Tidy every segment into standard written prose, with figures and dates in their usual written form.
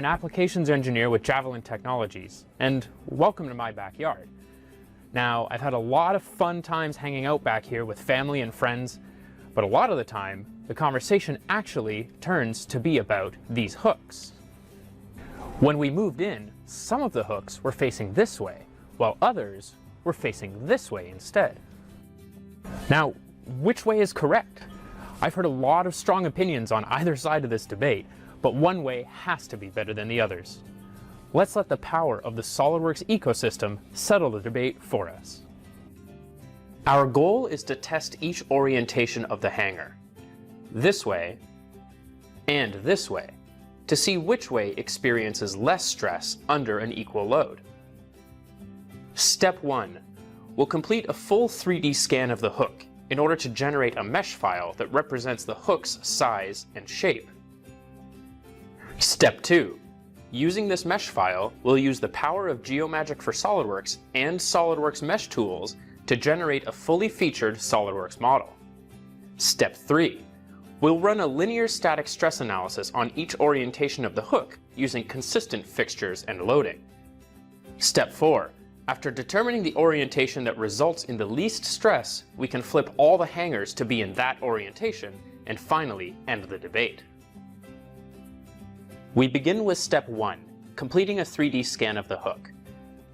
An applications engineer with Javelin Technologies, and welcome to my backyard. Now, I've had a lot of fun times hanging out back here with family and friends, but a lot of the time, the conversation actually turns to be about these hooks. When we moved in, some of the hooks were facing this way, while others were facing this way instead. Now, which way is correct? I've heard a lot of strong opinions on either side of this debate, but one way has to be better than the others. Let's let the power of the SOLIDWORKS ecosystem settle the debate for us. Our goal is to test each orientation of the hanger, this way and this way, to see which way experiences less stress under an equal load. Step 1. We'll complete a full 3D scan of the hook in order to generate a mesh file that represents the hook's size and shape. Step 2. Using this mesh file, we'll use the power of GeoMagick for SOLIDWORKS and SOLIDWORKS mesh tools to generate a fully featured SOLIDWORKS model. Step 3. We'll run a linear static stress analysis on each orientation of the hook using consistent fixtures and loading. Step 4. After determining the orientation that results in the least stress, we can flip all the hangers to be in that orientation and finally end the debate. We begin with step 1, completing a 3D scan of the hook.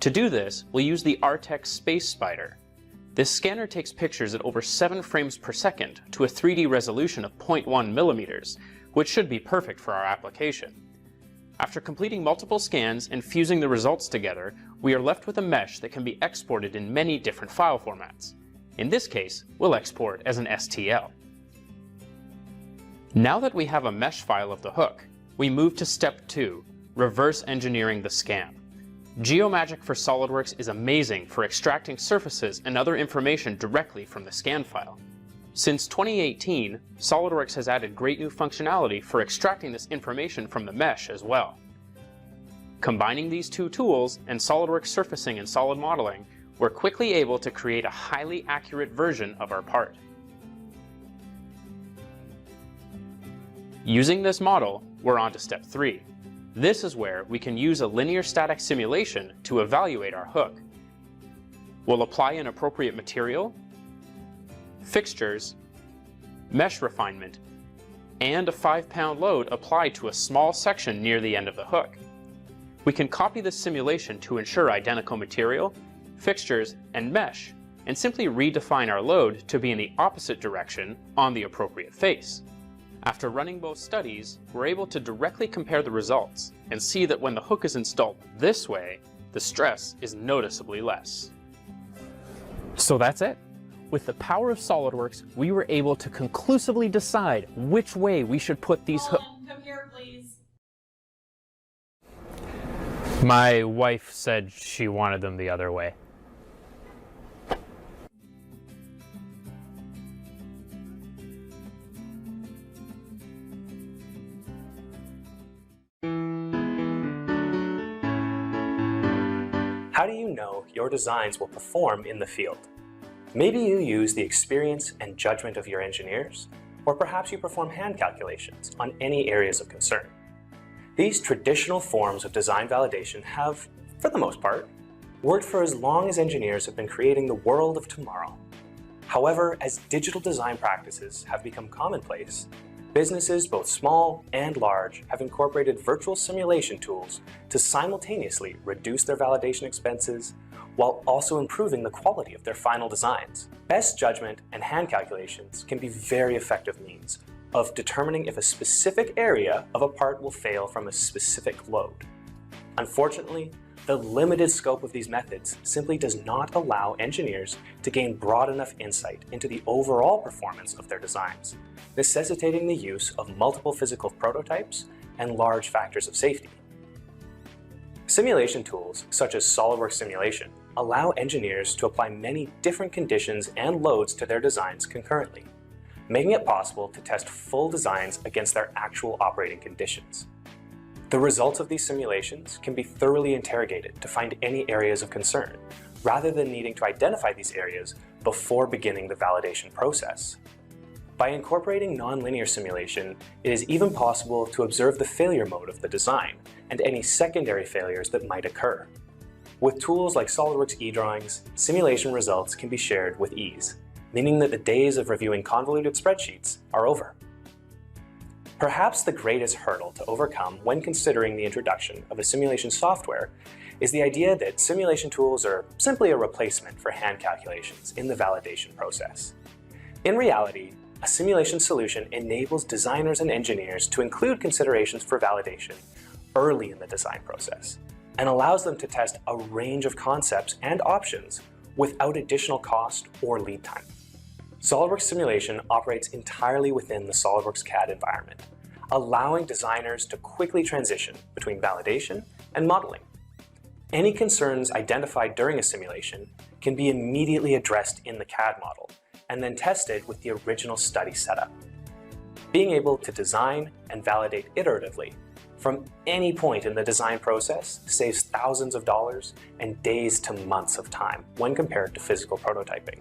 To do this, we'll use the Artex Space Spider. This scanner takes pictures at over 7 frames per second to a 3D resolution of 0.1 millimeters, which should be perfect for our application. After completing multiple scans and fusing the results together, we are left with a mesh that can be exported in many different file formats. In this case, we'll export as an STL. Now that we have a mesh file of the hook, we move to step 2, reverse engineering the scan. GeoMagick for SOLIDWORKS is amazing for extracting surfaces and other information directly from the scan file. Since 2018, SOLIDWORKS has added great new functionality for extracting this information from the mesh as well. Combining these two tools and SOLIDWORKS surfacing and solid modeling, we're quickly able to create a highly accurate version of our part. Using this model, we're on to step 3. This is where we can use a linear static simulation to evaluate our hook. We'll apply an appropriate material, fixtures, mesh refinement, and a 5-pound load applied to a small section near the end of the hook. We can copy this simulation to ensure identical material, fixtures, and mesh, and simply redefine our load to be in the opposite direction on the appropriate face. After running both studies, we're able to directly compare the results and see that when the hook is installed this way, the stress is noticeably less. So that's it. With the power of SOLIDWORKS, we were able to conclusively decide which way we should put these hooks. Come here, please. My wife said she wanted them the other way. How do you know your designs will perform in the field? Maybe you use the experience and judgment of your engineers, or perhaps you perform hand calculations on any areas of concern. These traditional forms of design validation have, for the most part, worked for as long as engineers have been creating the world of tomorrow. However, as digital design practices have become commonplace, businesses, both small and large, have incorporated virtual simulation tools to simultaneously reduce their validation expenses while also improving the quality of their final designs. Best judgment and hand calculations can be very effective means of determining if a specific area of a part will fail from a specific load. Unfortunately, the limited scope of these methods simply does not allow engineers to gain broad enough insight into the overall performance of their designs, necessitating the use of multiple physical prototypes and large factors of safety. Simulation tools, such as SOLIDWORKS Simulation, allow engineers to apply many different conditions and loads to their designs concurrently, making it possible to test full designs against their actual operating conditions. The results of these simulations can be thoroughly interrogated to find any areas of concern, rather than needing to identify these areas before beginning the validation process. By incorporating nonlinear simulation, it is even possible to observe the failure mode of the design and any secondary failures that might occur. With tools like SOLIDWORKS eDrawings, simulation results can be shared with ease, meaning that the days of reviewing convoluted spreadsheets are over. Perhaps the greatest hurdle to overcome when considering the introduction of a simulation software is the idea that simulation tools are simply a replacement for hand calculations in the validation process. In reality, a simulation solution enables designers and engineers to include considerations for validation early in the design process and allows them to test a range of concepts and options without additional cost or lead time. SOLIDWORKS simulation operates entirely within the SOLIDWORKS CAD environment, allowing designers to quickly transition between validation and modeling. Any concerns identified during a simulation can be immediately addressed in the CAD model and then tested with the original study setup. Being able to design and validate iteratively from any point in the design process saves thousands of dollars and days to months of time when compared to physical prototyping.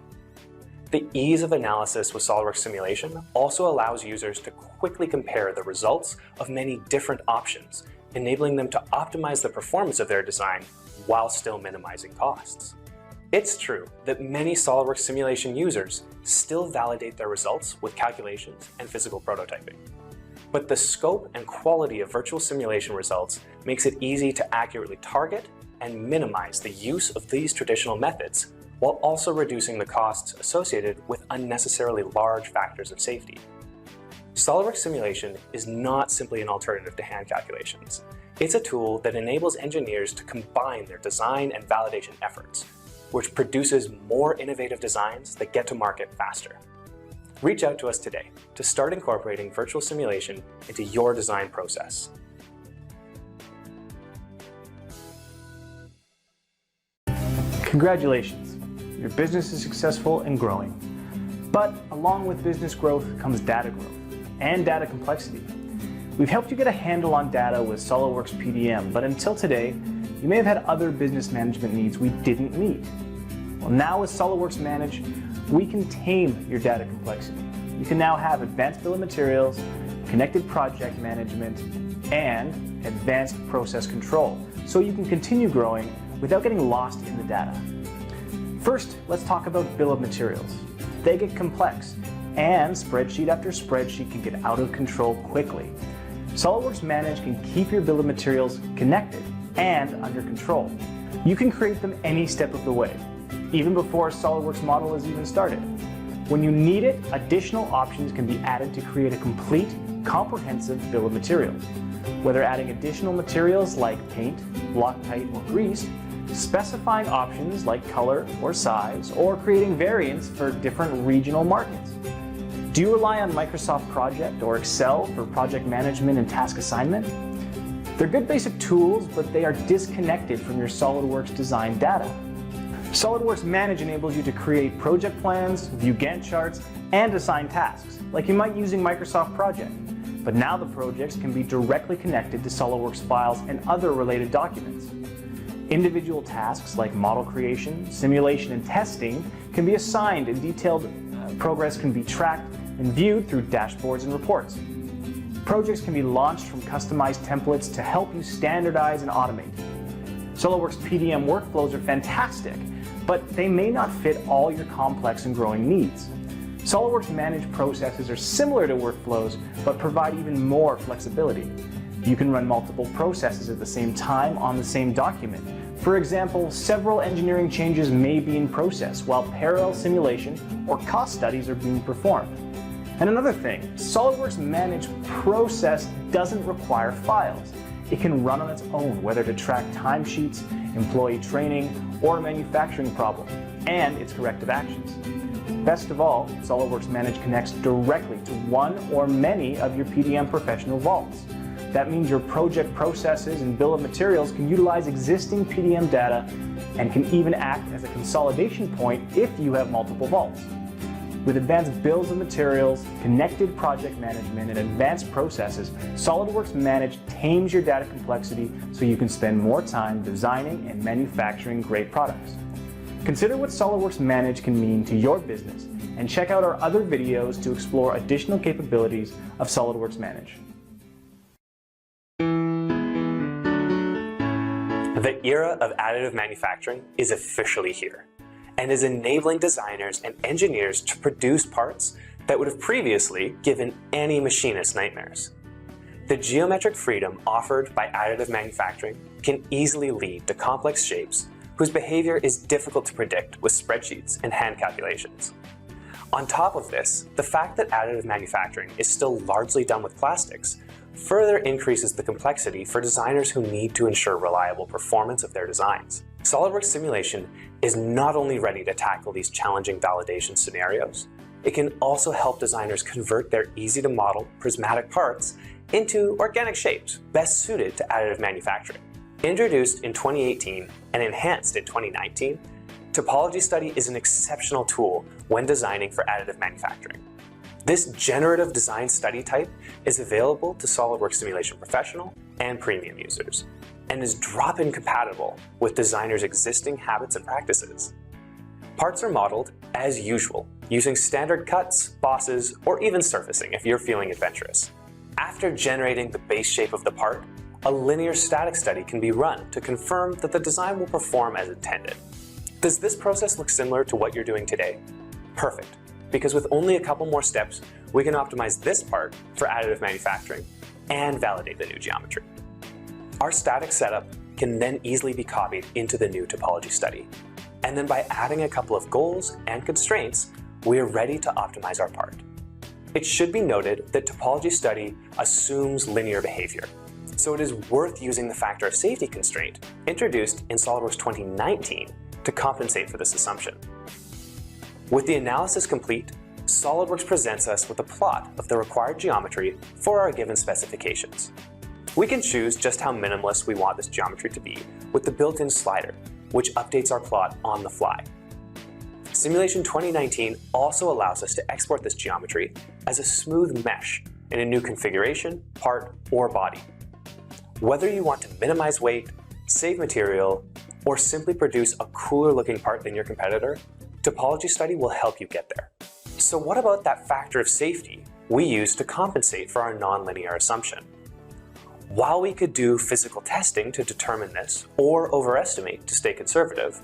The ease of analysis with SOLIDWORKS simulation also allows users to quickly compare the results of many different options, enabling them to optimize the performance of their design while still minimizing costs. It's true that many SOLIDWORKS simulation users still validate their results with calculations and physical prototyping. But the scope and quality of virtual simulation results makes it easy to accurately target and minimize the use of these traditional methods, while also reducing the costs associated with unnecessarily large factors of safety. SOLIDWORKS simulation is not simply an alternative to hand calculations. It's a tool that enables engineers to combine their design and validation efforts, which produces more innovative designs that get to market faster. Reach out to us today to start incorporating virtual simulation into your design process. Congratulations, your business is successful and growing. But along with business growth comes data growth and data complexity. We've helped you get a handle on data with SOLIDWORKS PDM, but until today, you may have had other business management needs we didn't meet. Well, now with SOLIDWORKS Manage, we can tame your data complexity. You can now have advanced bill of materials, connected project management, and advanced process control, so you can continue growing without getting lost in the data. First, let's talk about bill of materials. They get complex, and spreadsheet after spreadsheet can get out of control quickly. SOLIDWORKS Manage can keep your bill of materials connected and under control. You can create them any step of the way, even before a SOLIDWORKS model is even started. When you need it, additional options can be added to create a complete, comprehensive bill of materials. Whether adding additional materials like paint, Loctite, or grease, specifying options like color or size, or creating variants for different regional markets. Do you rely on Microsoft Project or Excel for project management and task assignment? They're good basic tools, but they are disconnected from your SOLIDWORKS design data. SOLIDWORKS Manage enables you to create project plans, view Gantt charts, and assign tasks, like you might using Microsoft Project. But now the projects can be directly connected to SOLIDWORKS files and other related documents. Individual tasks like model creation, simulation, and testing can be assigned, and detailed progress can be tracked and viewed through dashboards and reports. Projects can be launched from customized templates to help you standardize and automate. SOLIDWORKS PDM workflows are fantastic, but they may not fit all your complex and growing needs. SOLIDWORKS Manage processes are similar to workflows, but provide even more flexibility. You can run multiple processes at the same time on the same document. For example, several engineering changes may be in process while parallel simulation or cost studies are being performed. And another thing, SOLIDWORKS Manage process doesn't require files. It can run on its own, whether to track timesheets, employee training, or a manufacturing problem, and its corrective actions. Best of all, SOLIDWORKS Manage connects directly to one or many of your PDM professional vaults. That means your project processes and bill of materials can utilize existing PDM data and can even act as a consolidation point if you have multiple vaults. With advanced bills of materials, connected project management, and advanced processes, SOLIDWORKS Manage tames your data complexity so you can spend more time designing and manufacturing great products. Consider what SOLIDWORKS Manage can mean to your business and check out our other videos to explore additional capabilities of SOLIDWORKS Manage. The era of additive manufacturing is officially here and is enabling designers and engineers to produce parts that would have previously given any machinist nightmares. The geometric freedom offered by additive manufacturing can easily lead to complex shapes whose behavior is difficult to predict with spreadsheets and hand calculations. On top of this, the fact that additive manufacturing is still largely done with plastics further increases the complexity for designers who need to ensure reliable performance of their designs. SOLIDWORKS Simulation is not only ready to tackle these challenging validation scenarios, it can also help designers convert their easy-to-model prismatic parts into organic shapes best suited to additive manufacturing. Introduced in 2018 and enhanced in 2019, Topology Study is an exceptional tool when designing for additive manufacturing. This generative design study type is available to SOLIDWORKS Simulation Professional and Premium users, and is drop-in compatible with designers' existing habits and practices. Parts are modeled as usual, using standard cuts, bosses, or even surfacing if you're feeling adventurous. After generating the base shape of the part, a linear static study can be run to confirm that the design will perform as intended. Does this process look similar to what you're doing today? Perfect, because with only a couple more steps, we can optimize this part for additive manufacturing and validate the new geometry. Our static setup can then easily be copied into the new Topology Study. And then by adding a couple of goals and constraints, we are ready to optimize our part. It should be noted that Topology Study assumes linear behavior, so it is worth using the factor of safety constraint introduced in SOLIDWORKS 2019 to compensate for this assumption. With the analysis complete, SOLIDWORKS presents us with a plot of the required geometry for our given specifications. We can choose just how minimalist we want this geometry to be with the built-in slider, which updates our plot on the fly. Simulation 2019 also allows us to export this geometry as a smooth mesh in a new configuration, part, or body. Whether you want to minimize weight, save material, or simply produce a cooler looking part than your competitor, Topology Study will help you get there. So what about that factor of safety we use to compensate for our nonlinear assumption? While we could do physical testing to determine this, or overestimate to stay conservative,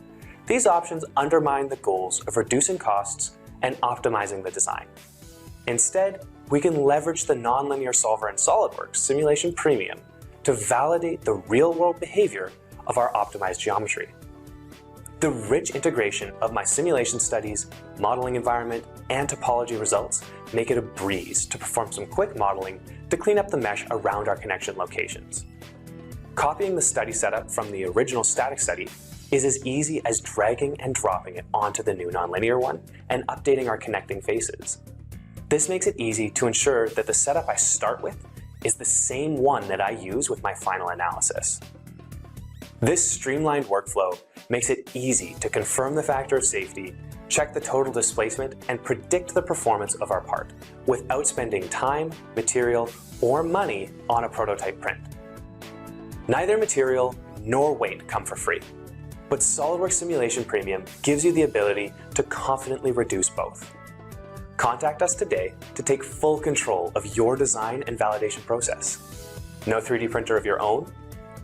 these options undermine the goals of reducing costs and optimizing the design. Instead, we can leverage the nonlinear solver in SOLIDWORKS Simulation Premium to validate the real-world behavior of our optimized geometry. The rich integration of my simulation studies, modeling environment, and topology results make it a breeze to perform some quick modeling to clean up the mesh around our connection locations. Copying the study setup from the original static study is as easy as dragging and dropping it onto the new nonlinear one and updating our connecting faces. This makes it easy to ensure that the setup I start with is the same one that I use with my final analysis. This streamlined workflow makes it easy to confirm the factor of safety, check the total displacement, and predict the performance of our part without spending time, material, or money on a prototype print. Neither material nor weight come for free, but SOLIDWORKS Simulation Premium gives you the ability to confidently reduce both. Contact us today to take full control of your design and validation process. No 3D printer of your own?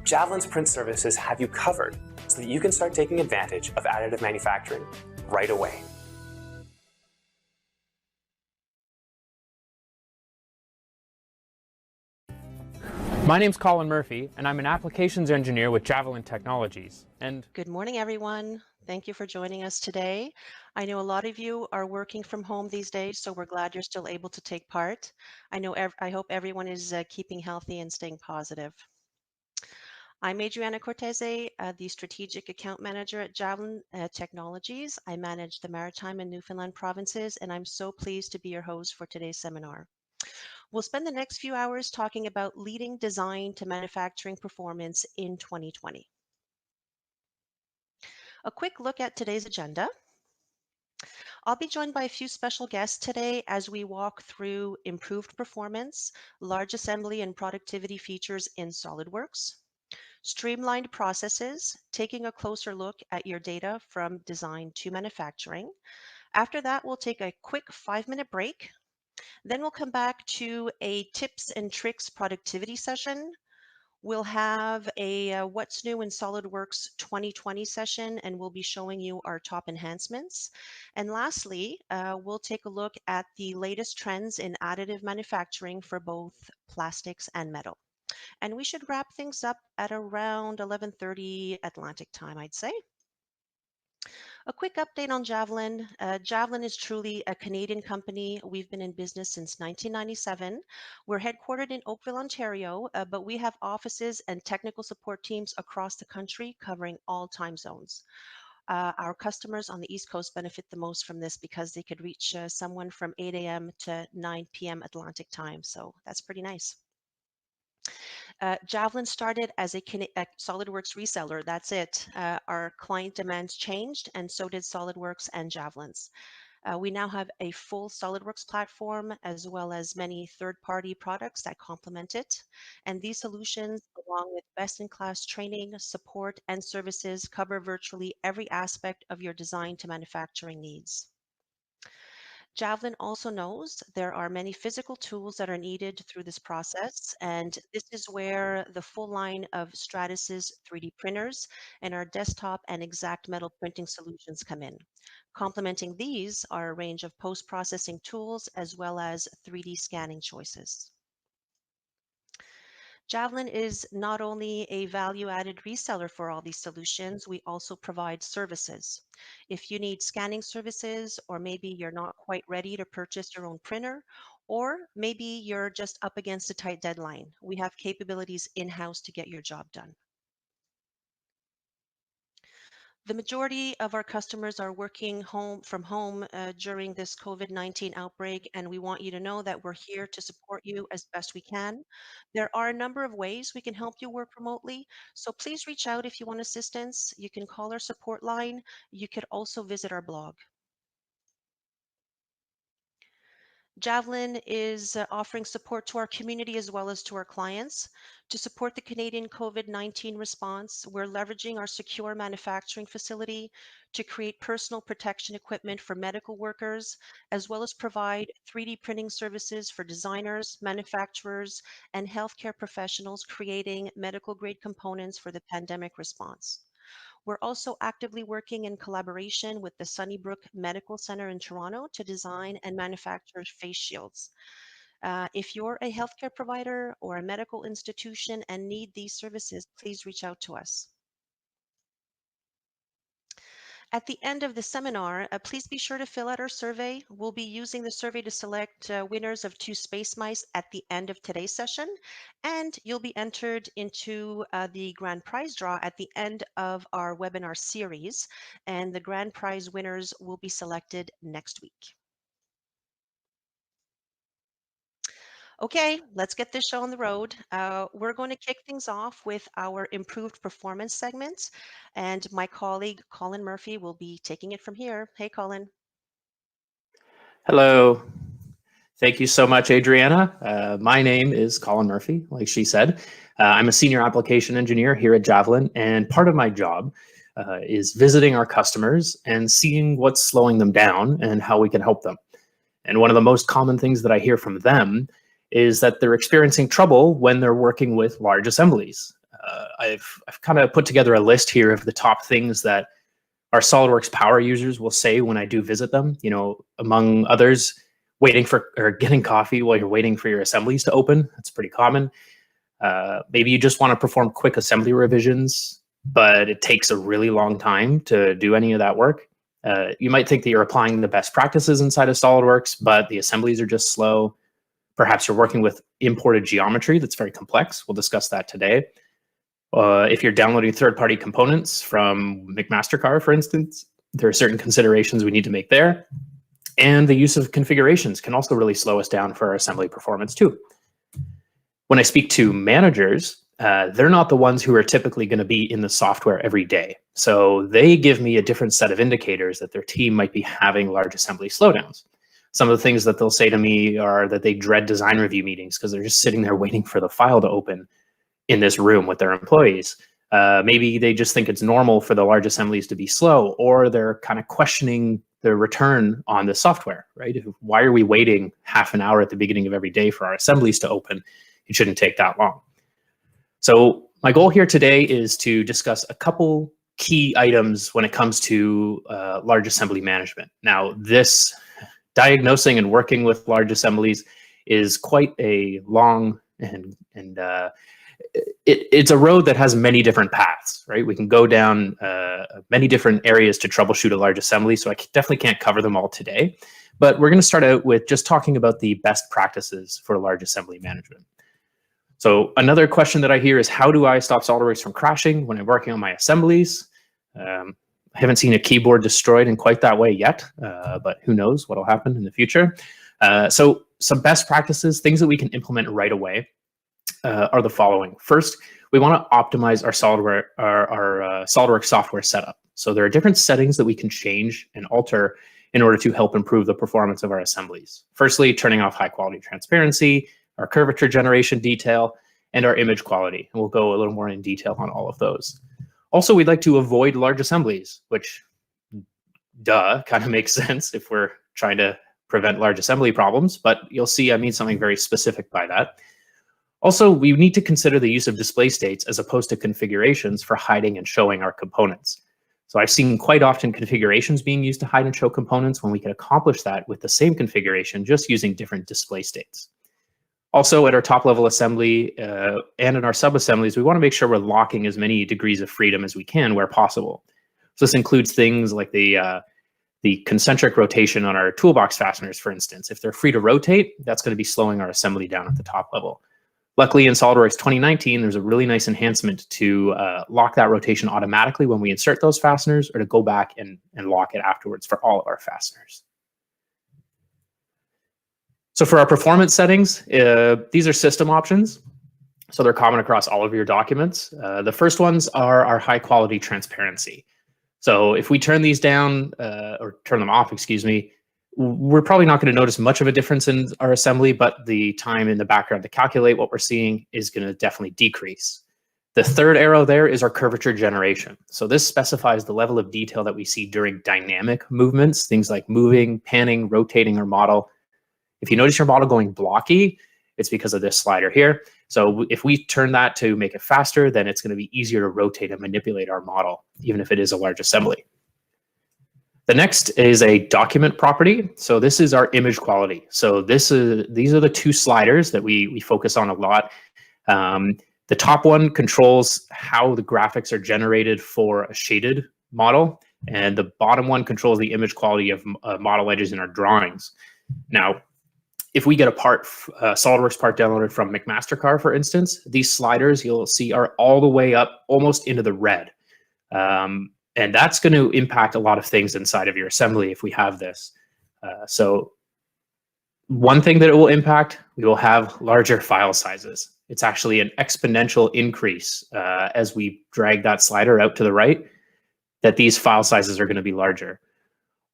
Javelin's print services have you covered so that you can start taking advantage of additive manufacturing right away. My name's Colin Murphy, and I'm an applications engineer with Javelin Technologies. And Good morning, everyone. Thank you for joining us today. I know a lot of you are working from home these days, so we're glad you're still able to take part. I hope everyone is keeping healthy and staying positive. I'm Adriana Cortese, the Strategic Account Manager at Javelin Technologies. I manage the Maritime and Newfoundland provinces, and I'm so pleased to be your host for today's seminar. We'll spend the next few hours talking about leading design to manufacturing performance in 2020. A quick look at today's agenda. I'll be joined by a few special guests today as we walk through improved performance, large assembly and productivity features in SOLIDWORKS, streamlined processes, taking a closer look at your data from design to manufacturing, After that, we'll take a quick 5-minute break. Then we'll come back to a tips and tricks productivity session. We'll have a What's New in SolidWorks 2020 session, and we'll be showing you our top enhancements. And lastly, we'll take a look at the latest trends in additive manufacturing for both plastics and metal. And we should wrap things up at around 11:30 Atlantic time, I'd say. A quick update on Javelin. Javelin is truly a Canadian company. We've been in business since 1997. We're headquartered in Oakville, Ontario, but we have offices and technical support teams across the country covering all time zones. Our customers on the East Coast benefit the most from this because they could reach someone from 8 a.m. to 9 p.m. Atlantic time. So that's pretty nice. Javelin started as a SolidWorks reseller. That's it. Our client demands changed, and so did SolidWorks and Javelins. We now have a full SolidWorks platform as well as many third-party products that complement it. And these solutions, along with best-in-class training, support, and services, cover virtually every aspect of your design to manufacturing needs. Javelin also knows there are many physical tools that are needed through this process, and this is where the full line of Stratus's 3D printers and our desktop and exact metal printing solutions come in. Complementing these are a range of post-processing tools as well as 3D scanning choices. Javelin is not only a value-added reseller for all these solutions, we also provide services. If you need scanning services, or maybe you're not quite ready to purchase your own printer, or maybe you're just up against a tight deadline, we have capabilities in-house to get your job done. The majority of our customers are working from home during this COVID-19 outbreak, and we want you to know that we're here to support you as best we can. There are a number of ways we can help you work remotely, so please reach out if you want assistance. You can call our support line. You could also visit our blog. Javelin is offering support to our community as well as to our clients. To support the Canadian COVID-19 response, we're leveraging our secure manufacturing facility to create personal protection equipment for medical workers, as well as provide 3D printing services for designers, manufacturers, and healthcare professionals creating medical grade components for the pandemic response. We're also actively working in collaboration with the Sunnybrook Medical Center in Toronto to design and manufacture face shields. If you're a healthcare provider or a medical institution and need these services, please reach out to us. At the end of the seminar, please be sure to fill out our survey. We'll be using the survey to select winners of 2 space mice at the end of today's session, and you'll be entered into the grand prize draw at the end of our webinar series, and the grand prize winners will be selected next week. Okay, let's get this show on the road. We're going to kick things off with our improved performance segment, and my colleague Colin Murphy will be taking it from here. Hey, Colin. Hello. Thank you so much, Adriana. My name is Colin Murphy, like she said. I'm a senior application engineer here at Javelin, and part of my job is visiting our customers and seeing what's slowing them down and how we can help them. And one of the most common things that I hear from them is that they're experiencing trouble when they're working with large assemblies. I've kind of put together a list here of the top things that our SolidWorks power users will say when I do visit them. You know, among others, waiting for or getting coffee while you're waiting for your assemblies to open. That's pretty common. Maybe you just want to perform quick assembly revisions, but it takes a really long time to do any of that work. You might think that you're applying the best practices inside of SolidWorks, but the assemblies are just slow. Perhaps you're working with imported geometry that's very complex. We'll discuss that today. If you're downloading third-party components from McMaster-Carr, for instance, there are certain considerations we need to make there. And the use of configurations can also really slow us down for our assembly performance too. When I speak to managers, they're not the ones who are typically going to be in the software every day. So they give me a different set of indicators that their team might be having large assembly slowdowns. Some of the things that they'll say to me are that they dread design review meetings because they're just sitting there waiting for the file to open in this room with their employees. Maybe they just think it's normal for the large assemblies to be slow, or they're kind of questioning the return on the software, right? Why are we waiting half an hour at the beginning of every day for our assemblies to open? It shouldn't take that long. So my goal here today is to discuss a couple key items when it comes to large assembly management. Now, this diagnosing and working with large assemblies is quite a long and it's a road that has many different paths, right? We can go down many different areas to troubleshoot a large assembly, so I definitely can't cover them all today. But we're going to start out with just talking about the best practices for large assembly management. So another question that I hear is, how do I stop SOLIDWORKS from crashing when I'm working on my assemblies? I haven't seen a keyboard destroyed in quite that way yet, but who knows what will happen in the future. So some best practices, things that we can implement right away, are the following. First, we want to optimize our SOLIDWORKS software setup. So there are different settings that we can change and alter in order to help improve the performance of our assemblies. Firstly, turning off high quality transparency, our curvature generation detail, and our image quality. And we'll go a little more in detail on all of those. Also, we'd like to avoid large assemblies, which, kind of makes sense if we're trying to prevent large assembly problems, but you'll see I mean something very specific by that. Also, we need to consider the use of display states as opposed to configurations for hiding and showing our components. So I've seen quite often configurations being used to hide and show components when we can accomplish that with the same configuration, just using different display states. Also, at our top level assembly and in our sub-assemblies, we want to make sure we're locking as many degrees of freedom as we can where possible. So this includes things like the concentric rotation on our toolbox fasteners, for instance. If they're free to rotate, that's going to be slowing our assembly down at the top level. Luckily, in SOLIDWORKS 2019, there's a really nice enhancement to lock that rotation automatically when we insert those fasteners, or to go back and lock it afterwards for all of our fasteners. So for our performance settings, these are system options. So they're common across all of your documents. The first ones are our high quality transparency. So if we turn these down, or turn them off, excuse me, we're probably not going to notice much of a difference in our assembly, but the time in the background to calculate what we're seeing is going to definitely decrease. The third arrow there is our curvature generation. So this specifies the level of detail that we see during dynamic movements, things like moving, panning, rotating our model. If you notice your model going blocky, it's because of this slider here. So if we turn that to make it faster, then it's going to be easier to rotate and manipulate our model, even if it is a large assembly. The next is a document property. So this is our image quality. So these are the two sliders that we focus on a lot. The top one controls how the graphics are generated for a shaded model, and the bottom one controls the image quality of model edges in our drawings. Now, if we get a SOLIDWORKS part downloaded from McMaster-Carr, for instance, these sliders you'll see are all the way up almost into the red. And that's going to impact a lot of things inside of your assembly if we have this. So one thing that it will impact, we will have larger file sizes. It's actually an exponential increase as we drag that slider out to the right, that these file sizes are going to be larger.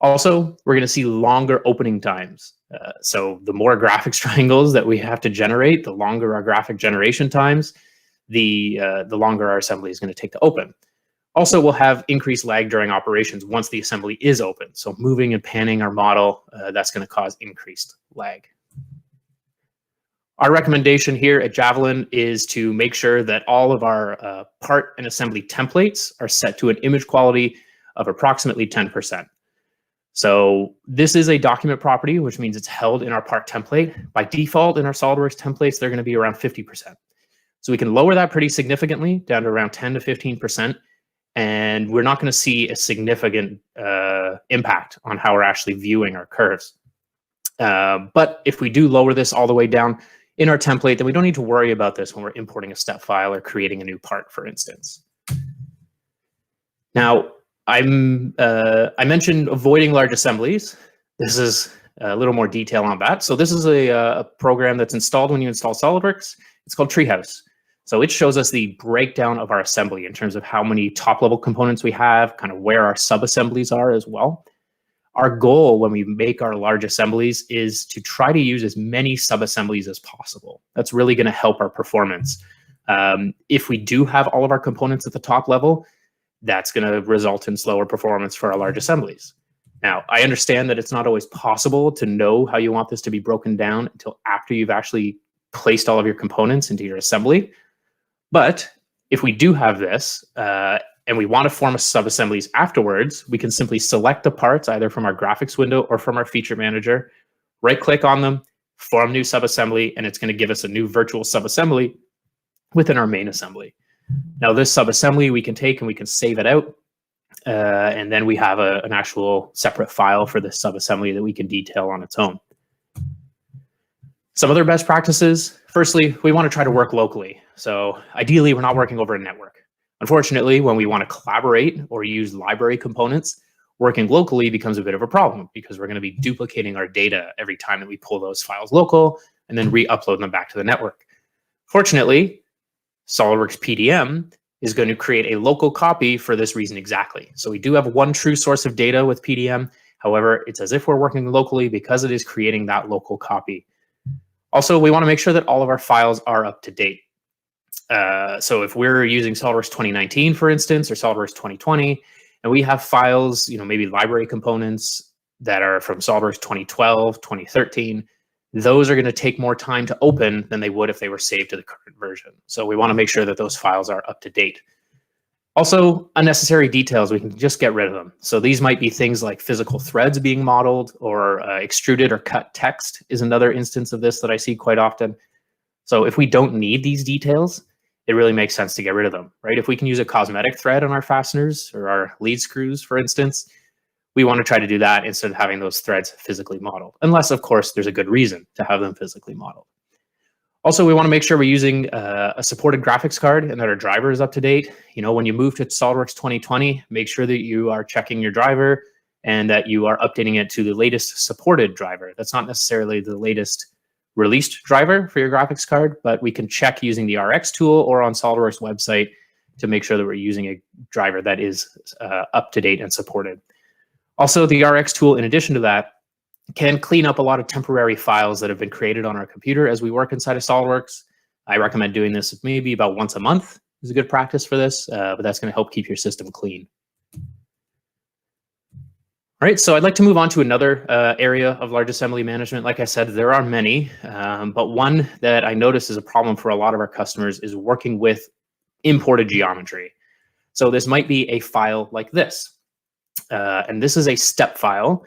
Also, we're going to see longer opening times. So the more graphics triangles that we have to generate, the longer our graphic generation times, the longer our assembly is going to take to open. Also, we'll have increased lag during operations once the assembly is open. So moving and panning our model, that's going to cause increased lag. Our recommendation here at Javelin is to make sure that all of our part and assembly templates are set to an image quality of approximately 10%. So this is a document property, which means it's held in our part template. By default, in our SOLIDWORKS templates, they're going to be around 50%. So we can lower that pretty significantly down to around 10 to 15%. And we're not going to see a significant impact on how we're actually viewing our curves. But if we do lower this all the way down in our template, then we don't need to worry about this when we're importing a step file or creating a new part, for instance. Now, I mentioned avoiding large assemblies. This is a little more detail on that. So this is a program that's installed when you install SOLIDWORKS. It's called Treehouse. So it shows us the breakdown of our assembly in terms of how many top-level components we have, kind of where our sub-assemblies are as well. Our goal when we make our large assemblies is to try to use as many sub-assemblies as possible. That's really going to help our performance. If we do have all of our components at the top level, that's going to result in slower performance for our large assemblies. Now, I understand that it's not always possible to know how you want this to be broken down until after you've actually placed all of your components into your assembly. But if we do have this and we want to form a sub-assemblies afterwards, we can simply select the parts either from our graphics window or from our feature manager, right-click on them, form new sub-assembly, and it's going to give us a new virtual sub-assembly within our main assembly. Now, this sub-assembly we can take and we can save it out. And then we have an actual separate file for this sub-assembly that we can detail on its own. Some other best practices. Firstly, we want to try to work locally. So ideally, we're not working over a network. Unfortunately, when we want to collaborate or use library components, working locally becomes a bit of a problem because we're going to be duplicating our data every time that we pull those files local and then re-upload them back to the network. Fortunately, SOLIDWORKS PDM is going to create a local copy for this reason exactly. So we do have one true source of data with PDM. However, it's as if we're working locally because it is creating that local copy. Also, we want to make sure that all of our files are up to date. So if we're using SOLIDWORKS 2019, for instance, or SOLIDWORKS 2020, and we have files, maybe library components that are from SOLIDWORKS 2012, 2013, those are going to take more time to open than they would if they were saved to the current version. So we want to make sure that those files are up to date. Also, unnecessary details, we can just get rid of them. So these might be things like physical threads being modeled, or extruded or cut text is another instance of this that I see quite often. So if we don't need these details, it really makes sense to get rid of them, right? If we can use a cosmetic thread on our fasteners or our lead screws, for instance, we want to try to do that instead of having those threads physically modeled, unless, of course, there's a good reason to have them physically modeled. Also, we want to make sure we're using a supported graphics card and that our driver is up to date. When you move to SOLIDWORKS 2020, make sure that you are checking your driver and that you are updating it to the latest supported driver. That's not necessarily the latest released driver for your graphics card, but we can check using the RX tool or on SOLIDWORKS website to make sure that we're using a driver that is up to date and supported. Also, the RX tool, in addition to that, can clean up a lot of temporary files that have been created on our computer as we work inside of SOLIDWORKS. I recommend doing this maybe about once a month is a good practice for this, but that's going to help keep your system clean. All right, so I'd like to move on to another area of large assembly management. Like I said, there are many, but one that I notice is a problem for a lot of our customers is working with imported geometry. So this might be a file like this. And this is a step file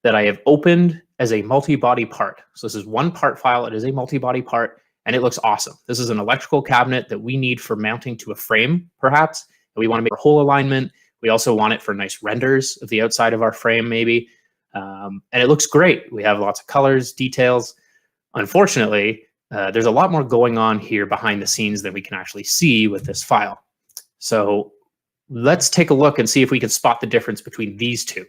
that I have opened as a multi-body part. So this is one part file. It is a multi-body part, and it looks awesome. This is an electrical cabinet that we need for mounting to a frame, perhaps. And we want to make a hole alignment. We also want it for nice renders of the outside of our frame, maybe. And it looks great. We have lots of colors, details. Unfortunately, there's a lot more going on here behind the scenes than we can actually see with this file. So let's take a look and see if we can spot the difference between these two.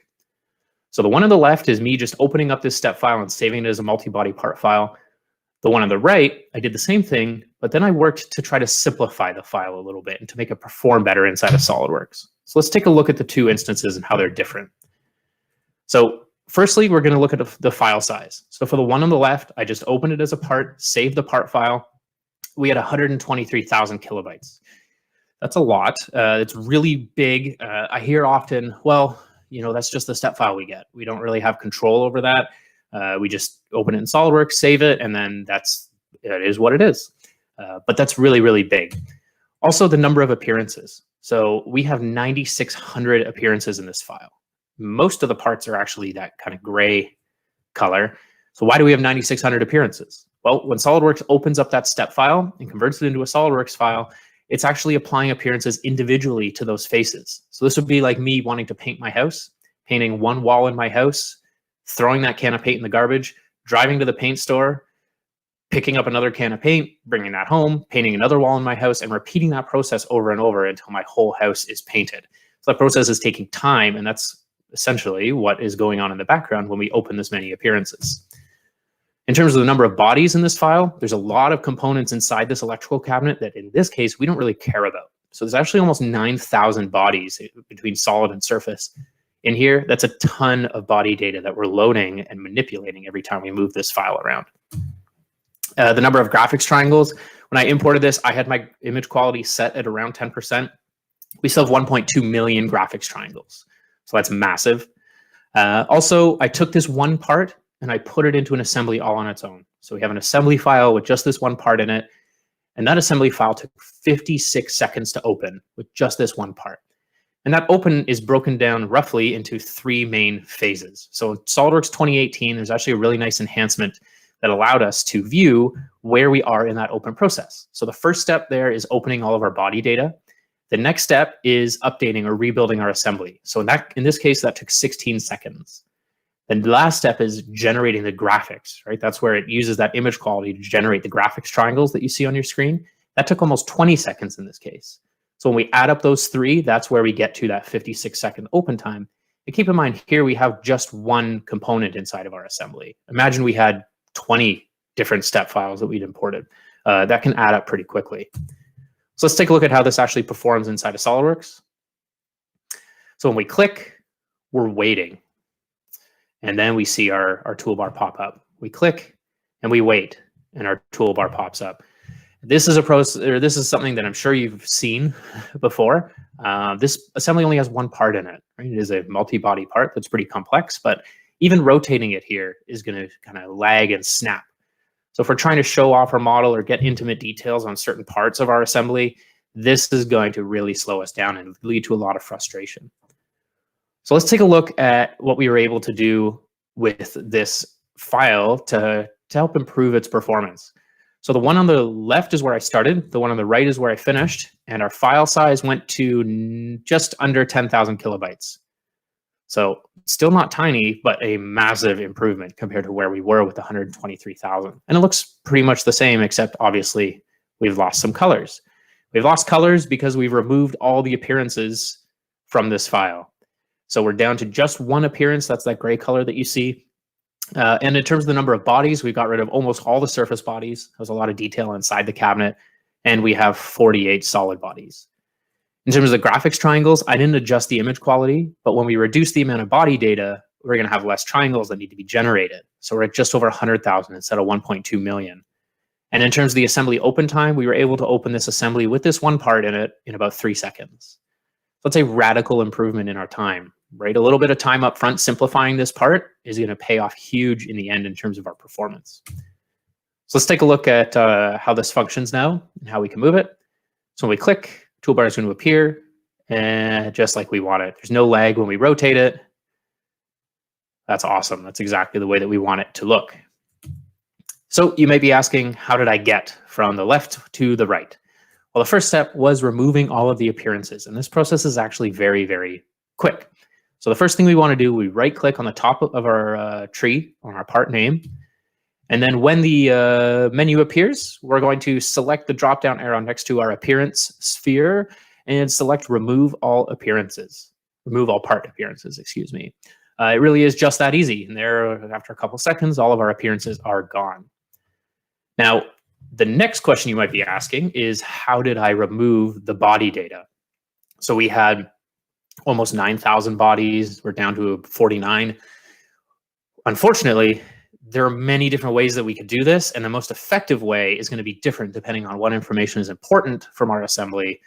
So the one on the left is me just opening up this step file and saving it as a multi-body part file. The one on the right, I did the same thing, but then I worked to try to simplify the file a little bit and to make it perform better inside of SOLIDWORKS. So let's take a look at the two instances and how they're different. So firstly, we're going to look at the file size. So for the one on the left, I just opened it as a part, saved the part file. We had 123,000 kilobytes. That's a lot. It's really big. I hear often, well, that's just the step file we get. We don't really have control over that. We just open it in SOLIDWORKS, save it, and then it is what it is. But that's really, really big. Also, the number of appearances. So we have 9,600 appearances in this file. Most of the parts are actually that kind of gray color. So why do we have 9,600 appearances? Well, when SOLIDWORKS opens up that step file and converts it into a SOLIDWORKS file, it's actually applying appearances individually to those faces. So this would be like me wanting to paint my house, painting one wall in my house, throwing that can of paint in the garbage, driving to the paint store, picking up another can of paint, bringing that home, painting another wall in my house, and repeating that process over and over until my whole house is painted. So that process is taking time, and that's essentially what is going on in the background when we open this many appearances. In terms of the number of bodies in this file, there's a lot of components inside this electrical cabinet that in this case, we don't really care about. So there's actually almost 9,000 bodies between solid and surface in here. That's a ton of body data that we're loading and manipulating every time we move this file around. The number of graphics triangles, when I imported this, I had my image quality set at around 10%. We still have 1.2 million graphics triangles. So that's massive. Also, I took this one part and I put it into an assembly all on its own. So we have an assembly file with just this one part in it. And that assembly file took 56 seconds to open with just this one part. And that open is broken down roughly into 3 main phases. So in SOLIDWORKS 2018, there's actually a really nice enhancement that allowed us to view where we are in that open process. So the first step there is opening all of our body data. The next step is updating or rebuilding our assembly. So in this case, that took 16 seconds. Then the last step is generating the graphics, right? That's where it uses that image quality to generate the graphics triangles that you see on your screen. That took almost 20 seconds in this case. So when we add up those 3, that's where we get to that 56-second open time. And keep in mind, here we have just one component inside of our assembly. Imagine we had 20 different step files that we'd imported. That can add up pretty quickly. So let's take a look at how this actually performs inside of SOLIDWORKS. So when we click, we're waiting. And then we see our toolbar pop up. We click and we wait, and our toolbar pops up. This is a process, or this is something that I'm sure you've seen before. This assembly only has one part in it, right? It is a multi-body part that's pretty complex, but even rotating it here is going to kind of lag and snap. So if we're trying to show off our model or get intimate details on certain parts of our assembly, this is going to really slow us down and lead to a lot of frustration. So let's take a look at what we were able to do with this file to help improve its performance. So the one on the left is where I started, the one on the right is where I finished, and our file size went to just under 10,000 kilobytes. So still not tiny, but a massive improvement compared to where we were with 123,000. And it looks pretty much the same, except obviously we've lost some colors. We've lost colors because we've removed all the appearances from this file. So we're down to just one appearance. That's that gray color that you see. And in terms of the number of bodies, we got rid of almost all the surface bodies. There's a lot of detail inside the cabinet. And we have 48 solid bodies. In terms of the graphics triangles, I didn't adjust the image quality, but when we reduce the amount of body data, we're going to have less triangles that need to be generated. So we're at just over 100,000 instead of 1.2 million. And in terms of the assembly open time, we were able to open this assembly with this one part in it in about 3 seconds. So it's a radical improvement in our time, right? A little bit of time up front simplifying this part is going to pay off huge in the end in terms of our performance. So let's take a look at how this functions now and how we can move it. So when we click, toolbar is going to appear and just like we want it. There's no lag when we rotate it. That's awesome. That's exactly the way that we want it to look. So you may be asking, how did I get from the left to the right? Well, the first step was removing all of the appearances. And this process is actually very, very quick. So the first thing we want to do, we right click on the top of our tree on our part name. And then when the menu appears, we're going to select the drop-down arrow next to our appearance sphere and select remove all appearances, remove all part appearances, excuse me. It really is just that easy. And there, after a couple seconds, all of our appearances are gone. Now, the next question you might be asking is, how did I remove the body data? So we had almost 9,000 bodies. We're down to 49. Unfortunately, there are many different ways that we could do this, and the most effective way is going to be different depending on what information is important from our assembly,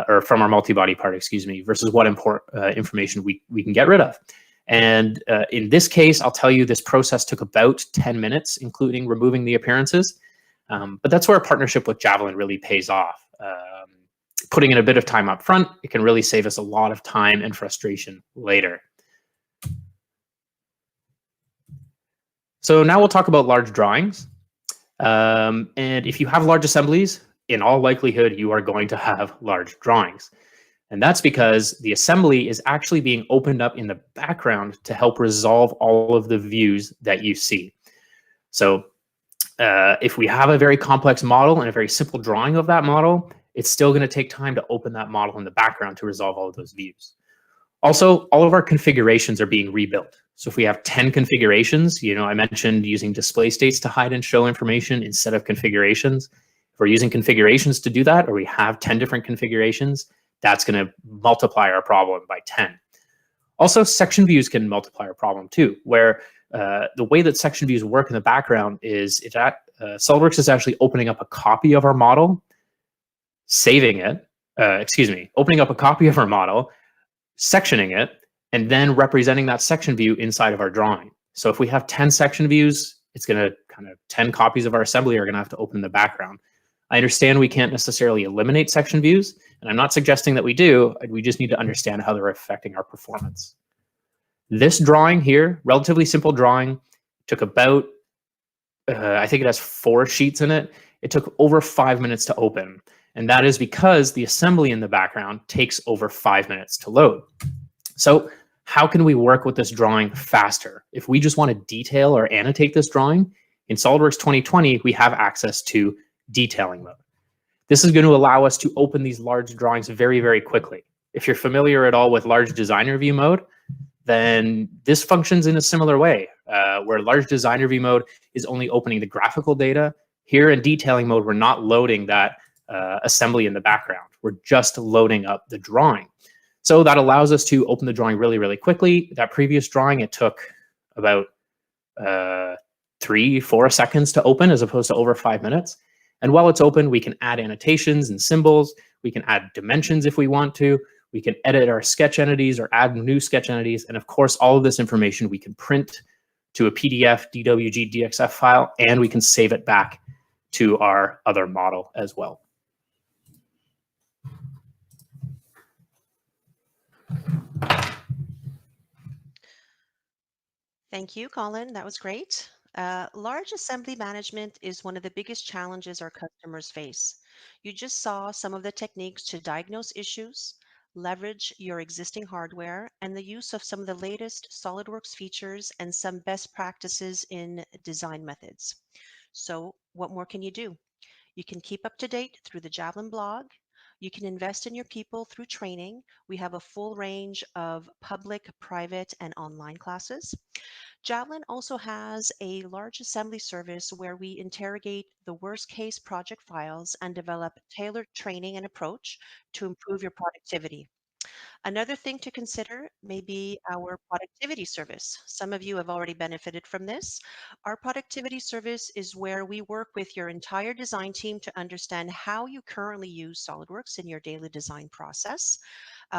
or from our multi-body part, excuse me, versus what information we can get rid of. And in this case, I'll tell you this process took about 10 minutes, including removing the appearances. But that's where a partnership with Javelin really pays off. Putting in a bit of time up front, it can really save us a lot of time and frustration later. So now we'll talk about large drawings. And if you have large assemblies, in all likelihood, you are going to have large drawings. And that's because the assembly is actually being opened up in the background to help resolve all of the views that you see. So if we have a very complex model and a very simple drawing of that model, it's still going to take time to open that model in the background to resolve all of those views. Also, all of our configurations are being rebuilt. So if we have 10 configurations, I mentioned using display states to hide and show information instead of configurations. If we're using configurations to do that, or we have 10 different configurations, that's going to multiply our problem by 10. Also, section views can multiply our problem too, where the way that section views work in the background is SOLIDWORKS is actually opening up a copy of our model, saving it, opening up a copy of our model, sectioning it, and then representing that section view inside of our drawing. So if we have 10 section views, it's going to 10 copies of our assembly are going to have to open the background. I understand we can't necessarily eliminate section views, and I'm not suggesting that we do. We just need to understand how they're affecting our performance. This drawing here, relatively simple drawing, took about, I think it has 4 sheets in it. It took over 5 minutes to open. And that is because the assembly in the background takes over 5 minutes to load. So how can we work with this drawing faster? If we just want to detail or annotate this drawing, in SOLIDWORKS 2020, we have access to detailing mode. This is going to allow us to open these large drawings very, very quickly. If you're familiar at all with large designer view mode, then this functions in a similar way, where large designer view mode is only opening the graphical data. Here in detailing mode, we're not loading that assembly in the background. We're just loading up the drawing. So that allows us to open the drawing really, really quickly. That previous drawing, it took about 3-4 seconds to open as opposed to over 5 minutes. And while it's open, we can add annotations and symbols. We can add dimensions if we want to. We can edit our sketch entities or add new sketch entities. And of course, all of this information we can print to a PDF, DWG, DXF file, and we can save it back to our other model as well. Thank you, Colin. That was great. Large assembly management is one of the biggest challenges our customers face. You just saw some of the techniques to diagnose issues, leverage your existing hardware, and the use of some of the latest SOLIDWORKS features and some best practices in design methods. So what more can you do? You can keep up to date through the Javelin blog. You can invest in your people through training. We have a full range of public, private, and online classes. Javelin also has a large assembly service where we interrogate the worst case project files and develop tailored training and approach to improve your productivity. Another thing to consider may be our productivity service. Some of you have already benefited from this. Our productivity service is where we work with your entire design team to understand how you currently use SOLIDWORKS in your daily design process.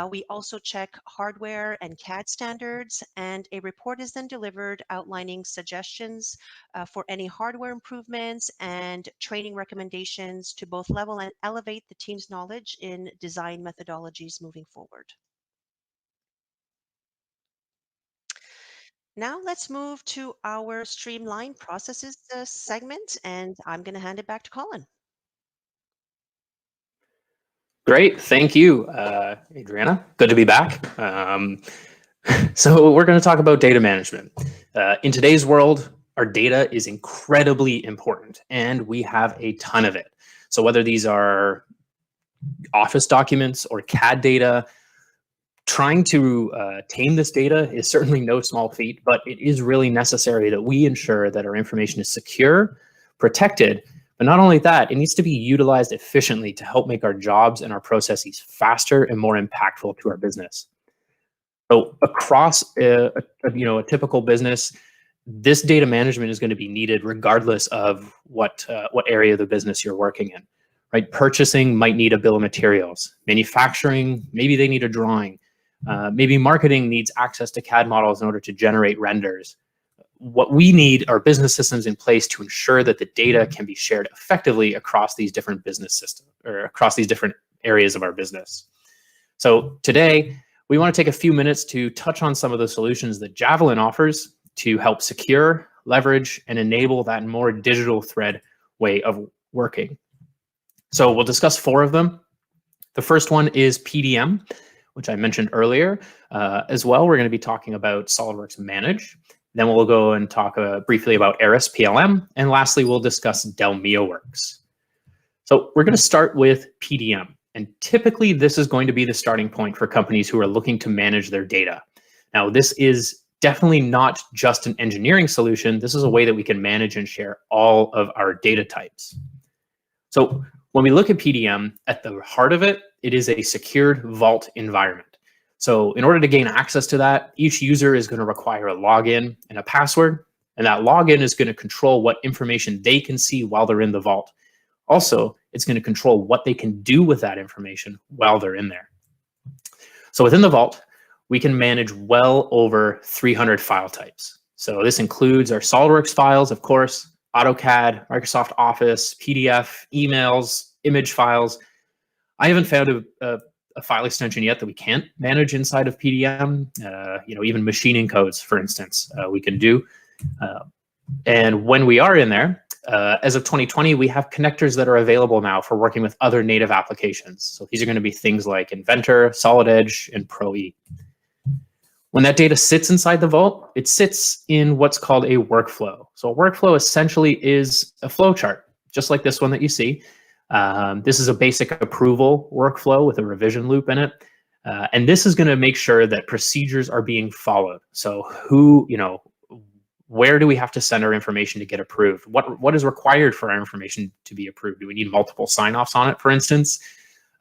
We also check hardware and CAD standards, and a report is then delivered outlining suggestions for any hardware improvements and training recommendations to both level and elevate the team's knowledge in design methodologies moving forward. Now let's move to our streamlined processes segment, and I'm going to hand it back to Colin. Great, thank you, Adriana. Good to be back. So we're going to talk about data management. In today's world, our data is incredibly important, and we have a ton of it. So whether these are Office documents or CAD data, trying to tame this data is certainly no small feat, but it is really necessary that we ensure that our information is secure, protected, but not only that, it needs to be utilized efficiently to help make our jobs and our processes faster and more impactful to our business. So across a typical business, this data management is going to be needed regardless of what area of the business you're working in. Right? Purchasing might need a bill of materials. Manufacturing, maybe they need a drawing. Maybe marketing needs access to CAD models in order to generate renders. What we need are business systems in place to ensure that the data can be shared effectively across these different business systems or across these different areas of our business. So today, we want to take a few minutes to touch on some of the solutions that Javelin offers to help secure, leverage, and enable that more digital thread way of working. So we'll discuss 4 of them. The first one is PDM, which I mentioned earlier. As well, we're going to be talking about SOLIDWORKS Manage. Then we'll go and talk briefly about Aris PLM. And lastly, we'll discuss DelMioWorks. So we're going to start with PDM. And typically, this is going to be the starting point for companies who are looking to manage their data. Now, this is definitely not just an engineering solution. This is a way that we can manage and share all of our data types. So when we look at PDM, at the heart of it, it is a secured vault environment. So in order to gain access to that, each user is going to require a login and a password, and that login is going to control what information they can see while they're in the vault. Also, it's going to control what they can do with that information while they're in there. So within the vault, we can manage well over 300 file types. So this includes our SOLIDWORKS files, of course, AutoCAD, Microsoft Office, PDF, emails, image files. I haven't found a file extension yet that we can't manage inside of PDM. Even machining codes, for instance, we can do. And when we are in there, as of 2020, we have connectors that are available now for working with other native applications. So these are going to be things like Inventor, Solid Edge, and Pro-E. When that data sits inside the vault, it sits in what's called a workflow. So a workflow essentially is a flow chart, just like this one that you see. This is a basic approval workflow with a revision loop in it. And this is going to make sure that procedures are being followed. So where do we have to send our information to get approved? What is required for our information to be approved? Do we need multiple sign-offs on it, for instance?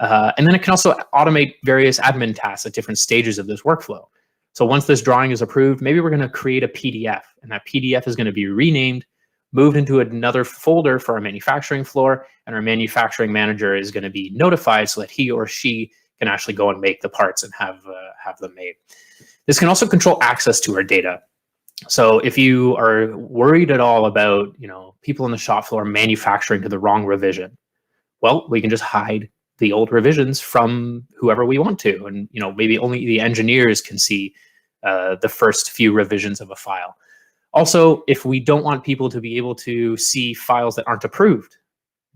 And then it can also automate various admin tasks at different stages of this workflow. So once this drawing is approved, maybe we're going to create a PDF, and that PDF is going to be renamed, moved into another folder for our manufacturing floor, and our manufacturing manager is going to be notified so that he or she can actually go and make the parts and have them made. This can also control access to our data. So if you are worried at all about, people in the shop floor manufacturing to the wrong revision, well, we can just hide the old revisions from whoever we want to. And, maybe only the engineers can see the first few revisions of a file. Also, if we don't want people to be able to see files that aren't approved,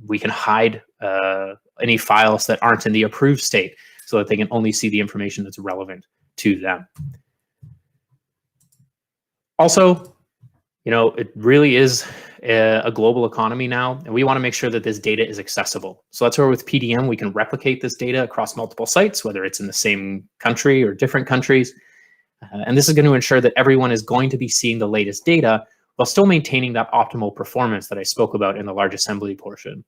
we can hide any files that aren't in the approved state so that they can only see the information that's relevant to them. Also, it really is a global economy now, and we want to make sure that this data is accessible. So that's where with PDM, we can replicate this data across multiple sites, whether it's in the same country or different countries. And this is going to ensure that everyone is going to be seeing the latest data while still maintaining that optimal performance that I spoke about in the large assembly portion.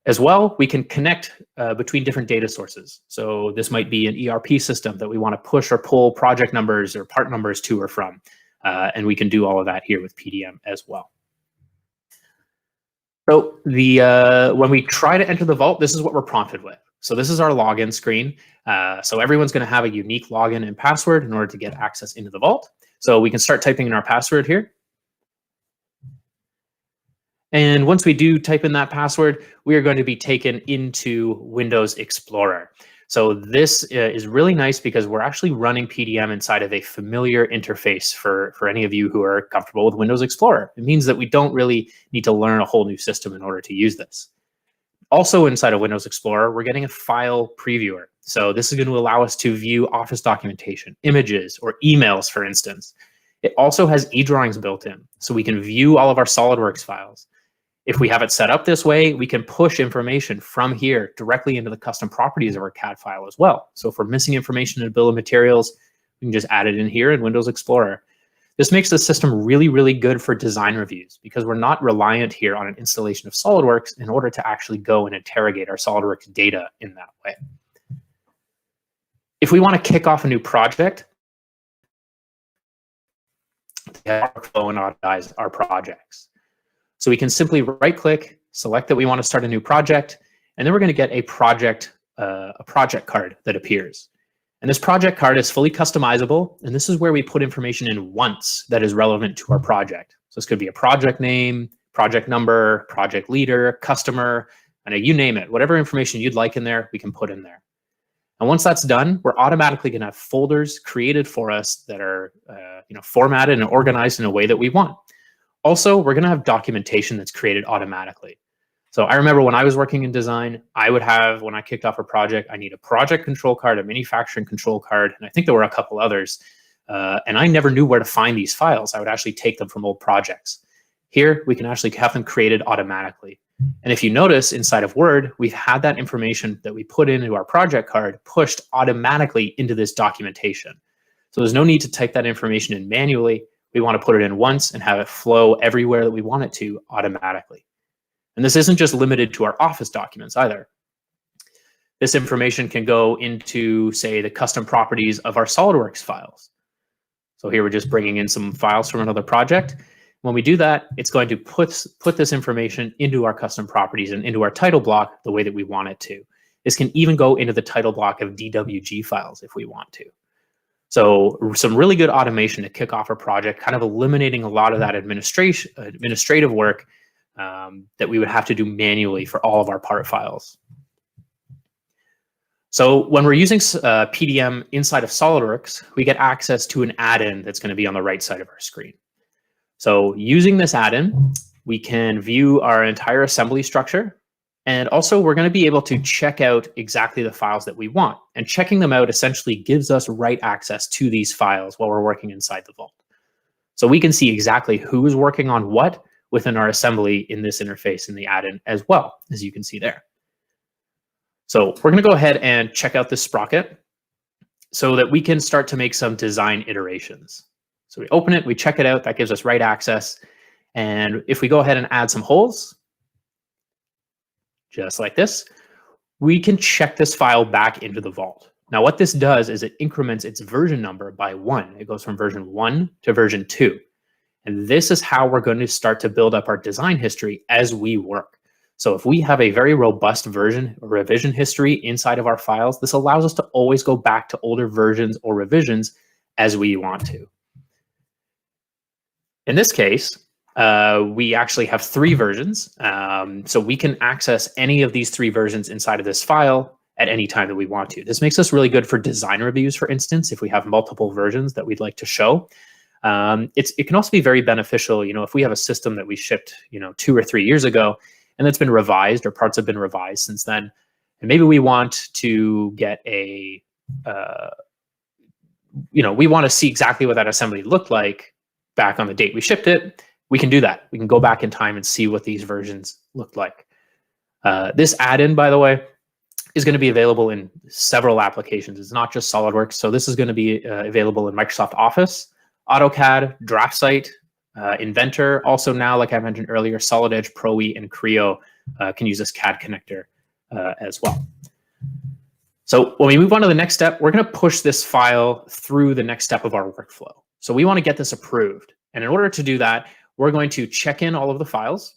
As well, we can connect between different data sources. So this might be an ERP system that we want to push or pull project numbers or part numbers to or from. And we can do all of that here with PDM as well. So when we try to enter the vault, this is what we're prompted with. So this is our login screen. So everyone's going to have a unique login and password in order to get access into the vault. So we can start typing in our password here. And once we do type in that password, we are going to be taken into Windows Explorer. So this is really nice because we're actually running PDM inside of a familiar interface for any of you who are comfortable with Windows Explorer. It means that we don't really need to learn a whole new system in order to use this. Also inside of Windows Explorer, we're getting a file previewer. So this is going to allow us to view Office documentation, images, or emails, for instance. It also has eDrawings built in, so we can view all of our SOLIDWORKS files. If we have it set up this way, we can push information from here directly into the custom properties of our CAD file as well. So if we're missing information in a bill of materials, we can just add it in here in Windows Explorer. This makes the system really, really good for design reviews because we're not reliant here on an installation of SOLIDWORKS in order to actually go and interrogate our SOLIDWORKS data in that way. If we want to kick off a new project, workflow and automatize our projects. So we can simply right-click, select that we want to start a new project, and then we're going to get a project card that appears. And this project card is fully customizable, and this is where we put information in once that is relevant to our project. So this could be a project name, project number, project leader, customer, and you name it. Whatever information you'd like in there, we can put in there. And once that's done, we're automatically going to have folders created for us that are formatted and organized in a way that we want. Also, we're going to have documentation that's created automatically. So I remember when I was working in design, I would have, when I kicked off a project, I need a project control card, a manufacturing control card, and I think there were a couple others. And I never knew where to find these files. I would actually take them from old projects. Here, we can actually have them created automatically. And if you notice inside of Word, we've had that information that we put into our project card pushed automatically into this documentation. So there's no need to type that information in manually. We want to put it in once and have it flow everywhere that we want it to automatically. And this isn't just limited to our Office documents either. This information can go into, say, the custom properties of our SOLIDWORKS files. So here we're just bringing in some files from another project. When we do that, it's going to put this information into our custom properties and into our title block the way that we want it to. This can even go into the title block of DWG files if we want to. So some really good automation to kick off our project, kind of eliminating a lot of that administrative work that we would have to do manually for all of our part files. So when we're using PDM inside of SolidWorks, we get access to an add-in that's going to be on the right side of our screen. So using this add-in, we can view our entire assembly structure. And also we're going to be able to check out exactly the files that we want. And checking them out essentially gives us write access to these files while we're working inside the vault. So we can see exactly who is working on what within our assembly in this interface in the add-in as well, as you can see there. So we're going to go ahead and check out this sprocket so that we can start to make some design iterations. So we open it, we check it out, that gives us write access. And if we go ahead and add some holes, just like this, we can check this file back into the vault. Now what this does is it increments its version number by 1. It goes from version 1 to version 2. And this is how we're going to start to build up our design history as we work. So if we have a very robust version or revision history inside of our files, this allows us to always go back to older versions or revisions as we want to. In this case, we actually have 3 versions. So we can access any of these 3 versions inside of this file at any time that we want to. This makes us really good for design reviews, for instance, if we have multiple versions that we'd like to show. It can also be very beneficial, if we have a system that we shipped, 2 or 3 years ago, and that's been revised or parts have been revised since then. And maybe we want to get a, we want to see exactly what that assembly looked like back on the date we shipped it. We can do that. We can go back in time and see what these versions looked like. This add-in, by the way, is going to be available in several applications. It's not just SolidWorks. So this is going to be available in Microsoft Office, AutoCAD, DraftSite, Inventor. Also now, like I mentioned earlier, Solid Edge, ProE, and Creo can use this CAD connector as well. So when we move on to the next step, we're going to push this file through the next step of our workflow. So we want to get this approved. And in order to do that, we're going to check in all of the files.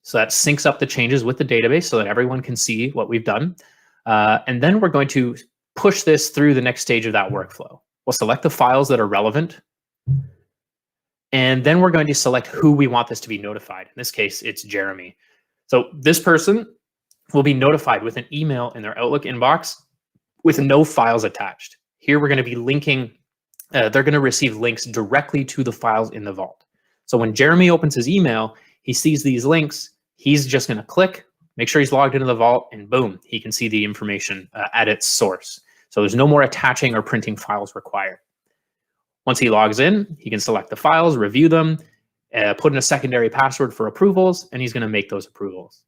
So that syncs up the changes with the database so that everyone can see what we've done. And then we're going to push this through the next stage of that workflow. We'll select the files that are relevant. And then we're going to select who we want this to be notified. In this case, it's Jeremy. So this person will be notified with an email in their Outlook inbox with no files attached. Here we're going to be linking, they're going to receive links directly to the files in the vault. So when Jeremy opens his email, he sees these links, he's just going to click, make sure he's logged into the vault, and boom, he can see the information at its source. So there's no more attaching or printing files required. Once he logs in, he can select the files, review them, put in a secondary password for approvals, and he's going to make those approvals.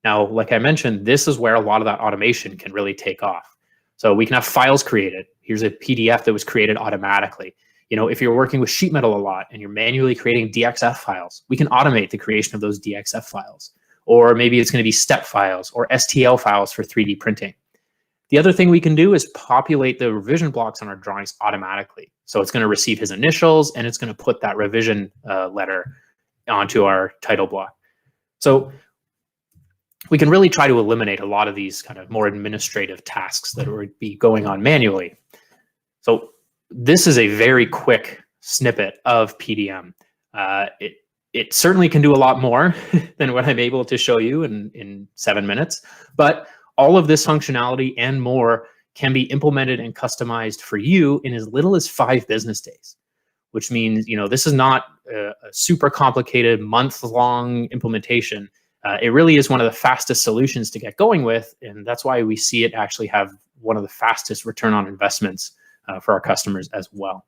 Now, like I mentioned, this is where a lot of that automation can really take off. So we can have files created. Here's a PDF that was created automatically. If you're working with sheet metal a lot and you're manually creating DXF files, we can automate the creation of those DXF files. Or maybe it's going to be step files or STL files for 3D printing. The other thing we can do is populate the revision blocks on our drawings automatically. So it's going to receive his initials and it's going to put that revision letter onto our title block. So we can really try to eliminate a lot of these kind of more administrative tasks that would be going on manually. So this is a very quick snippet of PDM. It certainly can do a lot more than what I'm able to show you in 7 minutes, but all of this functionality and more can be implemented and customized for you in as little as 5 business days, which means, this is not a super complicated month-long implementation. It really is one of the fastest solutions to get going with, and that's why we see it actually have one of the fastest return on investments for our customers as well.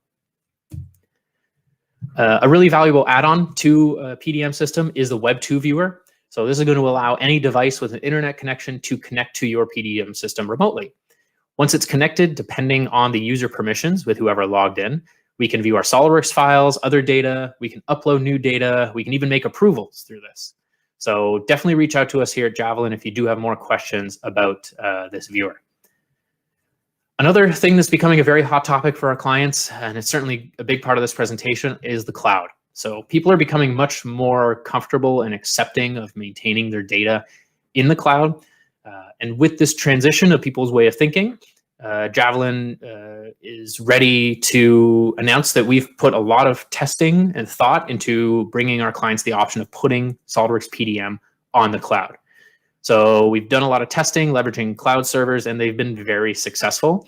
A really valuable add-on to a PDM system is the Web2 viewer. So this is going to allow any device with an internet connection to connect to your PDM system remotely. Once it's connected, depending on the user permissions with whoever logged in, we can view our SolidWorks files, other data, we can upload new data, we can even make approvals through this. So definitely reach out to us here at Javelin if you do have more questions about this viewer. Another thing that's becoming a very hot topic for our clients, and it's certainly a big part of this presentation, is the cloud. So people are becoming much more comfortable and accepting of maintaining their data in the cloud. And with this transition of people's way of thinking, Javelin is ready to announce that we've put a lot of testing and thought into bringing our clients the option of putting SOLIDWORKS PDM on the cloud. So we've done a lot of testing, leveraging cloud servers, and they've been very successful.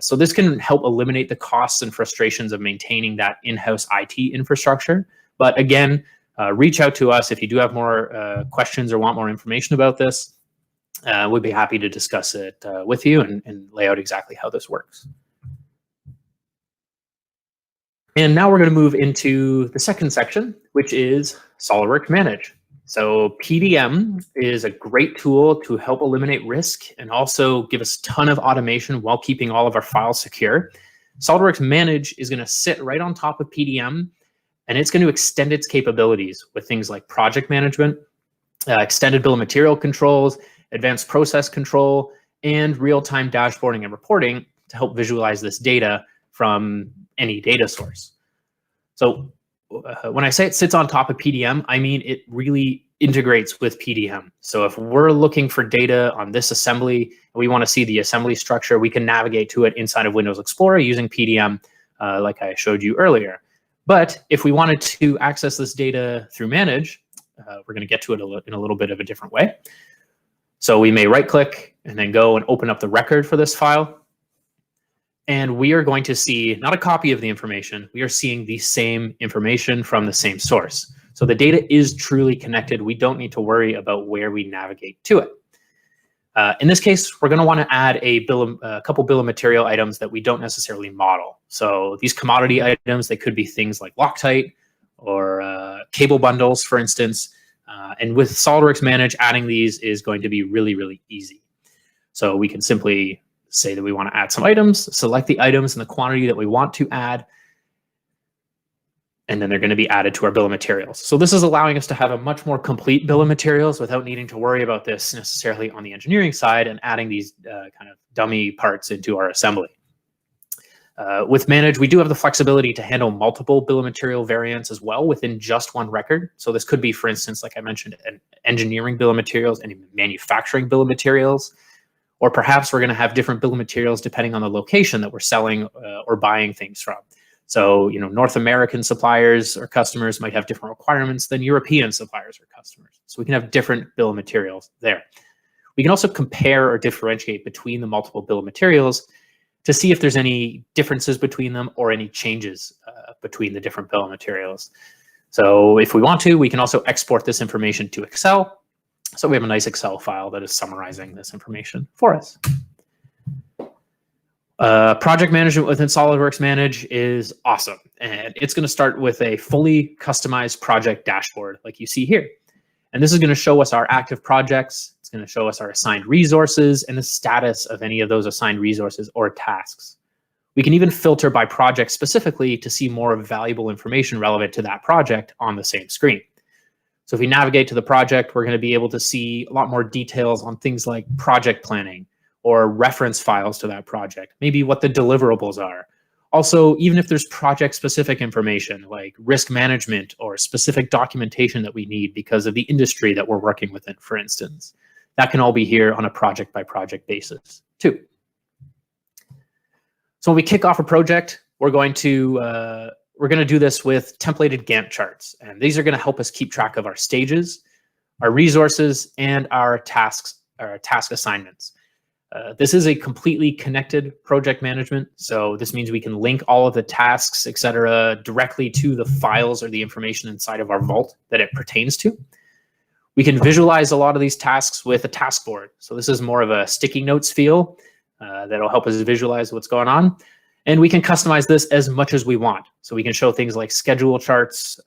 So this can help eliminate the costs and frustrations of maintaining that in-house IT infrastructure. But again, reach out to us if you do have more questions or want more information about this. We'd be happy to discuss it with you and lay out exactly how this works. And now we're going to move into the second section, which is SOLIDWORKS Manage. So PDM is a great tool to help eliminate risk and also give us a ton of automation while keeping all of our files secure. SOLIDWORKS Manage is going to sit right on top of PDM, and it's going to extend its capabilities with things like project management, extended bill of material controls, advanced process control, and real-time dashboarding and reporting to help visualize this data from any data source. So when I say it sits on top of PDM, I mean it really integrates with PDM. So if we're looking for data on this assembly, and we want to see the assembly structure, we can navigate to it inside of Windows Explorer using PDM, like I showed you earlier. But if we wanted to access this data through Manage, we're going to get to it in a little bit of a different way. So we may right-click and then go and open up the record for this file. And we are going to see not a copy of the information, we are seeing the same information from the same source. So the data is truly connected. We don't need to worry about where we navigate to it. In this case, we're going to want to add a couple bill of material items that we don't necessarily model. So these commodity items, they could be things like Loctite or cable bundles, for instance. And with SOLIDWORKS Manage, adding these is going to be really, really easy. So we can simply say that we want to add some items, select the items and the quantity that we want to add, and then they're going to be added to our bill of materials. So this is allowing us to have a much more complete bill of materials without needing to worry about this necessarily on the engineering side and adding these kind of dummy parts into our assembly. With Manage, we do have the flexibility to handle multiple bill of material variants as well within just one record. So this could be, for instance, like I mentioned, an engineering bill of materials and a manufacturing bill of materials, or perhaps we're going to have different bill of materials depending on the location that we're selling or buying things from. So, you know, North American suppliers or customers might have different requirements than European suppliers or customers. So we can have different bill of materials there. We can also compare or differentiate between the multiple bill of materials to see if there's any differences between them or any changes between the different bill of materials. So if we want to, we can also export this information to Excel. So we have a nice Excel file that is summarizing this information for us. Project management within SOLIDWORKS Manage is awesome. And it's going to start with a fully customized project dashboard like you see here. And this is going to show us our active projects. It's going to show us our assigned resources and the status of any of those assigned resources or tasks. We can even filter by project specifically to see more valuable information relevant to that project on the same screen. So if we navigate to the project, we're going to be able to see a lot more details on things like project planning or reference files to that project, maybe what the deliverables are. Also, even if there's project-specific information like risk management or specific documentation that we need because of the industry that we're working within, for instance, that can all be here on a project-by-project basis too. So when we kick off a project, we're going to do this with templated Gantt charts, and these are going to help us keep track of our stages, our resources, and our tasks, our task assignments. This is a completely connected project management. So this means we can link all of the tasks, et cetera, directly to the files or the information inside of our vault that it pertains to. We can visualize a lot of these tasks with a task board. So this is more of a sticky notes feel that'll help us visualize what's going on. And we can customize this as much as we want. So we can show things like schedule charts,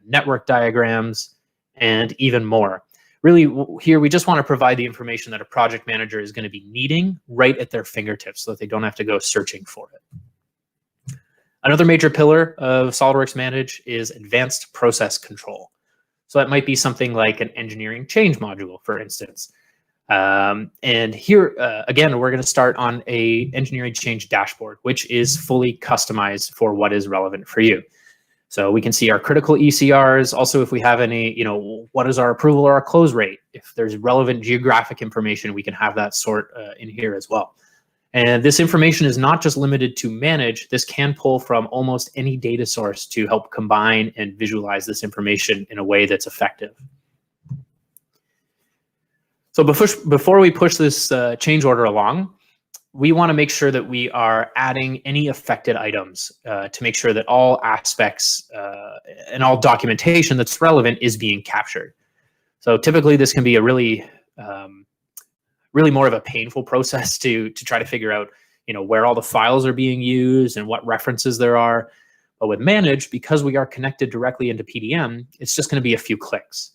network diagrams, and even more. Really, here we just want to provide the information that a project manager is going to be needing right at their fingertips so that they don't have to go searching for it. Another major pillar of SOLIDWORKS Manage is advanced process control. So that might be something like an engineering change module, for instance. And here, again, we're going to start on a engineering change dashboard, which is fully customized for what is relevant for you. So we can see our critical ECRs. Also, if we have any, what is our approval or our close rate? If there's relevant geographic information, we can have that sort in here as well. And this information is not just limited to manage. This can pull from almost any data source to help combine and visualize this information in a way that's effective. So before we push this change order along, we want to make sure that we are adding any affected items to make sure that all aspects and all documentation that's relevant is being captured. So typically this can be a really more of a painful process to try to figure out, where all the files are being used and what references there are. But with Manage, because we are connected directly into PDM, it's just going to be a few clicks.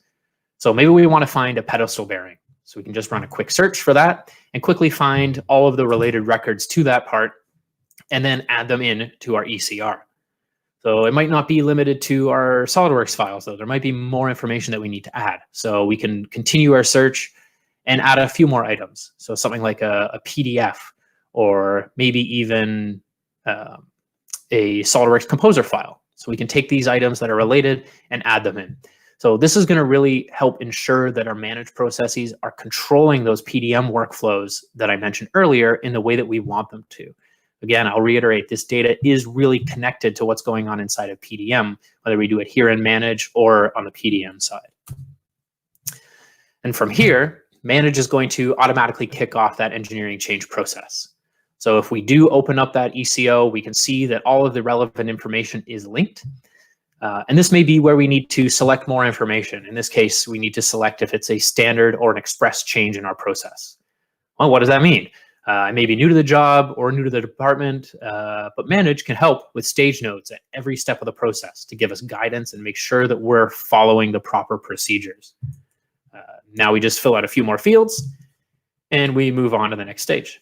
So maybe we want to find a pedestal bearing. So we can just run a quick search for that and quickly find all of the related records to that part and then add them in to our ECR. So it might not be limited to our SolidWorks files, though. There might be more information that we need to add. So we can continue our search and add a few more items. So something like a PDF, or maybe even a SolidWorks composer file. So we can take these items that are related and add them in. So this is going to really help ensure that our managed processes are controlling those PDM workflows that I mentioned earlier in the way that we want them to. Again, I'll reiterate, this data is really connected to what's going on inside of PDM, whether we do it here in Manage or on the PDM side. And from here, Manage is going to automatically kick off that engineering change process. So if we do open up that ECO, we can see that all of the relevant information is linked. And this may be where we need to select more information. In this case, we need to select if it's a standard or an express change in our process. Well, what does that mean? I may be new to the job or new to the department, but Manage can help with stage notes at every step of the process to give us guidance and make sure that we're following the proper procedures. Now we just fill out a few more fields and we move on to the next stage.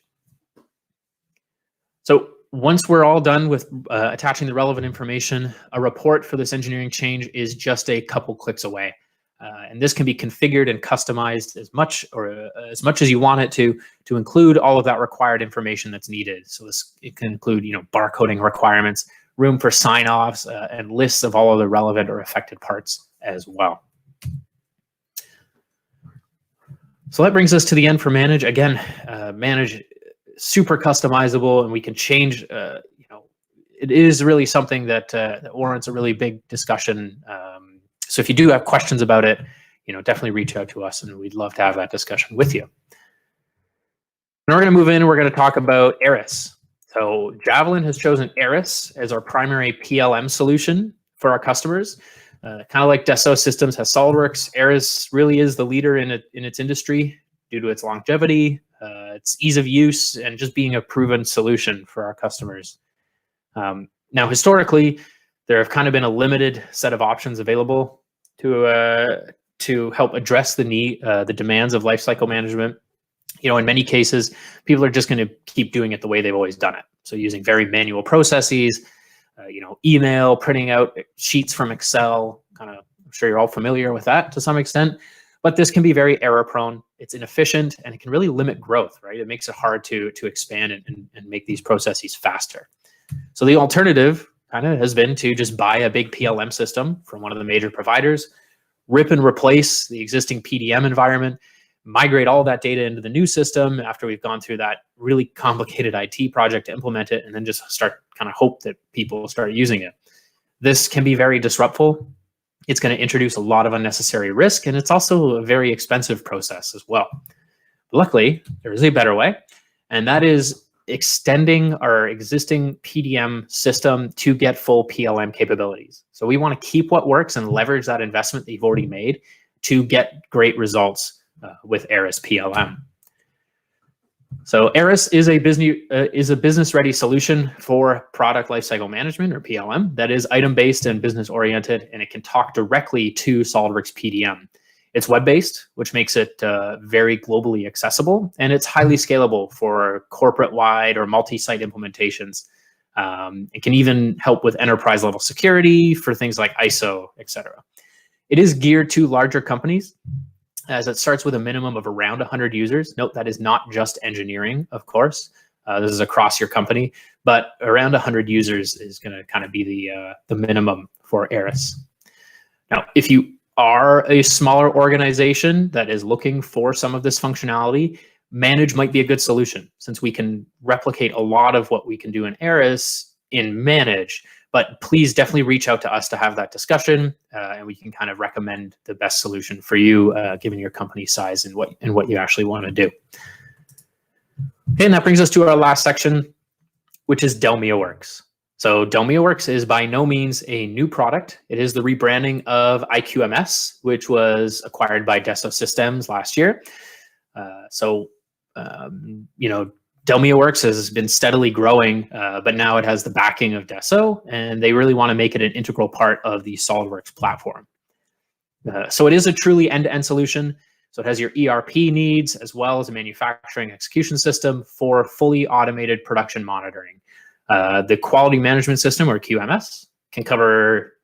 So once we're all done with attaching the relevant information, a report for this engineering change is just a couple clicks away. And this can be configured and customized as much as you want it to include all of that required information that's needed. So it can include, barcoding requirements, room for sign-offs, and lists of all of the relevant or affected parts as well. So that brings us to the end for Manage. Again, Manage, super customizable, and we can change. It is really something that warrants a really big discussion. So if you do have questions about it, definitely reach out to us, and we'd love to have that discussion with you. Now we're going to move in. We're going to talk about Aris. So Javelin has chosen Aris as our primary PLM solution for our customers. Kind of like Dassault Systems has SolidWorks, Aris really is the leader in its industry due to its longevity, its ease of use, and just being a proven solution for our customers. Now, historically, there have kind of been a limited set of options available to help address the demands of lifecycle management. In many cases, people are just going to keep doing it the way they've always done it. So using very manual processes, email, printing out sheets from Excel, I'm sure you're all familiar with that to some extent, but this can be very error prone. It's inefficient and it can really limit growth, right? It makes it hard to expand and make these processes faster. So the alternative has been to just buy a big PLM system from one of the major providers, rip and replace the existing PDM environment, migrate all that data into the new system after we've gone through that really complicated IT project to implement it, and then just start hope that people start using it. This can be very disruptive. It's going to introduce a lot of unnecessary risk, and it's also a very expensive process as well. Luckily, there is a better way, and that is extending our existing PDM system to get full PLM capabilities. So we want to keep what works and leverage that investment that you've already made to get great results with Aris PLM. So Aris is a business-ready solution for product lifecycle management, or PLM, that is item-based and business-oriented, and it can talk directly to SolidWorks PDM. It's web-based, which makes it very globally accessible, and it's highly scalable for corporate-wide or multi-site implementations. It can even help with enterprise-level security for things like ISO, etc. It is geared to larger companies, as it starts with a minimum of around 100 users. Note that is not just engineering, of course. This is across your company, but around 100 users is going to be the minimum for Aris. Now, if you are a smaller organization that is looking for some of this functionality, Manage might be a good solution since we can replicate a lot of what we can do in Aris in Manage. But please definitely reach out to us to have that discussion, and we can kind of recommend the best solution for you, given your company size and what you actually want to do. Okay, and that brings us to our last section, which is DelmiaWorks. So DelmiaWorks is by no means a new product. It is the rebranding of IQMS, which was acquired by Dassault Systems last year. DelmiaWorks has been steadily growing, but now it has the backing of Dassault, and they really want to make it an integral part of the SolidWorks platform. So it is a truly end-to-end solution. So it has your ERP needs as well as a manufacturing execution system for fully automated production monitoring. The quality management system, or QMS, can cover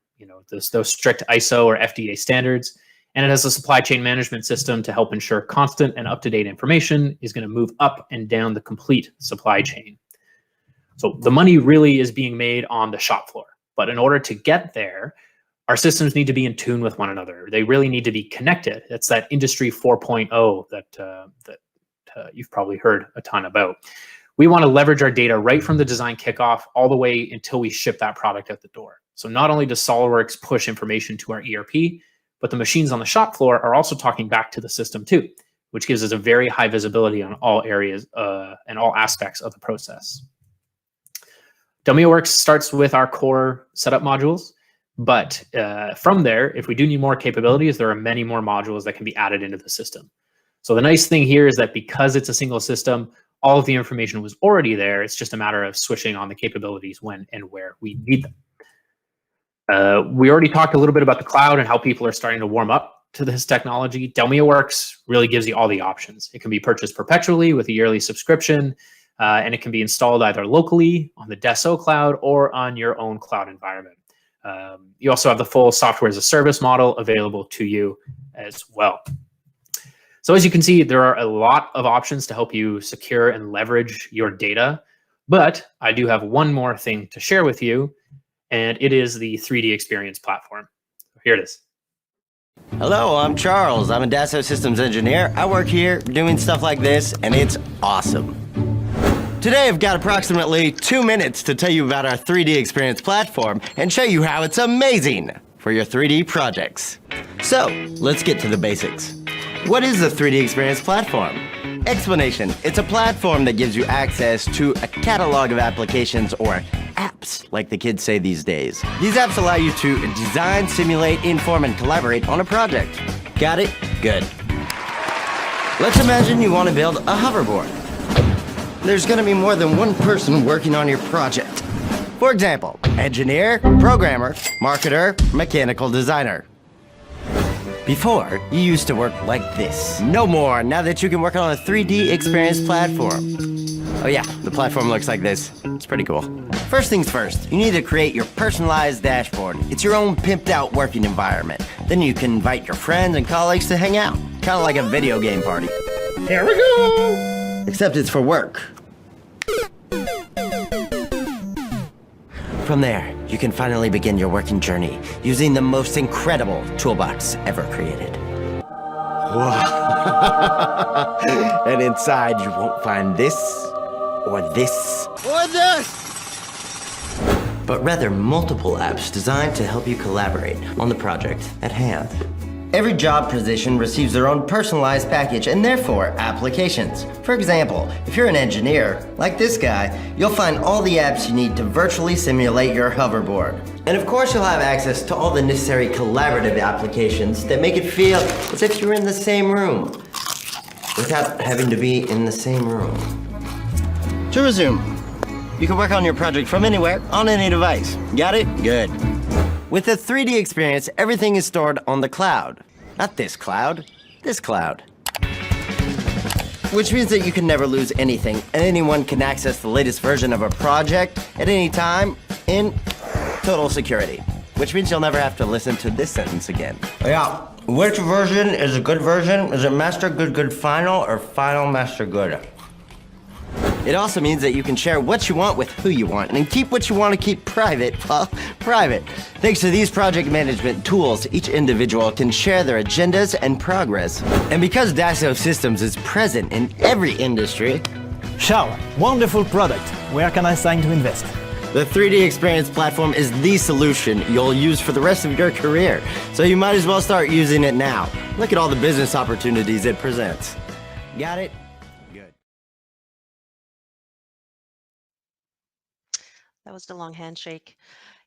those strict ISO or FDA standards. And it has a supply chain management system to help ensure constant and up-to-date information is going to move up and down the complete supply chain. So the money really is being made on the shop floor. But in order to get there, our systems need to be in tune with one another. They really need to be connected. That's that Industry 4.0 that you've probably heard a ton about. We want to leverage our data right from the design kickoff all the way until we ship that product out the door. So not only does SolidWorks push information to our ERP, but the machines on the shop floor are also talking back to the system too, which gives us a very high visibility on all areas and all aspects of the process. DelmiaWorks starts with our core setup modules, but from there, if we do need more capabilities, there are many more modules that can be added into the system. So the nice thing here is that because it's a single system, all of the information was already there. It's just a matter of switching on the capabilities when and where we need them. We already talked a little bit about the cloud and how people are starting to warm up to this technology. DelmiaWorks really gives you all the options. It can be purchased perpetually with a yearly subscription, and it can be installed either locally on the Dassault cloud or on your own cloud environment. You also have the full software as a service model available to you as well. So as you can see, there are a lot of options to help you secure and leverage your data, but I do have one more thing to share with you, and it is the 3D Experience platform. Here it is. Hello, I'm Charles. I'm a Dassault Systems engineer. I work here doing stuff like this, and it's awesome. Today I've got approximately 2 minutes to tell you about our 3D Experience platform and show you how it's amazing for your 3D projects. So, let's get to the basics. What is the 3D Experience platform? Explanation: it's a platform that gives you access to a catalog of applications, or apps, like the kids say these days. These apps allow you to design, simulate, inform, and collaborate on a project. Got it? Good. Let's imagine you want to build a hoverboard. There's going to be more than one person working on your project. For example, engineer, programmer, marketer, mechanical designer. Before, you used to work like this. No more, now that you can work on a 3D Experience platform. Oh yeah, the platform looks like this. It's pretty cool. First things first, you need to create your personalized dashboard. It's your own pimped out working environment. Then you can invite your friends and colleagues to hang out. Kind of like a video game party. Here we go! Except it's for work. From there, you can finally begin your working journey using the most incredible toolbox ever created. Whoa. And inside you won't find this, or this, or this, but rather multiple apps designed to help you collaborate on the project at hand. Every job position receives their own personalized package and therefore applications. For example, if you're an engineer, like this guy, you'll find all the apps you need to virtually simulate your hoverboard. And of course you'll have access to all the necessary collaborative applications that make it feel as if you're in the same room, without having to be in the same room. To resume, you can work on your project from anywhere, on any device. Got it? Good. With the 3D Experience, everything is stored on the cloud. Not this cloud, this cloud. Which means that you can never lose anything, and anyone can access the latest version of a project at any time in total security. Which means you'll never have to listen to this sentence again. Yeah, which version is a good version? Is it master good good final, or final master good? It also means that you can share what you want with who you want and keep what you want to keep private, well, private. Thanks to these project management tools, each individual can share their agendas and progress. And because Dassault Systems is present in every industry, Charles, wonderful product. Where can I sign to invest? the 3D Experience platform is the solution you'll use for the rest of your career. So you might as well start using it now. Look at all the business opportunities it presents. Got it? Good. That was the long handshake.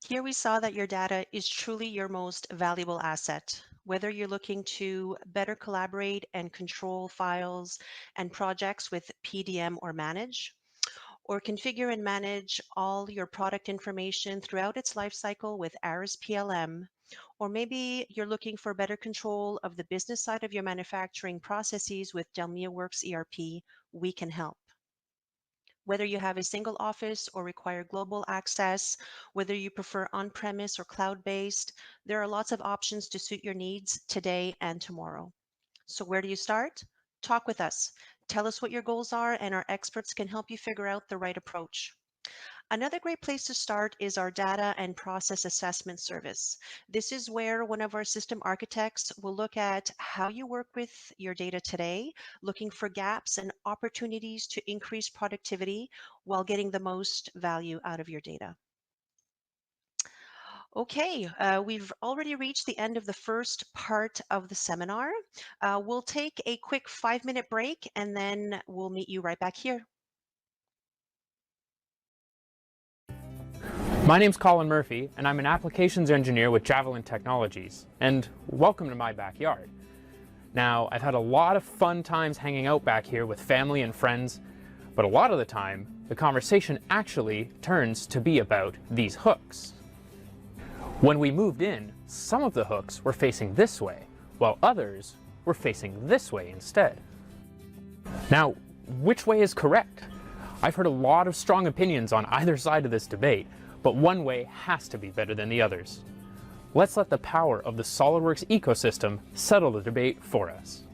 Here we saw that your data is truly your most valuable asset. Whether you're looking to better collaborate and control files and projects with PDM or Manage, or configure and manage all your product information throughout its lifecycle with Aris PLM, or maybe you're looking for better control of the business side of your manufacturing processes with DelmiaWorks ERP, we can help. Whether you have a single office or require global access, whether you prefer on-premise or cloud-based, there are lots of options to suit your needs today and tomorrow. So where do you start? Talk with us. Tell us what your goals are, and our experts can help you figure out the right approach. Another great place to start is our data and process assessment service. This is where one of our system architects will look at how you work with your data today, looking for gaps and opportunities to increase productivity while getting the most value out of your data. Okay, we've already reached the end of the first part of the seminar. We'll take a quick 5-minute break and then we'll meet you right back here. My name's Colin Murphy, and I'm an applications engineer with Javelin Technologies, and welcome to my backyard. Now, I've had a lot of fun times hanging out back here with family and friends, but a lot of the time, the conversation actually turns to be about these hooks. When we moved in, some of the hooks were facing this way, while others were facing this way instead. Now, which way is correct? I've heard a lot of strong opinions on either side of this debate, but one way has to be better than the others. Let's let the power of the SOLIDWORKS ecosystem settle the debate for us.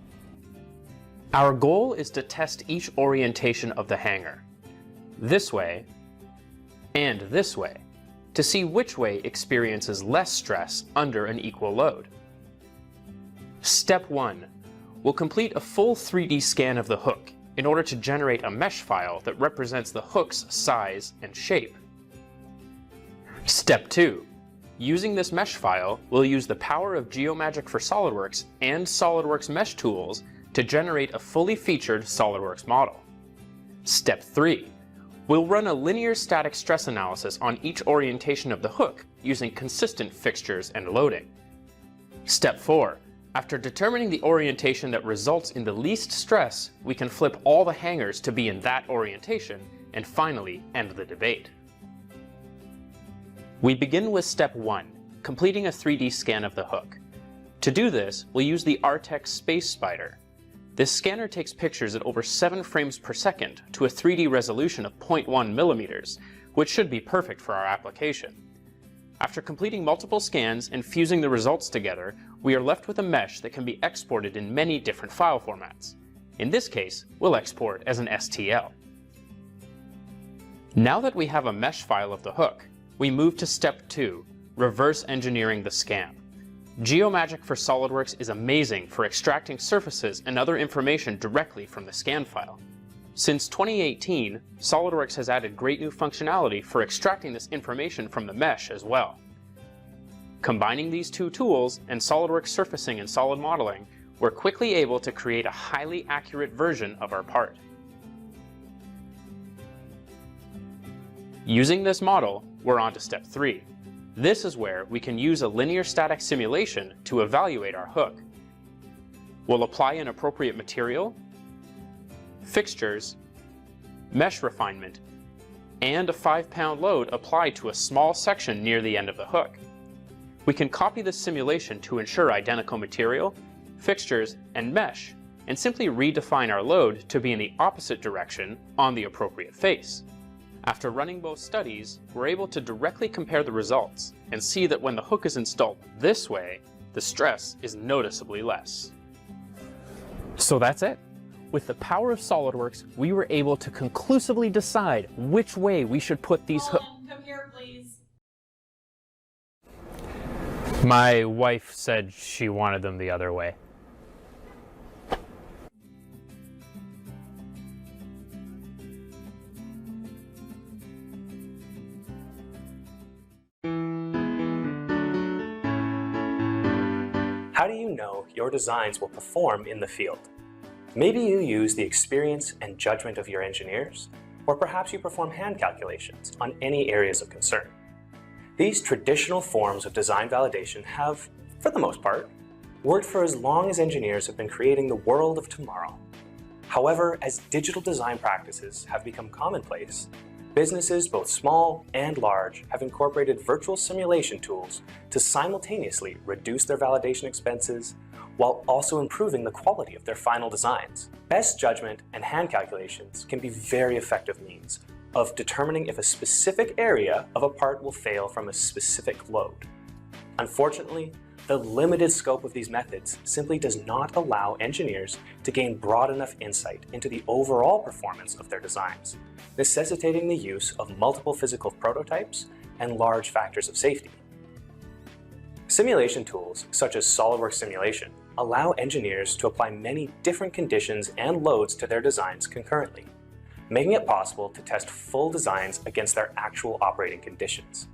Our goal is to test each orientation of the hanger, this way and this way, to see which way experiences less stress under an equal load. Step 1. We'll complete a full 3D scan of the hook in order to generate a mesh file that represents the hook's size and shape. Step 2. Using this mesh file, we'll use the power of GeoMagick for SOLIDWORKS and SOLIDWORKS mesh tools to generate a fully featured SOLIDWORKS model. Step 3. We'll run a linear static stress analysis on each orientation of the hook using consistent fixtures and loading. Step 4. After determining the orientation that results in the least stress, we can flip all the hangers to be in that orientation and finally end the debate. We begin with step 1, completing a 3D scan of the hook. To do this, we'll use the Artex Space Spider. This scanner takes pictures at over 7 frames per second to a 3D resolution of 0.1 millimeters, which should be perfect for our application. After completing multiple scans and fusing the results together, we are left with a mesh that can be exported in many different file formats. In this case, we'll export as an STL. Now that we have a mesh file of the hook, we move to step 2, reverse engineering the scan. GeoMagick for SOLIDWORKS is amazing for extracting surfaces and other information directly from the scan file. Since 2018, SOLIDWORKS has added great new functionality for extracting this information from the mesh as well. Combining these two tools and SOLIDWORKS surfacing and solid modeling, we're quickly able to create a highly accurate version of our part. Using this model, we're on to step 3. This is where we can use a linear static simulation to evaluate our hook. We'll apply an appropriate material, fixtures, mesh refinement, and a 5-pound load applied to a small section near the end of the hook. We can copy this simulation to ensure identical material, fixtures, and mesh, and simply redefine our load to be in the opposite direction on the appropriate face. After running both studies, we're able to directly compare the results and see that when the hook is installed this way, the stress is noticeably less. So that's it. With the power of SolidWorks, we were able to conclusively decide which way we should put these hooks. Come here, please. My wife said she wanted them the other way. How do you know your designs will perform in the field? Maybe you use the experience and judgment of your engineers, or perhaps you perform hand calculations on any areas of concern. These traditional forms of design validation have, for the most part, worked for as long as engineers have been creating the world of tomorrow. However, as digital design practices have become commonplace, businesses both small and large have incorporated virtual simulation tools to simultaneously reduce their validation expenses while also improving the quality of their final designs. Best judgment and hand calculations can be very effective means of determining if a specific area of a part will fail from a specific load. Unfortunately, the limited scope of these methods simply does not allow engineers to gain broad enough insight into the overall performance of their designs, necessitating the use of multiple physical prototypes and large factors of safety. Simulation tools, such as SolidWorks Simulation, allow engineers to apply many different conditions and loads to their designs concurrently, making it possible to test full designs against their actual operating conditions.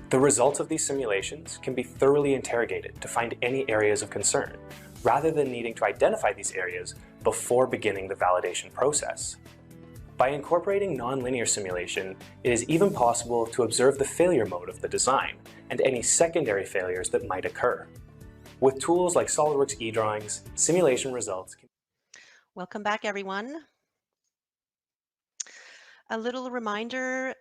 The results of these simulations can be thoroughly interrogated to find any areas of concern, rather than needing to identify these areas before beginning the validation process. By incorporating nonlinear simulation, it is even possible to observe the failure mode of the design and any secondary failures that might occur. With tools like SolidWorks eDrawings, simulation results can... Welcome back, everyone. A little reminder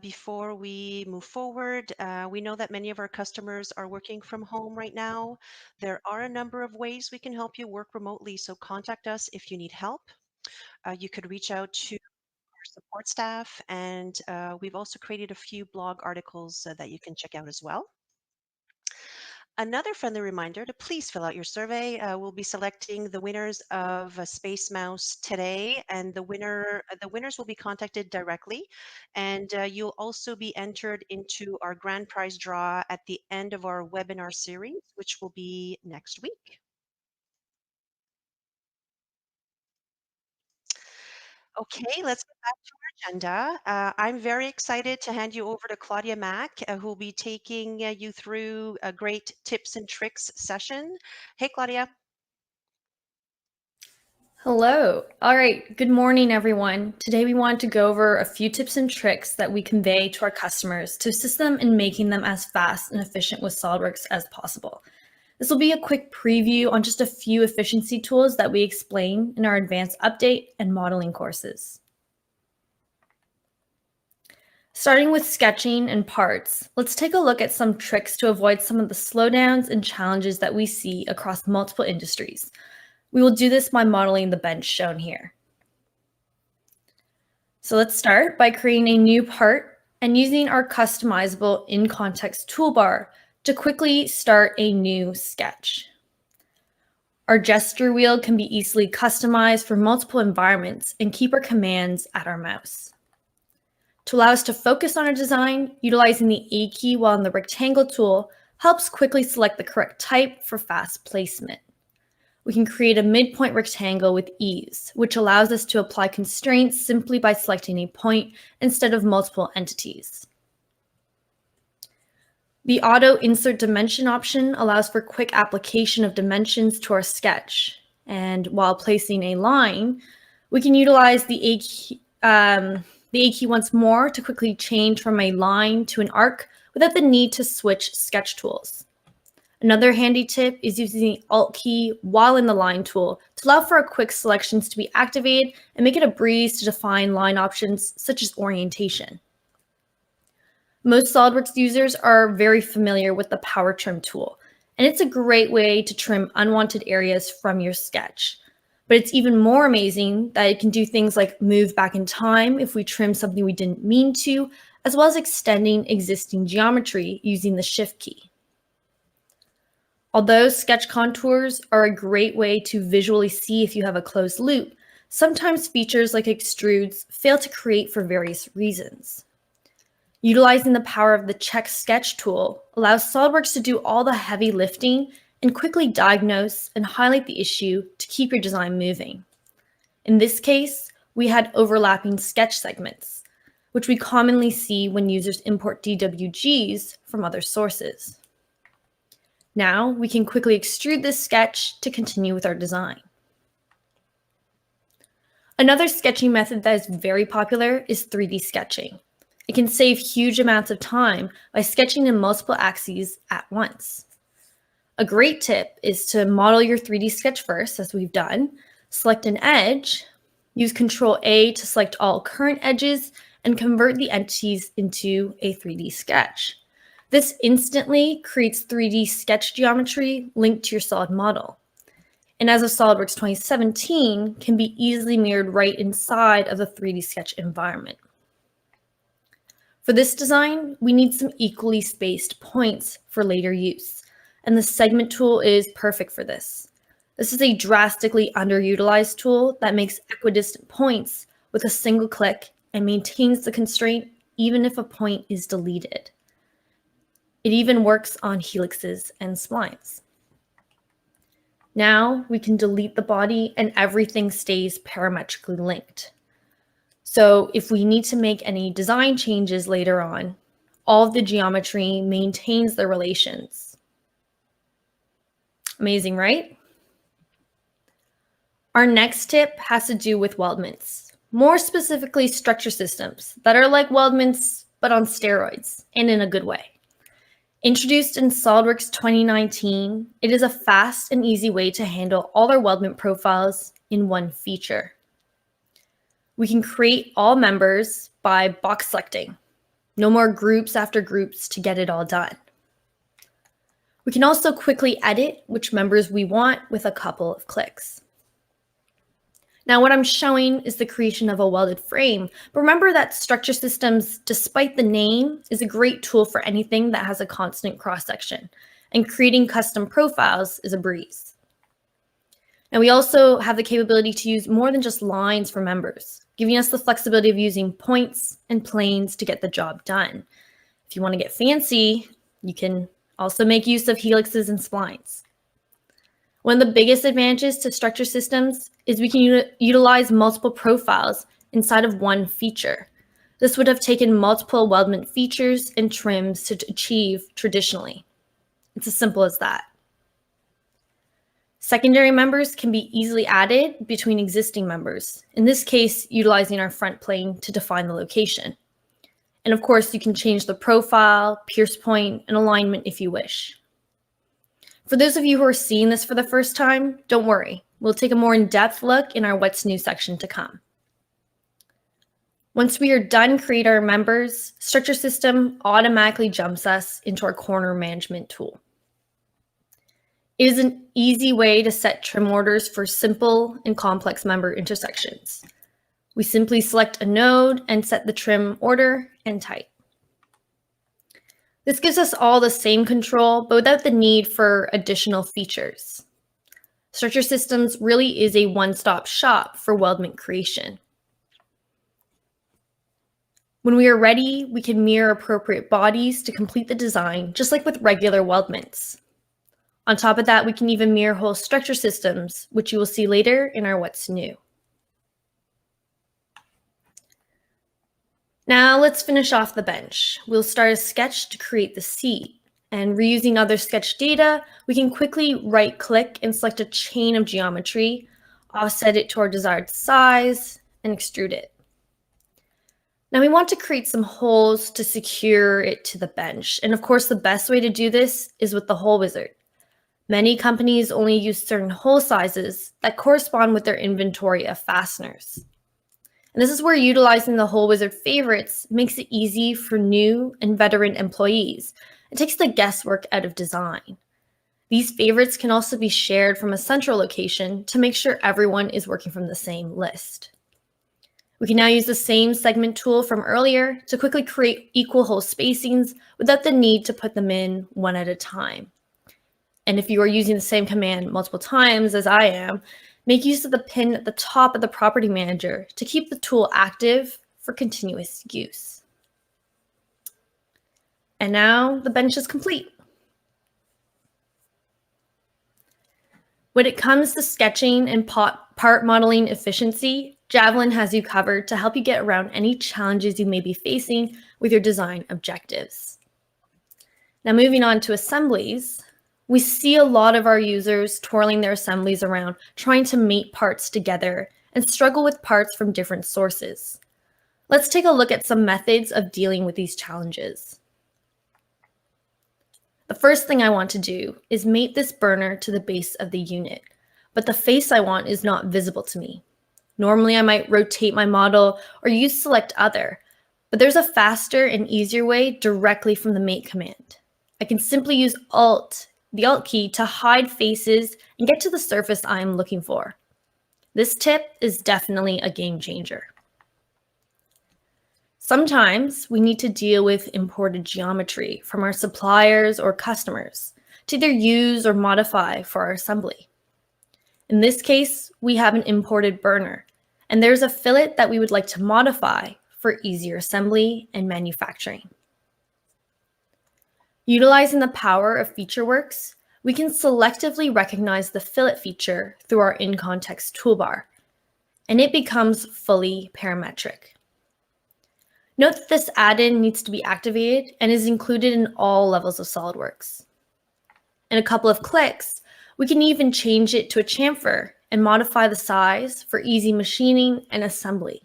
before we move forward. We know that many of our customers are working from home right now. There are a number of ways we can help you work remotely, so contact us if you need help. You could reach out to our support staff, and we've also created a few blog articles that you can check out as well. Another friendly reminder to please fill out your survey. We'll be selecting the winners of Space Mouse today, and the winners will be contacted directly, and you'll also be entered into our grand prize draw at the end of our webinar series, which will be next week. Okay, let's get back to our agenda. I'm very excited to hand you over to Claudia Mack, who will be taking you through a great tips and tricks session. Hey, Claudia. Hello. All right. Good morning, everyone. Today we want to go over a few tips and tricks that we convey to our customers to assist them in making them as fast and efficient with SolidWorks as possible. This will be a quick preview on just a few efficiency tools that we explain in our advanced update and modeling courses. Starting with sketching and parts, let's take a look at some tricks to avoid some of the slowdowns and challenges that we see across multiple industries. We will do this by modeling the bench shown here. So let's start by creating a new part and using our customizable in-context toolbar to quickly start a new sketch. Our gesture wheel can be easily customized for multiple environments and keep our commands at our mouse. To allow us to focus on our design, utilizing the A key while in the rectangle tool helps quickly select the correct type for fast placement. We can create a midpoint rectangle with ease, which allows us to apply constraints simply by selecting a point instead of multiple entities. The auto insert dimension option allows for quick application of dimensions to our sketch. And while placing a line, we can utilize the A key once more to quickly change from a line to an arc without the need to switch sketch tools. Another handy tip is using the Alt key while in the line tool to allow for quick selections to be activated and make it a breeze to define line options such as orientation. Most SolidWorks users are very familiar with the Power Trim tool, and it's a great way to trim unwanted areas from your sketch. But it's even more amazing that it can do things like move back in time if we trim something we didn't mean to, as well as extending existing geometry using the Shift key. Although sketch contours are a great way to visually see if you have a closed loop, sometimes features like extrudes fail to create for various reasons. Utilizing the power of the Check Sketch tool allows SOLIDWORKS to do all the heavy lifting and quickly diagnose and highlight the issue to keep your design moving. In this case, we had overlapping sketch segments, which we commonly see when users import DWGs from other sources. Now we can quickly extrude this sketch to continue with our design. Another sketching method that is very popular is 3D sketching. It can save huge amounts of time by sketching in multiple axes at once. A great tip is to model your 3D sketch first, as we've done, select an edge, use Ctrl-A to select all current edges, and convert the entities into a 3D sketch. This instantly creates 3D sketch geometry linked to your solid model. And as of SOLIDWORKS 2017, can be easily mirrored right inside of the 3D sketch environment. For this design, we need some equally spaced points for later use, and the segment tool is perfect for this. This is a drastically underutilized tool that makes equidistant points with a single click and maintains the constraint even if a point is deleted. It even works on helixes and splines. Now we can delete the body and everything stays parametrically linked. So if we need to make any design changes later on, all of the geometry maintains their relations. Amazing, right? Our next tip has to do with weldments, more specifically structure systems that are like weldments but on steroids and in a good way. Introduced in SOLIDWORKS 2019, it is a fast and easy way to handle all our weldment profiles in one feature. We can create all members by box selecting. No more groups after groups to get it all done. We can also quickly edit which members we want with a couple of clicks. Now what I'm showing is the creation of a welded frame, but remember that Structure Systems, despite the name, is a great tool for anything that has a constant cross-section, and creating custom profiles is a breeze. Now we also have the capability to use more than just lines for members, giving us the flexibility of using points and planes to get the job done. If you want to get fancy, you can also make use of helixes and splines. One of the biggest advantages to structure systems is we can utilize multiple profiles inside of one feature. This would have taken multiple weldment features and trims to achieve traditionally. It's as simple as that. Secondary members can be easily added between existing members, in this case, utilizing our front plane to define the location. And of course, you can change the profile, pierce point, and alignment if you wish. For those of you who are seeing this for the first time, don't worry. We'll take a more in-depth look in our What's New section to come. Once we are done creating our members, Structure System automatically jumps us into our corner management tool. It is an easy way to set trim orders for simple and complex member intersections. We simply select a node and set the trim order and type. This gives us all the same control, but without the need for additional features. Structure Systems really is a one-stop shop for weldment creation. When we are ready, we can mirror appropriate bodies to complete the design, just like with regular weldments. On top of that, we can even mirror whole structure systems, which you will see later in our What's New. Now let's finish off the bench. We'll start a sketch to create the seat, and reusing other sketch data, we can quickly right-click and select a chain of geometry, offset it to our desired size, and extrude it. Now we want to create some holes to secure it to the bench, and of course the best way to do this is with the hole wizard. Many companies only use certain hole sizes that correspond with their inventory of fasteners. And this is where utilizing the hole wizard favorites makes it easy for new and veteran employees. It takes the guesswork out of design. These favorites can also be shared from a central location to make sure everyone is working from the same list. We can now use the same segment tool from earlier to quickly create equal hole spacings without the need to put them in one at a time. And if you are using the same command multiple times as I am, Make use of the pin at the top of the property manager to keep the tool active for continuous use. And now the bench is complete. When it comes to sketching and part modeling efficiency, Javelin has you covered to help you get around any challenges you may be facing with your design objectives. Now moving on to assemblies, we see a lot of our users twirling their assemblies around, trying to mate parts together and struggle with parts from different sources. Let's take a look at some methods of dealing with these challenges. The first thing I want to do is mate this burner to the base of the unit, but the face I want is not visible to me. Normally I might rotate my model or use select other, but there's a faster and easier way directly from the mate command. I can simply use the Alt key to hide faces and get to the surface I am looking for. This tip is definitely a game changer. Sometimes we need to deal with imported geometry from our suppliers or customers to either use or modify for our assembly. In this case, we have an imported burner, and there's a fillet that we would like to modify for easier assembly and manufacturing. Utilizing the power of FeatureWorks, we can selectively recognize the fillet feature through our in-context toolbar, and it becomes fully parametric. Note that this add-in needs to be activated and is included in all levels of SOLIDWORKS. In a couple of clicks, we can even change it to a chamfer and modify the size for easy machining and assembly.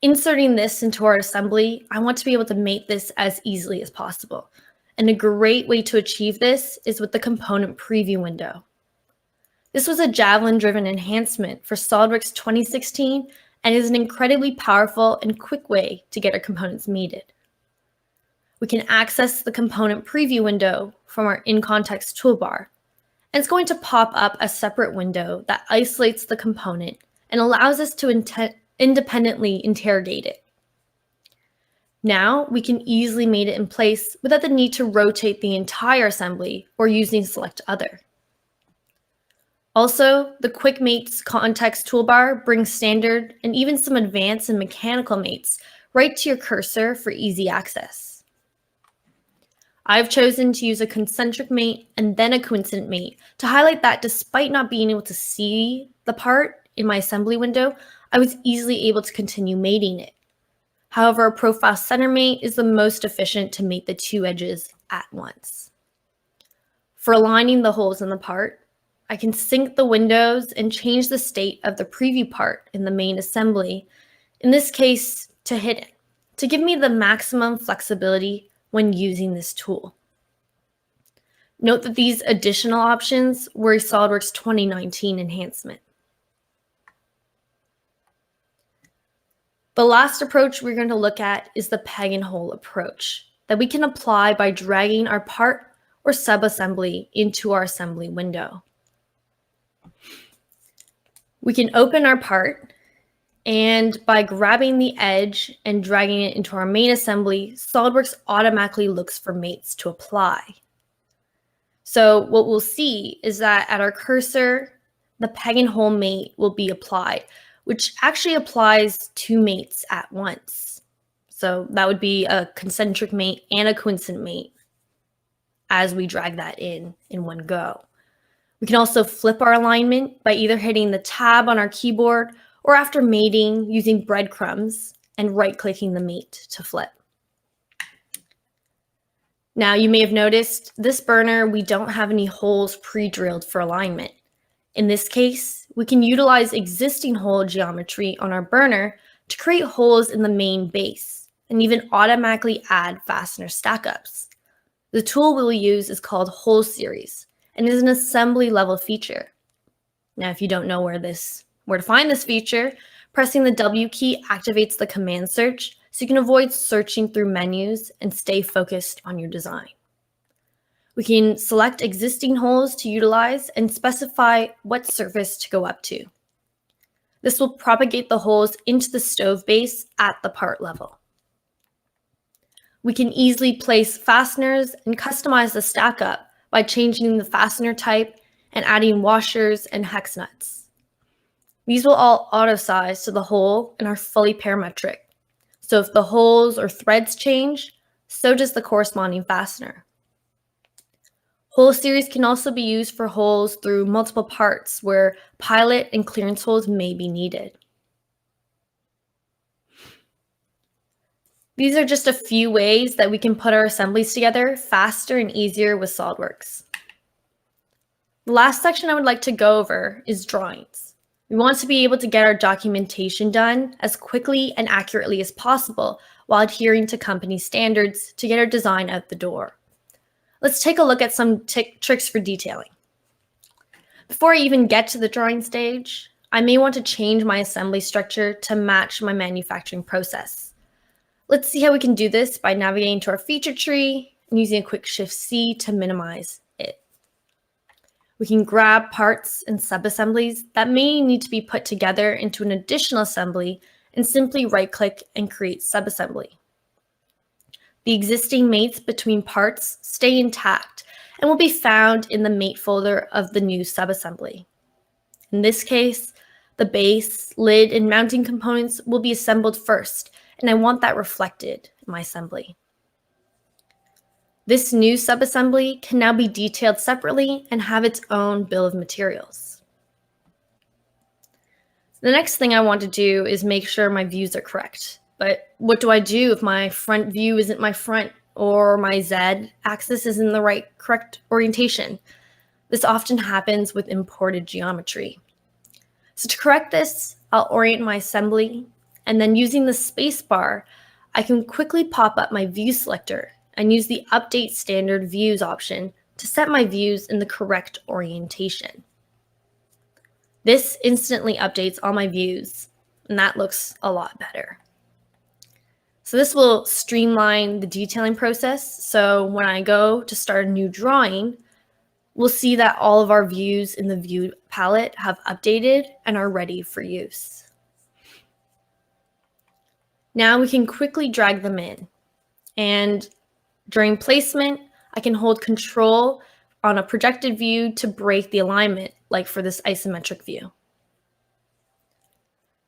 Inserting this into our assembly, I want to be able to mate this as easily as possible. And a great way to achieve this is with the component preview window. This was a Javelin-driven enhancement for SOLIDWORKS 2016 and is an incredibly powerful and quick way to get our components mated. We can access the component preview window from our in-context toolbar, and it's going to pop up a separate window that isolates the component and allows us to independently interrogate it. Now we can easily mate it in place without the need to rotate the entire assembly or using select other. Also, the Quick Mates context toolbar brings standard and even some advanced and mechanical mates right to your cursor for easy access. I've chosen to use a concentric mate and then a coincident mate to highlight that despite not being able to see the part in my assembly window, I was easily able to continue mating it. However, a profile center mate is the most efficient to mate the two edges at once. For aligning the holes in the part, I can sync the windows and change the state of the preview part in the main assembly, in this case to hidden, to give me the maximum flexibility when using this tool. Note that these additional options were a SOLIDWORKS 2019 enhancement. The last approach we're going to look at is the peg and hole approach that we can apply by dragging our part or subassembly into our assembly window. We can open our part, and by grabbing the edge and dragging it into our main assembly, SOLIDWORKS automatically looks for mates to apply. So what we'll see is that at our cursor, the peg and hole mate will be applied, which actually applies two mates at once. So that would be a concentric mate and a coincident mate as we drag that in one go. We can also flip our alignment by either hitting the tab on our keyboard or after mating using breadcrumbs and right-clicking the mate to flip. Now you may have noticed this burner, we don't have any holes pre-drilled for alignment. In this case, we can utilize existing hole geometry on our burner to create holes in the main base and even automatically add fastener stack-ups. The tool we'll use is called Hole Series and is an assembly level feature. Now, if you don't know where to find this feature, pressing the W key activates the command search so you can avoid searching through menus and stay focused on your design. We can select existing holes to utilize and specify what surface to go up to. This will propagate the holes into the stove base at the part level. We can easily place fasteners and customize the stack up by changing the fastener type and adding washers and hex nuts. These will all auto-size to the hole and are fully parametric. So if the holes or threads change, so does the corresponding fastener. Hole series can also be used for holes through multiple parts where pilot and clearance holes may be needed. These are just a few ways that we can put our assemblies together faster and easier with SOLIDWORKS. The last section I would like to go over is drawings. We want to be able to get our documentation done as quickly and accurately as possible while adhering to company standards to get our design out the door. Let's take a look at some tricks for detailing. Before I even get to the drawing stage, I may want to change my assembly structure to match my manufacturing process. Let's see how we can do this by navigating to our feature tree and using a quick Shift-C to minimize it. We can grab parts and subassemblies that may need to be put together into an additional assembly and simply right-click and create subassembly. The existing mates between parts stay intact and will be found in the mate folder of the new subassembly. In this case, the base, lid, and mounting components will be assembled first, and I want that reflected in my assembly. This new subassembly can now be detailed separately and have its own bill of materials. The next thing I want to do is make sure my views are correct. But what do I do if my front view isn't my front or my Z axis isn't the right correct orientation? This often happens with imported geometry. So to correct this, I'll orient my assembly, and then using the space bar, I can quickly pop up my view selector and use the Update Standard Views option to set my views in the correct orientation. This instantly updates all my views, and that looks a lot better. So this will streamline the detailing process. So when I go to start a new drawing, we'll see that all of our views in the view palette have updated and are ready for use. Now we can quickly drag them in. And during placement, I can hold Control on a projected view to break the alignment, like for this isometric view.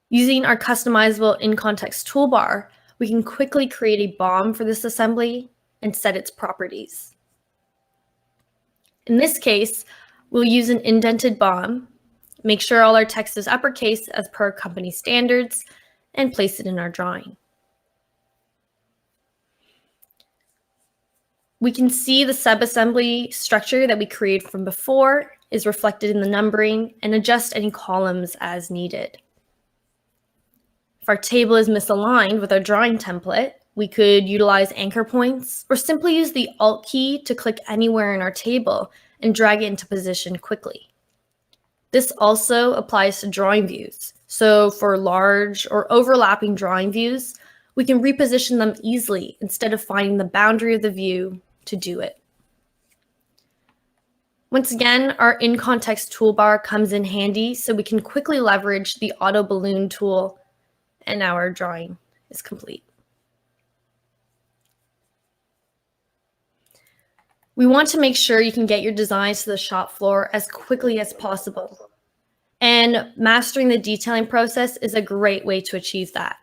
Using our customizable in-context toolbar, we can quickly create a BOM for this assembly and set its properties. In this case, we'll use an indented BOM, make sure all our text is uppercase as per company standards, and place it in our drawing. We can see the subassembly structure that we created from before is reflected in the numbering and adjust any columns as needed. If our table is misaligned with our drawing template, we could utilize anchor points or simply use the Alt key to click anywhere in our table and drag it into position quickly. This also applies to drawing views. So for large or overlapping drawing views, we can reposition them easily instead of finding the boundary of the view to do it. Once again, our in-context toolbar comes in handy so we can quickly leverage the auto balloon tool, and our drawing is complete. We want to make sure you can get your designs to the shop floor as quickly as possible. And mastering the detailing process is a great way to achieve that.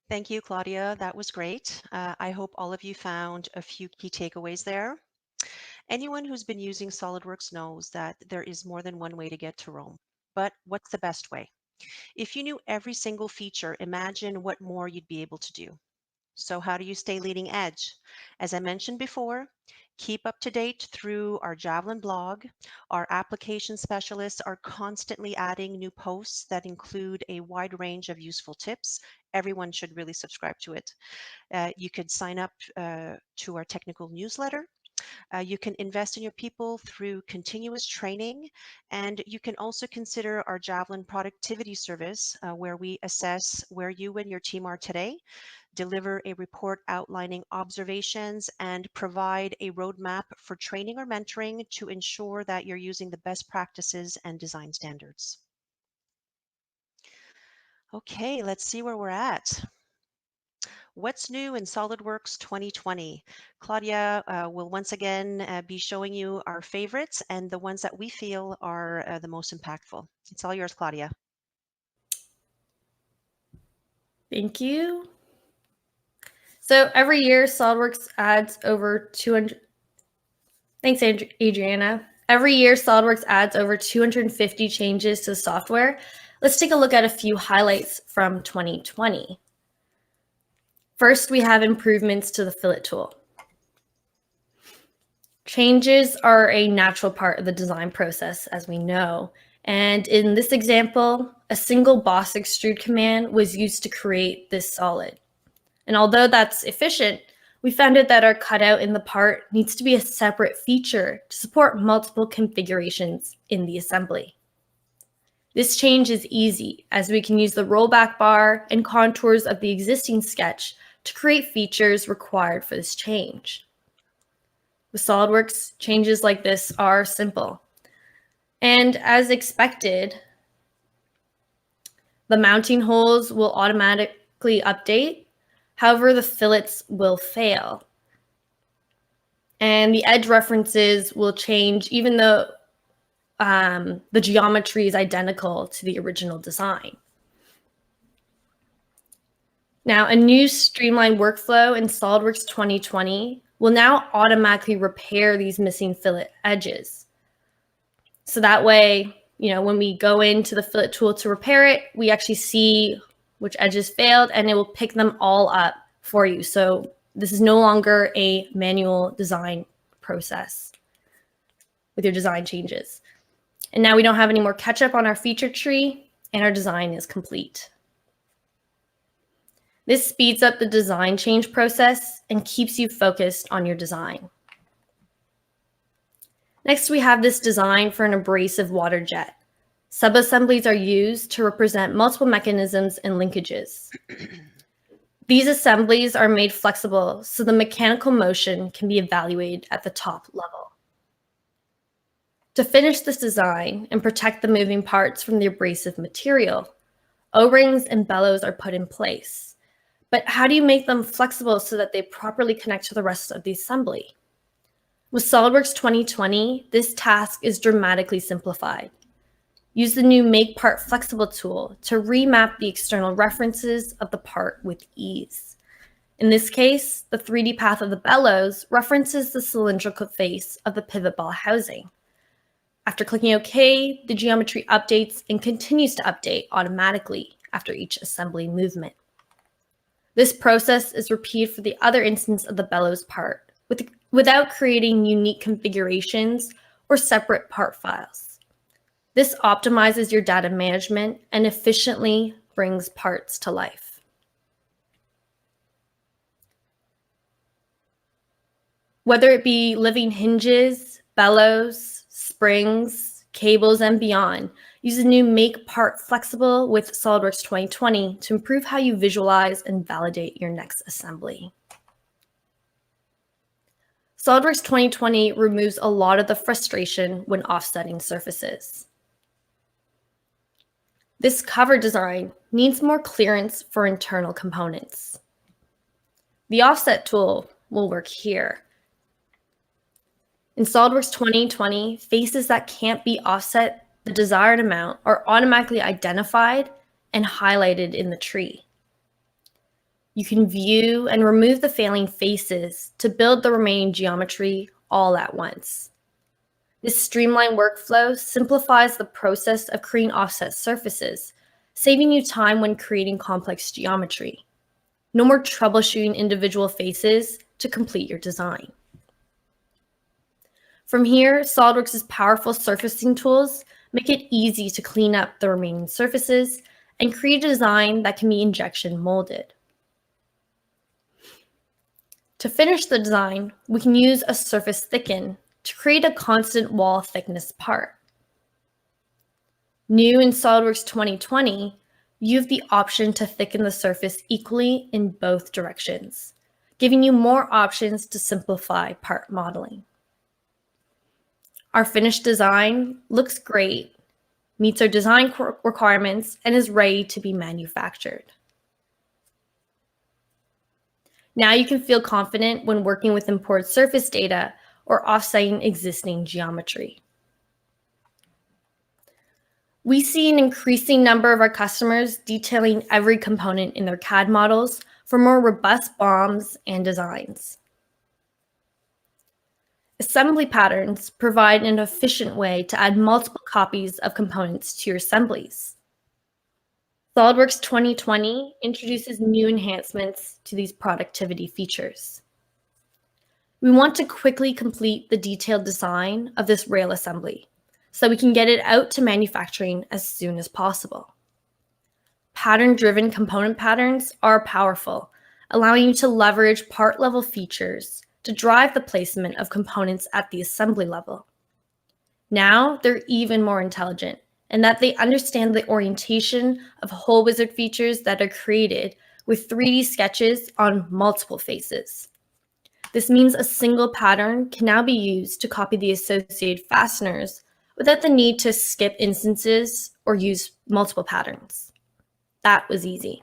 Thank you, Claudia. That was great. I hope all of you found a few key takeaways there. Anyone who's been using SOLIDWORKS knows that there is more than one way to get to Rome. But what's the best way? If you knew every single feature, imagine what more you'd be able to do. So how do you stay leading edge? As I mentioned before, keep up to date through our Javelin blog. Our application specialists are constantly adding new posts that include a wide range of useful tips. Everyone should really subscribe to it. You could sign up to our technical newsletter. You can invest in your people through continuous training, and you can also consider our Javelin productivity service where we assess where you and your team are today, deliver a report outlining observations, and provide a roadmap for training or mentoring to ensure that you're using the best practices and design standards. Okay, let's see where we're at. What's new in SolidWorks 2020? Claudia will once again be showing you our favorites and the ones that we feel are the most impactful. It's all yours, Claudia. Thank you. So every year, SolidWorks adds over 200. Thanks, Adriana. Every year, SolidWorks adds over 250 changes to the software. Let's take a look at a few highlights from 2020. First, we have improvements to the fillet tool. Changes are a natural part of the design process, as we know. And in this example, a single boss extrude command was used to create this solid. And although that's efficient, we found out that our cutout in the part needs to be a separate feature to support multiple configurations in the assembly. This change is easy, as we can use the rollback bar and contours of the existing sketch to create features required for this change. With SolidWorks, changes like this are simple. And as expected, the mounting holes will automatically update. However, the fillets will fail. And the edge references will change even though the geometry is identical to the original design. Now, a new streamlined workflow in SolidWorks 2020 will now automatically repair these missing fillet edges. So that way, when we go into the fillet tool to repair it, we actually see which edges failed and it will pick them all up for you. So this is no longer a manual design process with your design changes. And now we don't have any more catch up on our feature tree and our design is complete. This speeds up the design change process and keeps you focused on your design. Next, we have this design for an abrasive water jet. Subassemblies are used to represent multiple mechanisms and linkages. These assemblies are made flexible so the mechanical motion can be evaluated at the top level. To finish this design and protect the moving parts from the abrasive material, O-rings and bellows are put in place. But how do you make them flexible so that they properly connect to the rest of the assembly? With SolidWorks 2020, this task is dramatically simplified. Use the new Make Part Flexible tool to remap the external references of the part with ease. In this case, the 3D path of the bellows references the cylindrical face of the pivot ball housing. After clicking OK, the geometry updates and continues to update automatically after each assembly movement. This process is repeated for the other instance of the bellows part without creating unique configurations or separate part files. This optimizes your data management and efficiently brings parts to life. Whether it be living hinges, bellows, springs, cables, and beyond, use the new Make Part Flexible with SolidWorks 2020 to improve how you visualize and validate your next assembly. SolidWorks 2020 removes a lot of the frustration when offsetting surfaces. This cover design needs more clearance for internal components. The offset tool will work here. In SolidWorks 2020, faces that can't be offset the desired amount are automatically identified and highlighted in the tree. You can view and remove the failing faces to build the remaining geometry all at once. This streamlined workflow simplifies the process of creating offset surfaces, saving you time when creating complex geometry. No more troubleshooting individual faces to complete your design. From here, SolidWorks' powerful surfacing tools make it easy to clean up the remaining surfaces and create a design that can be injection molded. To finish the design, we can use a surface thicken to create a constant wall thickness part. New in SolidWorks 2020, you have the option to thicken the surface equally in both directions, giving you more options to simplify part modeling. Our finished design looks great, meets our design requirements, and is ready to be manufactured. Now you can feel confident when working with imported surface data or offsetting existing geometry. We see an increasing number of our customers detailing every component in their CAD models for more robust BOMs and designs. Assembly patterns provide an efficient way to add multiple copies of components to your assemblies. SOLIDWORKS 2020 introduces new enhancements to these productivity features. We want to quickly complete the detailed design of this rail assembly so we can get it out to manufacturing as soon as possible. Pattern-driven component patterns are powerful, allowing you to leverage part-level features to drive the placement of components at the assembly level. Now they're even more intelligent in that they understand the orientation of whole wizard features that are created with 3D sketches on multiple faces. This means a single pattern can now be used to copy the associated fasteners without the need to skip instances or use multiple patterns. That was easy.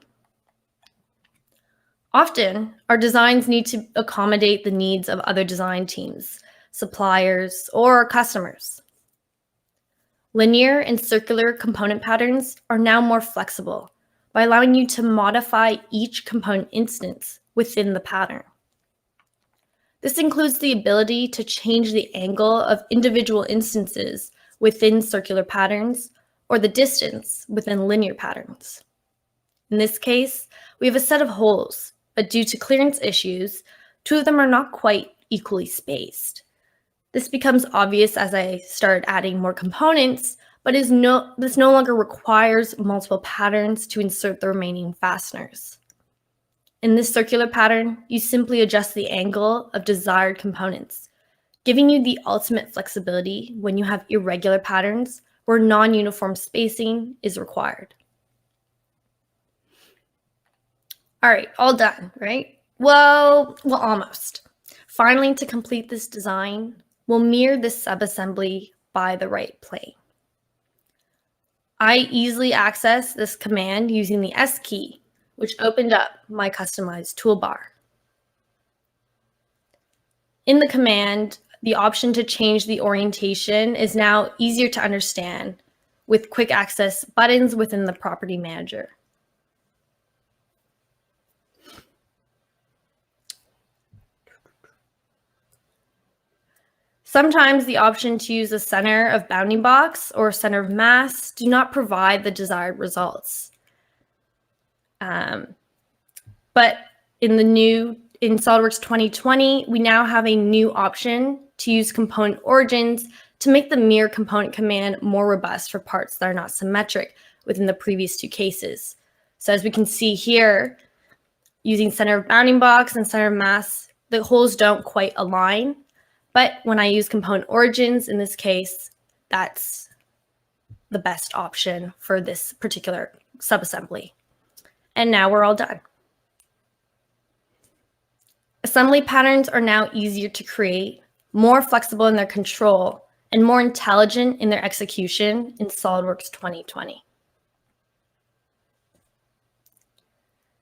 Often, our designs need to accommodate the needs of other design teams, suppliers, or customers. Linear and circular component patterns are now more flexible by allowing you to modify each component instance within the pattern. This includes the ability to change the angle of individual instances within circular patterns or the distance within linear patterns. In this case, we have a set of holes, but due to clearance issues, 2 of them are not quite equally spaced. This becomes obvious as I start adding more components, but this no longer requires multiple patterns to insert the remaining fasteners. In this circular pattern, you simply adjust the angle of desired components, giving you the ultimate flexibility when you have irregular patterns where non-uniform spacing is required. All right, all done, right? Well, almost. Finally, to complete this design, we'll mirror this subassembly by the right plane. I easily access this command using the S key, which opened up my customized toolbar. In the command, the option to change the orientation is now easier to understand with quick access buttons within the property manager. Sometimes the option to use a center of bounding box or center of mass do not provide the desired results. But in SOLIDWORKS 2020, we now have a new option to use component origins to make the mirror component command more robust for parts that are not symmetric within the previous 2 cases. So as we can see here, using center of bounding box and center of mass, the holes don't quite align. But when I use component origins, in this case, that's the best option for this particular subassembly. And now we're all done. Assembly patterns are now easier to create, more flexible in their control, and more intelligent in their execution in SOLIDWORKS 2020.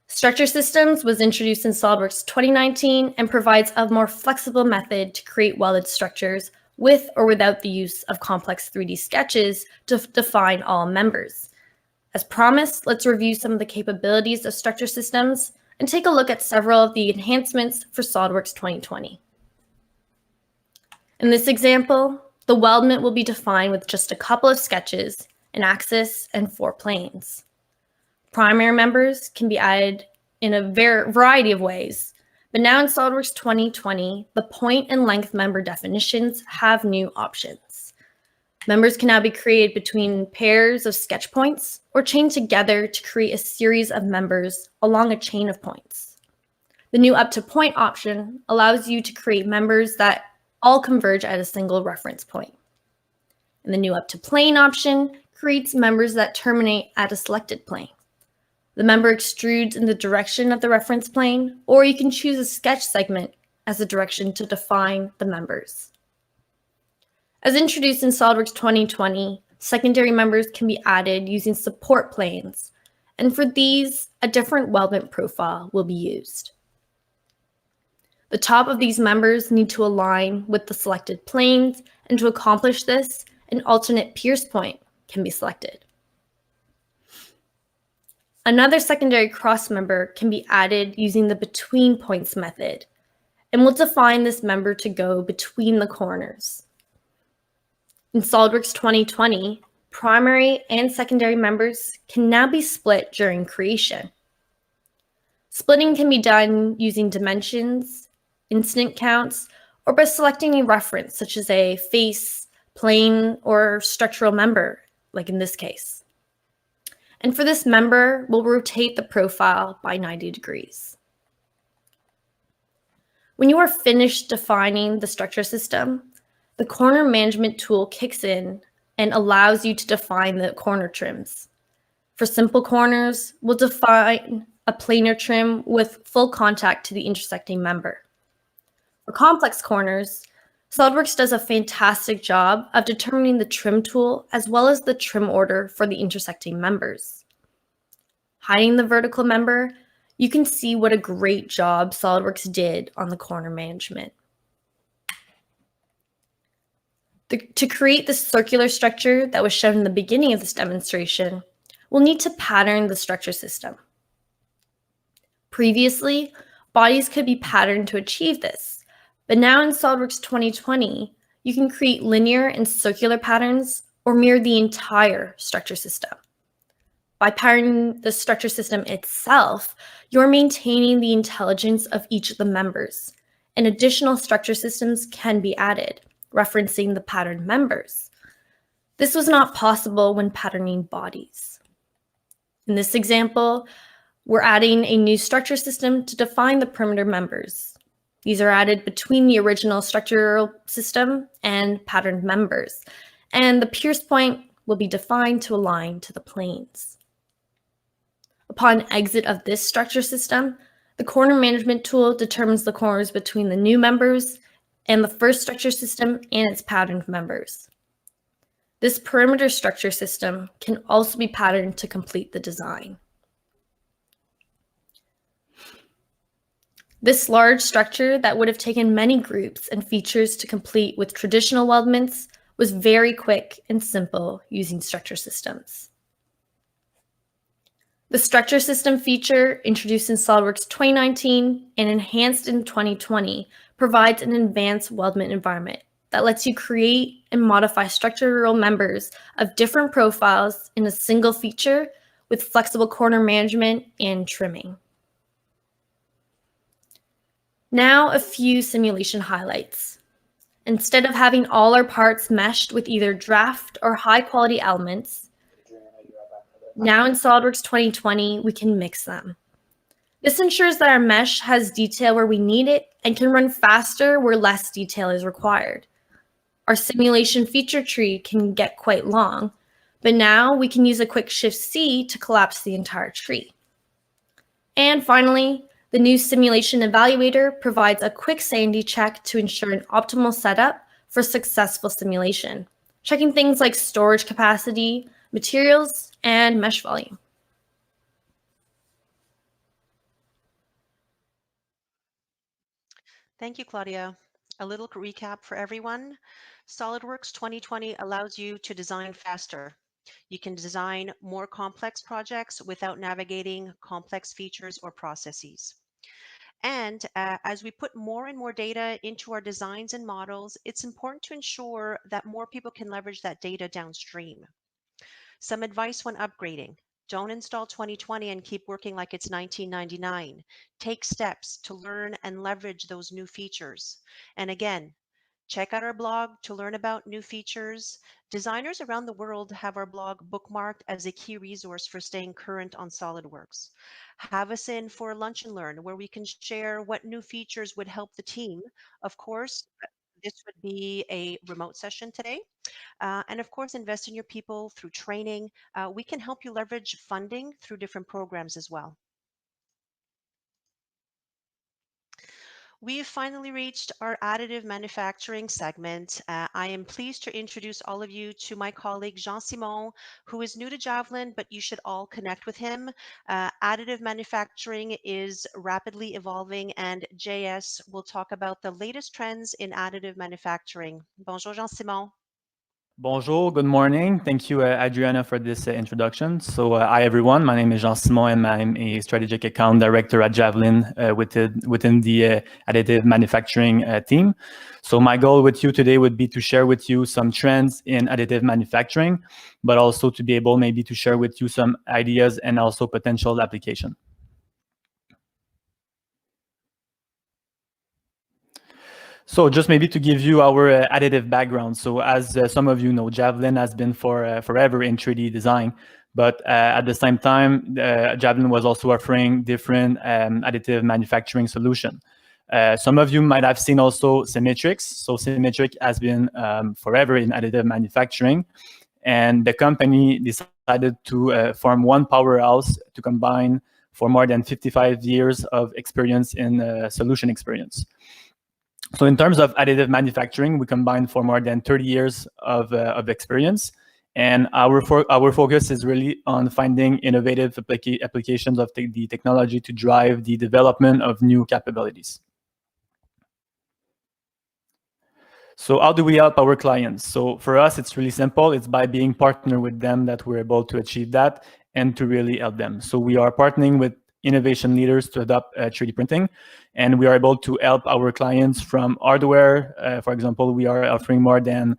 Structure Systems was introduced in SOLIDWORKS 2019 and provides a more flexible method to create welded structures with or without the use of complex 3D sketches to define all members. As promised, let's review some of the capabilities of Structure Systems and take a look at several of the enhancements for SOLIDWORKS 2020. In this example, the weldment will be defined with just a couple of sketches, an axis, and 4 planes. Primary members can be added in a variety of ways, but now in SOLIDWORKS 2020, the point and length member definitions have new options. Members can now be created between pairs of sketch points or chained together to create a series of members along a chain of points. The new up to point option allows you to create members that all converge at a single reference point. And the new up to plane option creates members that terminate at a selected plane. The member extrudes in the direction of the reference plane, or you can choose a sketch segment as a direction to define the members. As introduced in SOLIDWORKS 2020, secondary members can be added using support planes, and for these, a different weldment profile will be used. The top of these members need to align with the selected planes, and to accomplish this, an alternate pierce point can be selected. Another secondary cross member can be added using the between points method, and we'll define this member to go between the corners. In SOLIDWORKS 2020, primary and secondary members can now be split during creation. Splitting can be done using dimensions, incident counts, or by selecting a reference such as a face, plane, or structural member, like in this case. And for this member, we'll rotate the profile by 90 degrees. When you are finished defining the structure system, the corner management tool kicks in and allows you to define the corner trims. For simple corners, we'll define a planar trim with full contact to the intersecting member. For complex corners, SOLIDWORKS does a fantastic job of determining the trim tool as well as the trim order for the intersecting members. Hiding the vertical member, you can see what a great job SOLIDWORKS did on the corner management. To create the circular structure that was shown in the beginning of this demonstration, we'll need to pattern the structure system. Previously, bodies could be patterned to achieve this, but now in SOLIDWORKS 2020, you can create linear and circular patterns or mirror the entire structure system. By patterning the structure system itself, you're maintaining the intelligence of each of the members, and additional structure systems can be added, referencing the patterned members. This was not possible when patterning bodies. In this example, we're adding a new structure system to define the perimeter members. These are added between the original structural system and patterned members, and the pierce point will be defined to align to the planes. Upon exit of this structure system, the corner management tool determines the corners between the new members and the first structure system and its patterned members. This perimeter structure system can also be patterned to complete the design. This large structure that would have taken many groups and features to complete with traditional weldments was very quick and simple using structure systems. The structure system feature introduced in SOLIDWORKS 2019 and enhanced in 2020 provides an advanced weldment environment that lets you create and modify structural members of different profiles in a single feature with flexible corner management and trimming. Now a few simulation highlights. Instead of having all our parts meshed with either draft or high quality elements, now in SOLIDWORKS 2020, we can mix them. This ensures that our mesh has detail where we need it and can run faster where less detail is required. Our simulation feature tree can get quite long, but now we can use a quick Shift-C to collapse the entire tree. And finally, the new simulation evaluator provides a quick sanity check to ensure an optimal setup for successful simulation, checking things like storage capacity, materials, and mesh volume. Thank you, Claudia. A little recap for everyone. SOLIDWORKS 2020 allows you to design faster. You can design more complex projects without navigating complex features or processes. And as we put more and more data into our designs and models, it's important to ensure that more people can leverage that data downstream. Some advice when upgrading. Don't install 2020 and keep working like it's 1999. Take steps to learn and leverage those new features. And again, check out our blog to learn about new features. Designers around the world have our blog bookmarked as a key resource for staying current on SOLIDWORKS. Have us in for lunch and learn where we can share what new features would help the team. Of course, this would be a remote session today. And of course, invest in your people through training. We can help you leverage funding through different programs as well. We've finally reached our additive manufacturing segment. I am pleased to introduce all of you to my colleague Jean-Simon, who is new to Javelin, but you should all connect with him. Additive manufacturing is rapidly evolving, and JS will talk about the latest trends in additive manufacturing. Bonjour, Jean-Simon. Bonjour, good morning. Thank you, Adriana, for this introduction. So, hi everyone. My name is Jean-Simon, and I'm a strategic account director at Javelin within the additive manufacturing team. So, my goal with you today would be to share with you some trends in additive manufacturing, but also to be able maybe to share with you some ideas and also potential application. So just maybe to give you our additive background. So as some of you know, Javelin has been for forever in 3D design, but at the same time, Javelin was also offering different additive manufacturing solution. Some of you might have seen also Symmetrics. So Symmetric has been forever in additive manufacturing, and the company decided to form one powerhouse to combine for more than 55 years of experience in solution experience. So in terms of additive manufacturing, we combine for more than 30 years of experience. And our focus is really on finding innovative applications of the technology to drive the development of new capabilities. So how do we help our clients? So for us, it's really simple. It's by being partner with them that we're able to achieve that and to really help them. So we are partnering with innovation leaders to adopt 3D printing, and we are able to help our clients from hardware. For example, we are offering more than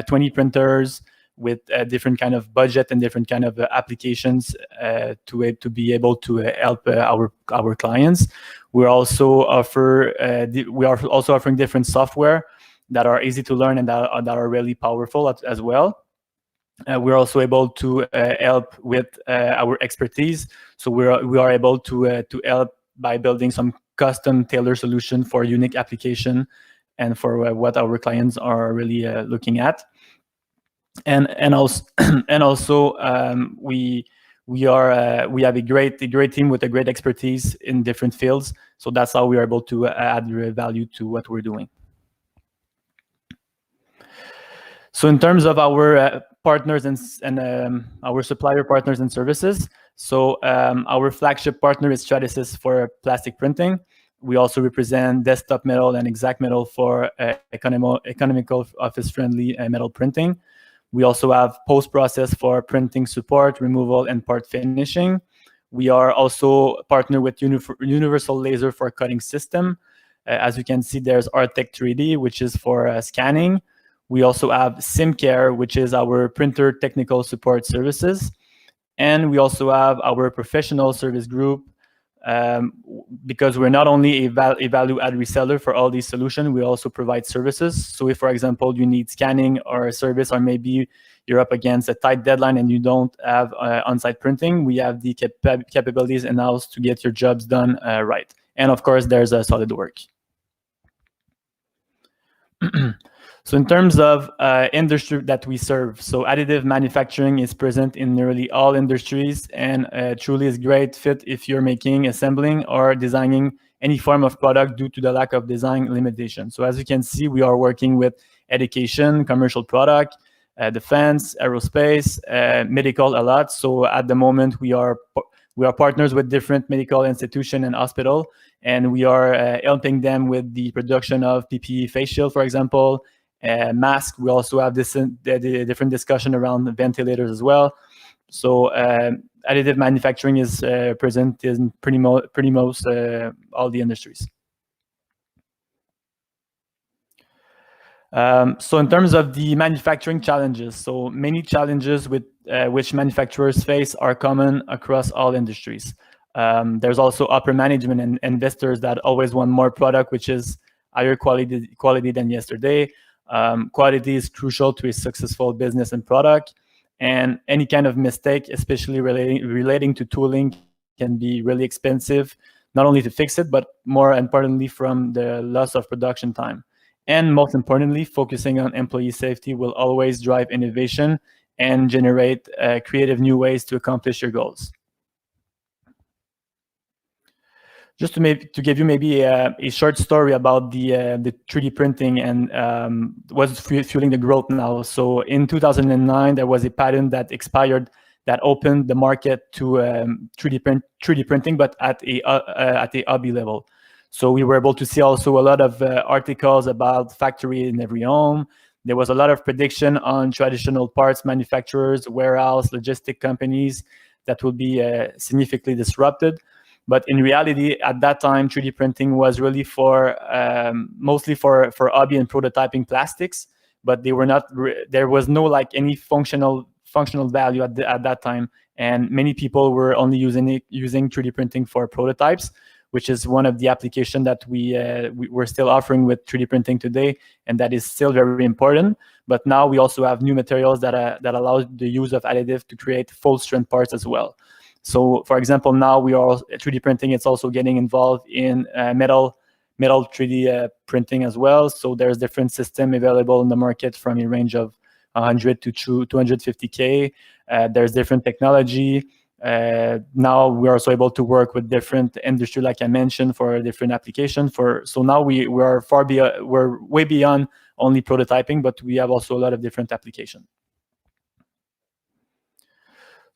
20 printers with different kind of budget and different kind of applications to be able to help our clients. We are also offering different software that are easy to learn and that are really powerful as well. We're also able to help with our expertise. So we are able to help by building some custom tailored solution for unique application and for what our clients are really looking at. And also we have a great team with a great expertise in different fields. So that's how we are able to add value to what we're doing. So in terms of our partners and our supplier partners and services, so our flagship partner is Stratasys for plastic printing. We also represent Desktop Metal and Exact Metal for economical office-friendly metal printing. We also have post-process for printing support, removal, and part finishing. We are also partnered with Universal Laser for cutting system. As you can see, there's Artec 3D, which is for scanning. We also have SimCare, which is our printer technical support services. And we also have our professional service group, because we're not only a value-add reseller for all these solutions, we also provide services. So if, for example, you need scanning or a service, or maybe you're up against a tight deadline and you don't have on-site printing, we have the capabilities in-house to get your jobs done right. And of course, there's SolidWorks. So in terms of industry that we serve, so additive manufacturing is present in nearly all industries, and truly is great fit if you're making, assembling, or designing any form of product due to the lack of design limitation. So as you can see, we are working with education, commercial product, defense, aerospace, medical a lot. So at the moment, we are partners with different medical institution and hospital, and we are helping them with the production of PPE face shield, for example, mask. We also have this the different discussion around the ventilators as well. So additive manufacturing is present in pretty most all the industries. So in terms of the manufacturing challenges, so many challenges with which manufacturers face are common across all industries. There's also upper management and investors that always want more product, which is higher quality than yesterday. Quality is crucial to a successful business and product, and any kind of mistake, especially relating to tooling, can be really expensive, not only to fix it, but more importantly from the loss of production time. And most importantly, focusing on employee safety will always drive innovation and generate creative new ways to accomplish your goals. Just to give you maybe a short story about the 3D printing and what's fueling the growth now. So in 2009, there was a patent that expired that opened the market to 3D printing, but at a hobby level. So we were able to see also a lot of articles about factory in every home. There was a lot of prediction on traditional parts manufacturers, warehouse, logistic companies that will be significantly disrupted. But in reality, at that time, 3D printing was really for mostly for hobby and prototyping plastics, but they were not. There was no like any functional value at that time, and many people were only using 3D printing for prototypes, which is one of the applications that we're still offering with 3D printing today, and that is still very important. But now we also have new materials that allow the use of additive to create full strength parts as well. So, for example, now we are 3D printing. It's also getting involved in metal 3D printing as well. So there's different systems available in the market from a range of 100 to 250K. There's different technology. Now we're also able to work with different industry, like I mentioned, for different applications. So now we're way beyond only prototyping, but we have also a lot of different applications.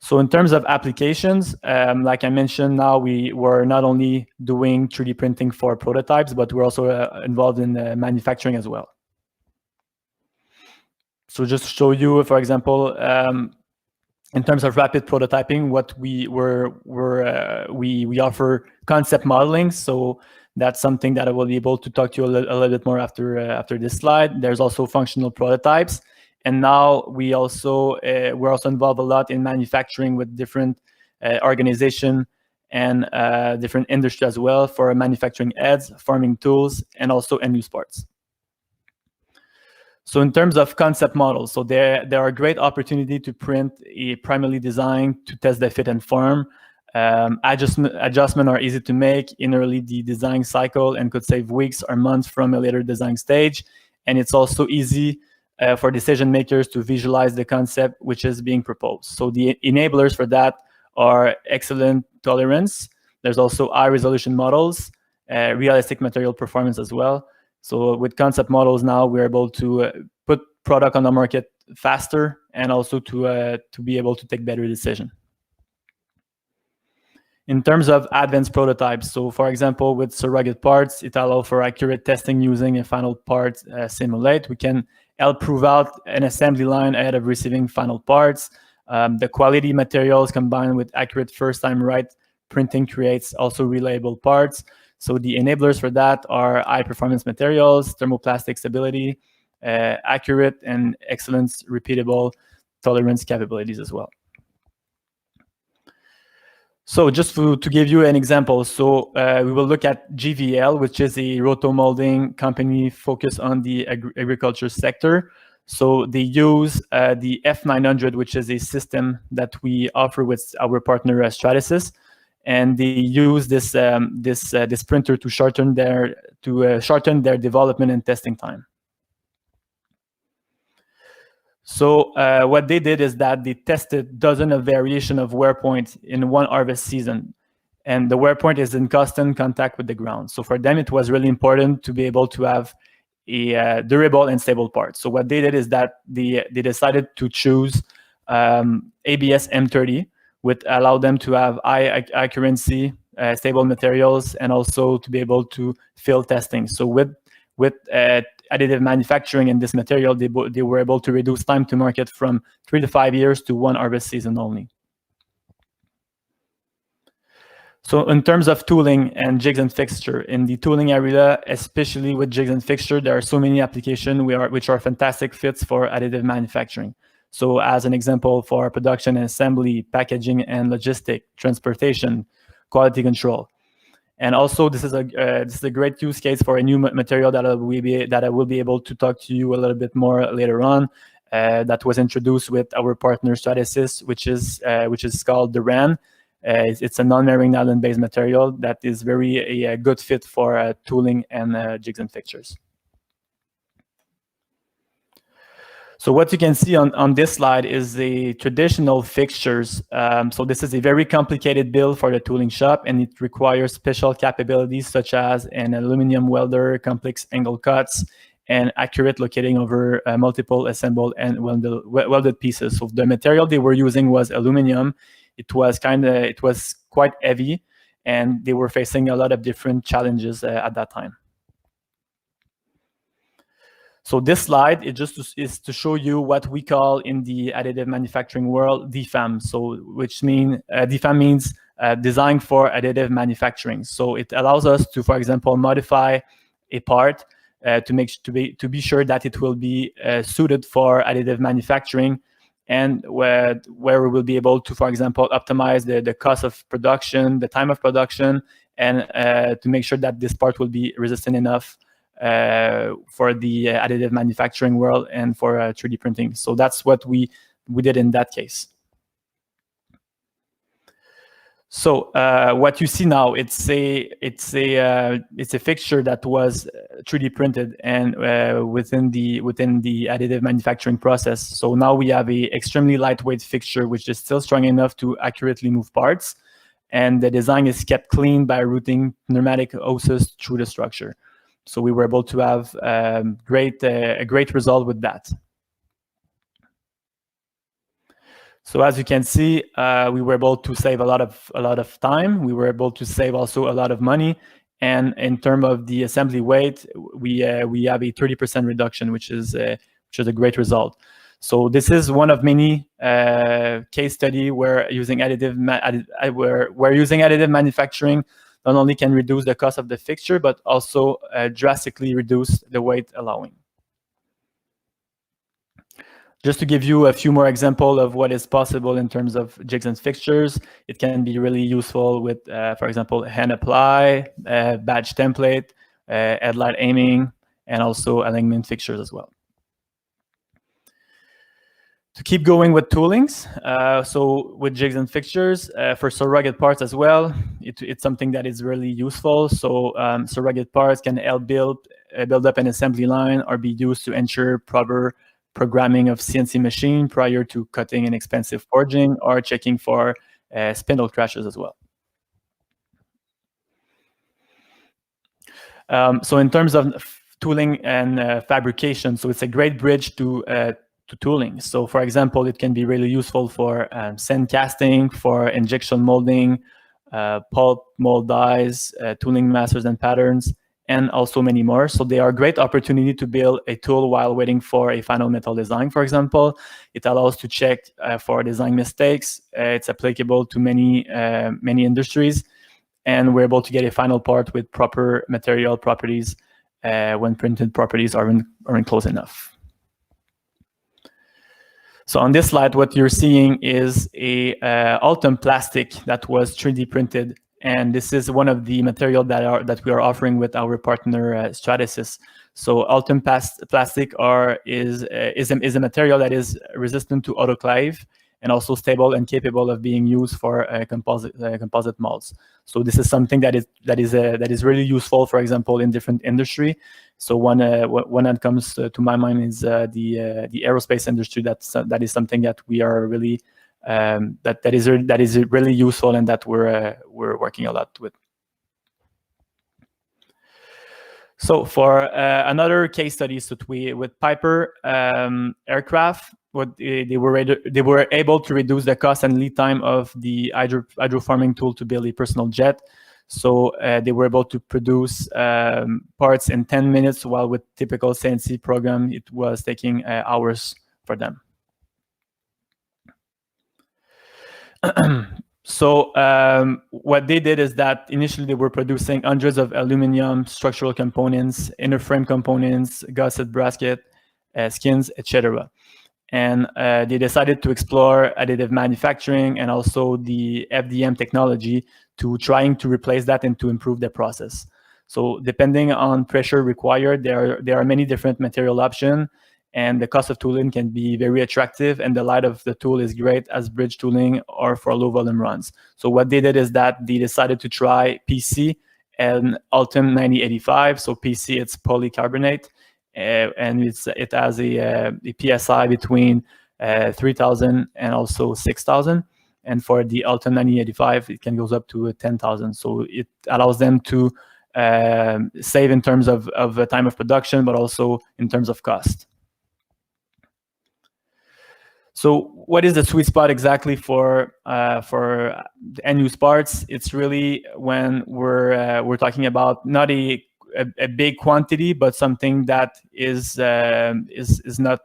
So in terms of applications, like I mentioned, now we're not only doing 3D printing for prototypes, but we're also involved in manufacturing as well. So just to show you, for example, in terms of rapid prototyping, what we offer concept modeling. So that's something that I will be able to talk to you a little bit more after this slide. There's also functional prototypes. And now we're also involved a lot in manufacturing with different organization and different industry as well for manufacturing heads, farming tools, and also end-use parts. So in terms of concept models, so there are a great opportunity to print a primarily designed to test the fit and form. Adjustment are easy to make in early the design cycle and could save weeks or months from a later design stage. And it's also easy for decision makers to visualize the concept which is being proposed. So the enablers for that are excellent tolerance. There's also high resolution models, realistic material performance as well. So with concept models now, we're able to put product on the market faster and also to be able to take better decision. In terms of advanced prototypes, so for example, with surrogate parts, it allows for accurate testing using a final part simulate. We can help prove out an assembly line ahead of receiving final parts. The quality materials combined with accurate first-time right printing creates also reliable parts. So the enablers for that are high-performance materials, thermoplastic stability, accurate and excellent repeatable tolerance capabilities as well. So just to give you an example, so we will look at GVL, which is a rotomolding company focused on the agriculture sector. So they use the F900, which is a system that we offer with our partner Stratasys, and they use this printer to shorten their development and testing time. So what they did is that they tested dozens of variation of wear points in one harvest season, and the wear point is in constant contact with the ground. So for them, it was really important to be able to have a durable and stable part. So what they did is that they decided to choose ABS M30, which allowed them to have high accuracy, stable materials, and also to be able to field testing. So with additive manufacturing in this material, they were able to reduce time to market from 3 to 5 years to one harvest season only. So in terms of tooling and jigs and fixture, in the tooling area, especially with jigs and fixture, there are so many applications which are fantastic fits for additive manufacturing. So as an example, for production and assembly, packaging and logistic, transportation, quality control. And also, this is a great use case for a new material that I will be able to talk to you a little bit more later on. That was introduced with our partner Stratasys, which is called the RAN. It's a non-marine nylon-based material that is very a good fit for tooling and jigs and fixtures. So what you can see on this slide is the traditional fixtures. So this is a very complicated build for the tooling shop, and it requires special capabilities such as an aluminum welder, complex angle cuts, and accurate locating over multiple assembled and welded pieces. So the material they were using was aluminum. It was quite heavy, and they were facing a lot of different challenges at that time. So this slide is to show you what we call in the additive manufacturing world DFAM. So DFAM means design for additive manufacturing. So it allows us to, for example, modify a part to be sure that it will be suited for additive manufacturing, and where we will be able to, for example, optimize the cost of production, the time of production, and to make sure that this part will be resistant enough for the additive manufacturing world and for 3D printing. So that's what we did in that case. So what you see now, it's a fixture that was 3D printed and within the additive manufacturing process. So now we have a extremely lightweight fixture which is still strong enough to accurately move parts, and the design is kept clean by routing pneumatic hoses through the structure. So we were able to have a great result with that. So as you can see, we were able to save a lot of time. We were able to save also a lot of money, and in terms of the assembly weight, we have a 30% reduction, which is a great result. So this is one of many case study where using additive manufacturing not only can reduce the cost of the fixture, but also drastically reduce the weight allowing. Just to give you a few more examples of what is possible in terms of jigs and fixtures, it can be really useful with, for example, hand apply, badge template, headlight aiming, and also alignment fixtures as well. To keep going with toolings, so with jigs and fixtures, for surrogate parts as well, it's something that is really useful. So surrogate parts can help build up an assembly line or be used to ensure proper programming of CNC machine prior to cutting and expensive forging, or checking for spindle crashes as well. So in terms of tooling and fabrication, so it's a great bridge to tooling. So for example, it can be really useful for sand casting, for injection molding, pulp mold dies, tooling masters and patterns, and also many more. So they are a great opportunity to build a tool while waiting for a final metal design, for example. It allows to check for design mistakes. It's applicable to many industries, and we're able to get a final part with proper material properties when printed properties aren't close enough. So on this slide, what you're seeing is a Ultem plastic that was 3D printed, and this is one of the material that we are offering with our partner Stratasys. So Ultem plastic is a material that is resistant to autoclave and also stable and capable of being used for composite molds. So this is something that is really useful, for example, in different industry. So one that comes to my mind is the aerospace industry. That is something that we are really that is really useful, and that we're working a lot with. So for another case study, with Piper aircraft, they were able to reduce the cost and lead time of the hydroforming tool to build a personal jet. So they were able to produce parts in 10 minutes, while with typical CNC program, it was taking hours for them. So what they did is that initially they were producing hundreds of aluminum structural components, inner frame components, gusset brasket, skins, etc. And they decided to explore additive manufacturing and also the FDM technology to trying to replace that and to improve the process. So depending on pressure required, there are many different material options, and the cost of tooling can be very attractive, and the light of the tool is great as bridge tooling or for low volume runs. So what they did is that they decided to try PC and Ultem 9085. So PC, it's polycarbonate, and it has a PSI between 3,000 and also 6,000. And for the Ultim 9085, it can goes up to 10,000. So it allows them to save in terms of time of production, but also in terms of cost. So what is the sweet spot exactly for the end-use parts? It's really when we're talking about not a big quantity, but something that is not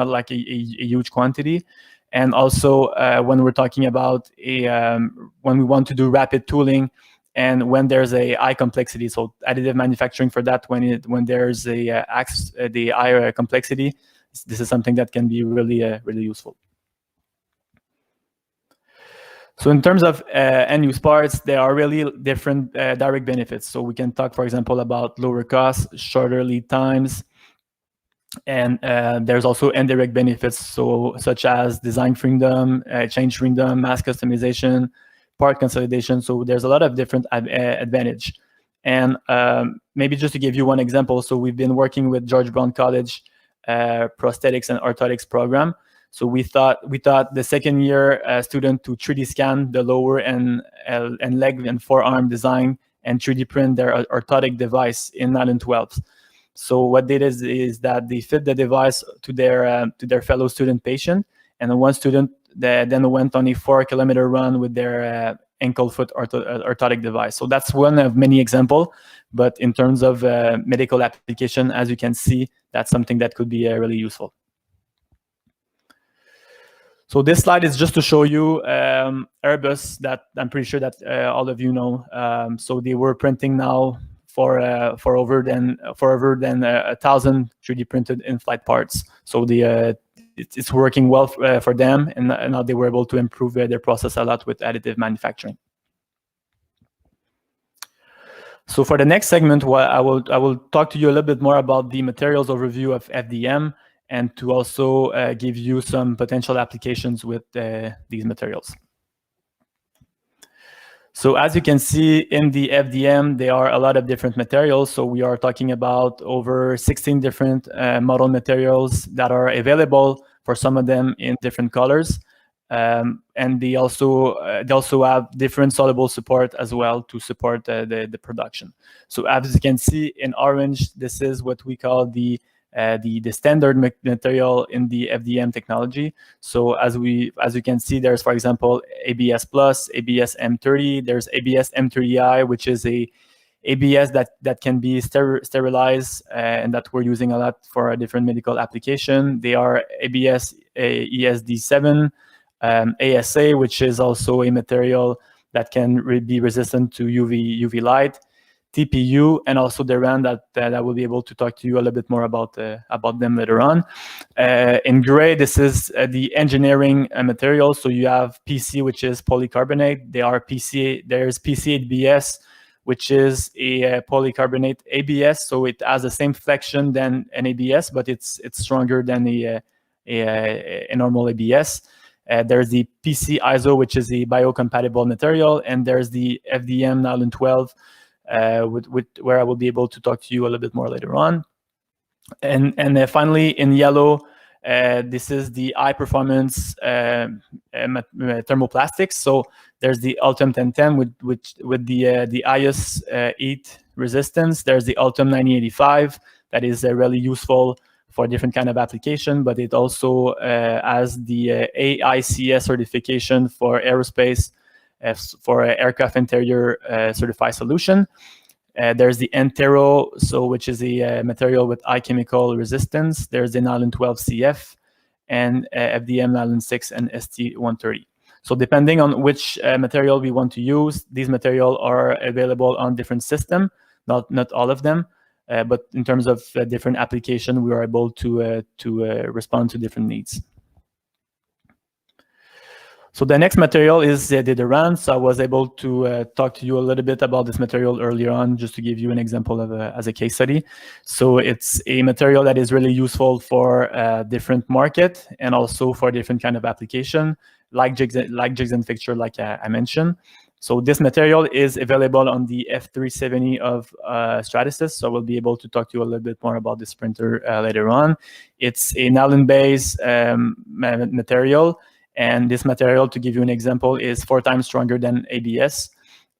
like a huge quantity. And also when we're talking about when we want to do rapid tooling, and when there's a high complexity, so additive manufacturing for that, when there's the higher complexity, this is something that can be really useful. So in terms of end-use parts, there are really different direct benefits. So we can talk, for example, about lower costs, shorter lead times, and there's also indirect benefits, so such as design freedom, change freedom, mass customization, part consolidation. So there's a lot of different advantage. And maybe just to give you one example, so we've been working with George Brown College prosthetics and orthotics program. So we thought the second year student to 3D scan the lower and leg and forearm design and 3D print their orthotic device in nylon 12s. So what they did is that they fit the device to their fellow student patient, and then one student then went on a 4-kilometer run with their ankle foot orthotic device. So that's one of many examples, but in terms of medical application, as you can see, that's something that could be really useful. So this slide is just to show you Airbus, that I'm pretty sure that all of you know. So they were printing now for over than 1,000 3D printed in-flight parts. So it's working well for them, and now they were able to improve their process a lot with additive manufacturing. So for the next segment, I will talk to you a little bit more about the materials overview of FDM, and to also give you some potential applications with these materials. So as you can see in the FDM, there are a lot of different materials. So we are talking about over 16 different model materials that are available, for some of them in different colors. And they also have different soluble support as well to support the production. So as you can see in orange, this is what we call the standard material in the FDM technology. So as you can see, there's, for example, ABS Plus, ABS M30. There's ABS M30i, which is a ABS that can be sterilized, and that we're using a lot for a different medical application. They are ABS ESD7, ASA, which is also a material that can be resistant to UV light, TPU, and also the RAN that I will be able to talk to you a little bit more about them later on. In gray, this is the engineering material. So you have PC, which is polycarbonate. There's PC8BS, which is a polycarbonate ABS. So it has the same flexion than an ABS, but it's stronger than a normal ABS. There's the PC ISO, which is a biocompatible material, and there's the FDM nylon 12, where I will be able to talk to you a little bit more later on. And finally, in yellow, this is the high performance thermoplastics. So there's the Ultim 1010 with the highest heat resistance. There's the Ultim 9085 that is really useful for different kind of application, but it also has the AICS certification for aerospace, for aircraft interior certified solution. There's the Entero, which is a material with high chemical resistance. There's the nylon 12 CF, and FDM nylon 6 and ST130. So depending on which material we want to use, these materials are available on different systems, not all of them. But in terms of different application, we are able to respond to different needs. So the next material is the RAN. So I was able to talk to you a little bit about this material earlier on, just to give you an example of as a case study. So it's a material that is really useful for different market, and also for different kind of application, like jigs and fixture, like I mentioned. So this material is available on the F370 of Stratasys. So we'll be able to talk to you a little bit more about this printer later on. It's a nylon-based material, and this material, to give you an example, is 4 times stronger than ABS.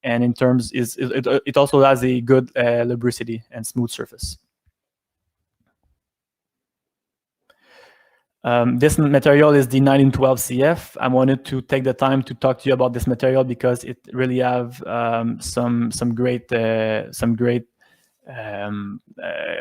And in terms, it also has a good lubricity and smooth surface. This material is the 1912 CF. I wanted to take the time to talk to you about this material because it really have some great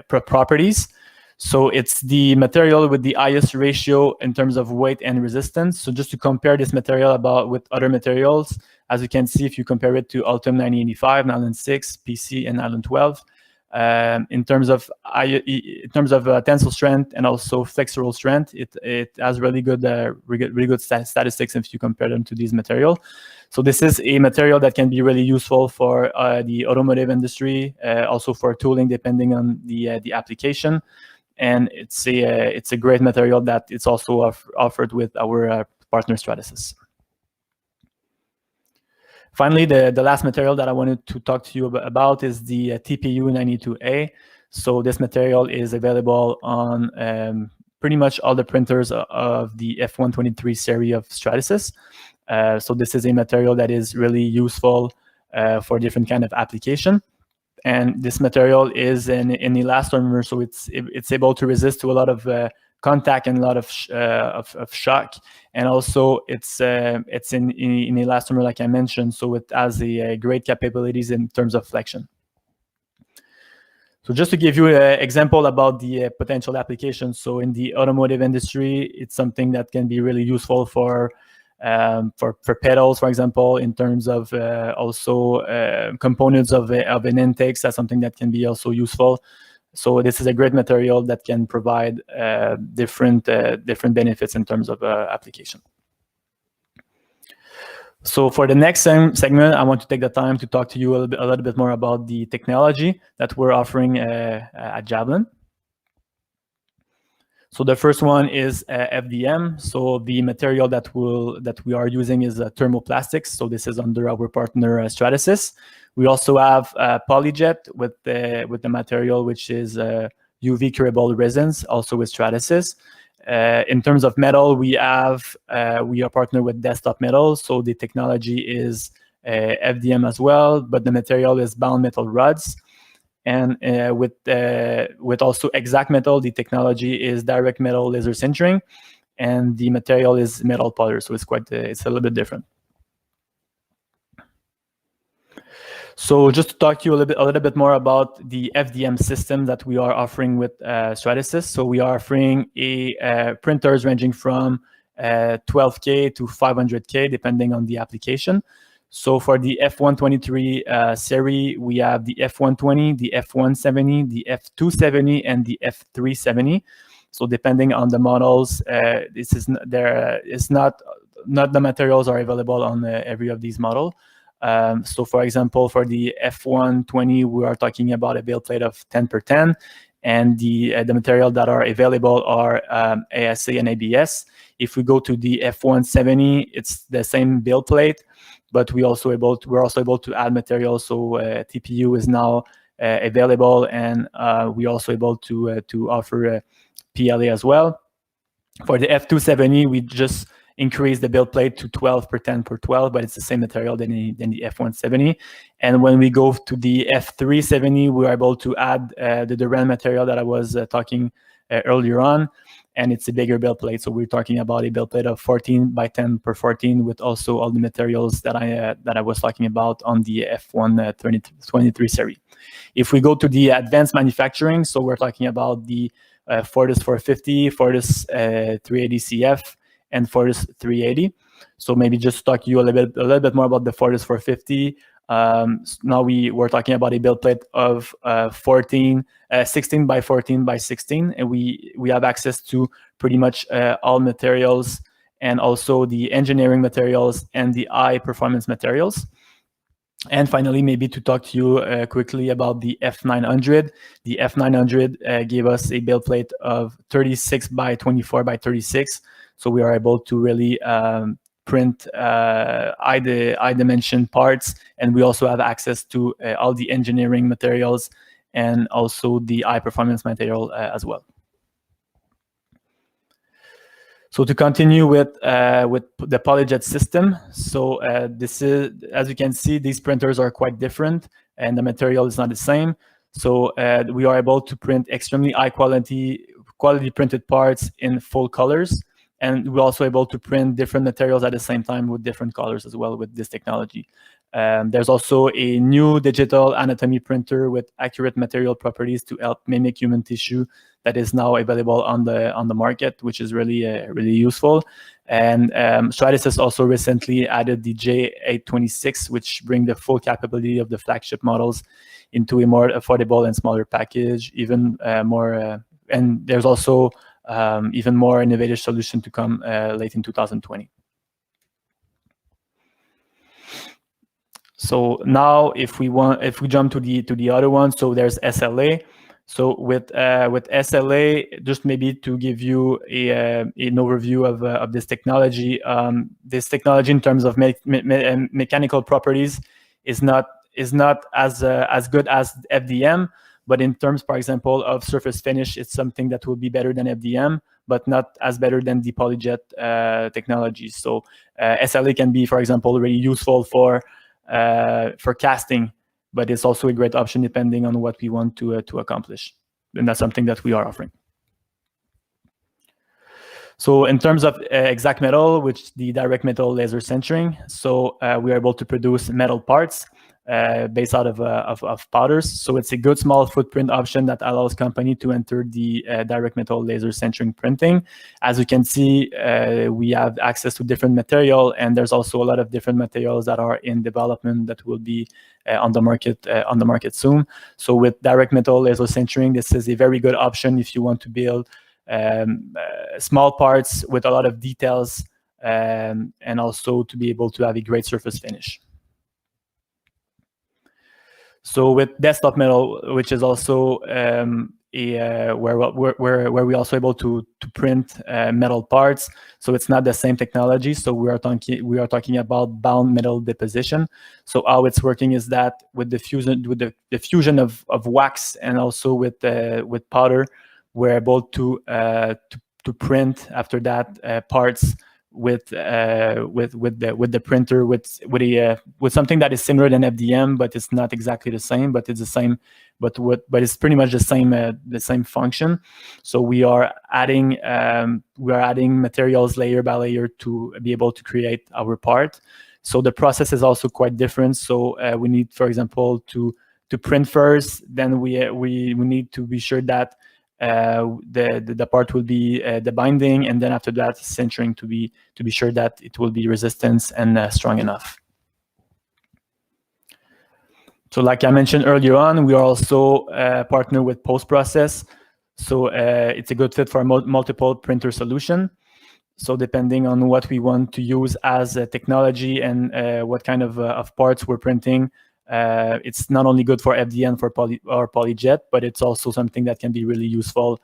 properties. So it's the material with the highest ratio in terms of weight and resistance. So just to compare this material with other materials, as you can see, if you compare it to Ultem 9085, Nylon 6, PC, and Nylon 12, in terms of tensile strength and also flexural strength, it has really good statistics if you compare them to these material. So this is a material that can be really useful for the automotive industry, also for tooling, depending on the application. And it's a great material that it's also offered with our partner Stratasys. Finally, the last material that I wanted to talk to you about is the TPU92A. So this material is available on pretty much all the printers of the F123 series of Stratasys. So this is a material that is really useful for different kind of application. And this material is an elastomer, so it's able to resist to a lot of contact and a lot of shock, and also it's in elastomer, like I mentioned, so it has a great capabilities in terms of flexion. So just to give you an example about the potential applications, so in the automotive industry, it's something that can be really useful for pedals, for example, in terms of also components of an intake. That's something that can be also useful. So this is a great material that can provide different benefits in terms of application. So for the next segment, I want to take the time to talk to you a little bit more about the technology that we're offering at Javelin. So the first one is FDM. So the material that we are using is thermoplastics. So this is under our partner Stratasys. We also have Polyjet with the material which is UV curable resins, also with Stratasys. In terms of metal, we are partnered with Desktop Metal. So the technology is FDM as well, but the material is bound metal rods. And with also Exact Metal, the technology is direct metal laser sintering, and the material is metal powder, so it's a little bit different. So just to talk to you a little bit more about the FDM system that we are offering with Stratasys. So we are offering printers ranging from 12K to 500K, depending on the application. So for the F123 series, we have the F120, the F170, the F270, and the F370. So depending on the models, not the materials are available on every of these models. So for example, for the F120, we are talking about a build plate of 10x10, and the material that are available are ASA and ABS. If we go to the F170, it's the same build plate, but we're also able to add materials. So TPU is now available, and we're also able to offer PLA as well. For the F270, we just increase the build plate to 12x10x12, but it's the same material than the F170. And when we go to the F370, we're able to add the Duran material that I was talking earlier on, and it's a bigger build plate. So we're talking about a build plate of 14x10x14 with also all the materials that I was talking about on the F123 series. If we go to the advanced manufacturing, so we're talking about the Fortis 450, Fortis 380 CF, and Fortis 380. So maybe just talk to you a little bit more about the Fortis 450. Now we're talking about a build plate of 16 by 14 by 16, and we have access to pretty much all materials, and also the engineering materials and the high performance materials. And finally, maybe to talk to you quickly about the F900. The F900 gave us a build plate of 36 by 24 by 36. So we are able to really print high dimension parts, and we also have access to all the engineering materials and also the high performance material as well. So to continue with the PolyJet system, so this is, as you can see, these printers are quite different and the material is not the same. So we are able to print extremely high quality printed parts in full colors. And we're also able to print different materials at the same time with different colors as well with this technology. There's also a new digital anatomy printer with accurate material properties to help mimic human tissue that is now available on the market, which is really really useful. And Stratus has also recently added the J826, which bring the full capability of the flagship models into a more affordable and smaller package, even more. And there's also even more innovative solution to come late in 2020. So now, if we jump to the other one, so there's SLA. So with SLA, just maybe to give you an overview of this technology. This technology, in terms of mechanical properties, is not as good as FDM. But in terms, for example, of surface finish, it's something that will be better than FDM, but not as better than the PolyJet technology. So SLA can be, for example, really useful for casting, but it's also a great option depending on what we want to accomplish. And that's something that we are offering. So in terms of exact metal, which the direct metal laser sintering, so we are able to produce metal parts based out of powders. So it's a good small footprint option that allows company to enter the direct metal laser sintering printing. As you can see, we have access to different material, and there's also a lot of different materials that are in development that will be on the market soon. So with direct metal laser sintering, this is a very good option if you want to build small parts with a lot of details, and also to be able to have a great surface finish. So with desktop metal, which is also where we also able to print metal parts, so it's not the same technology. So we are talking about bound metal deposition. So how it's working is that with the fusion of wax and also with powder, we're able to print after that parts with the printer with something that is similar than FDM, but it's not exactly the same, but it's the same, but it's pretty much the same function. So we are adding materials layer by layer to be able to create our part. So the process is also quite different. So we need, for example, to print first, then we need to be sure that the part will be the binding, and then after that sintering to be sure that it will be resistant and strong enough. So like I mentioned earlier on, we are also partner with post-process. So it's a good fit for a multiple printer solution. So depending on what we want to use as a technology and what kind of parts we're printing, it's not only good for FDM or PolyJet, but it's also something that can be really useful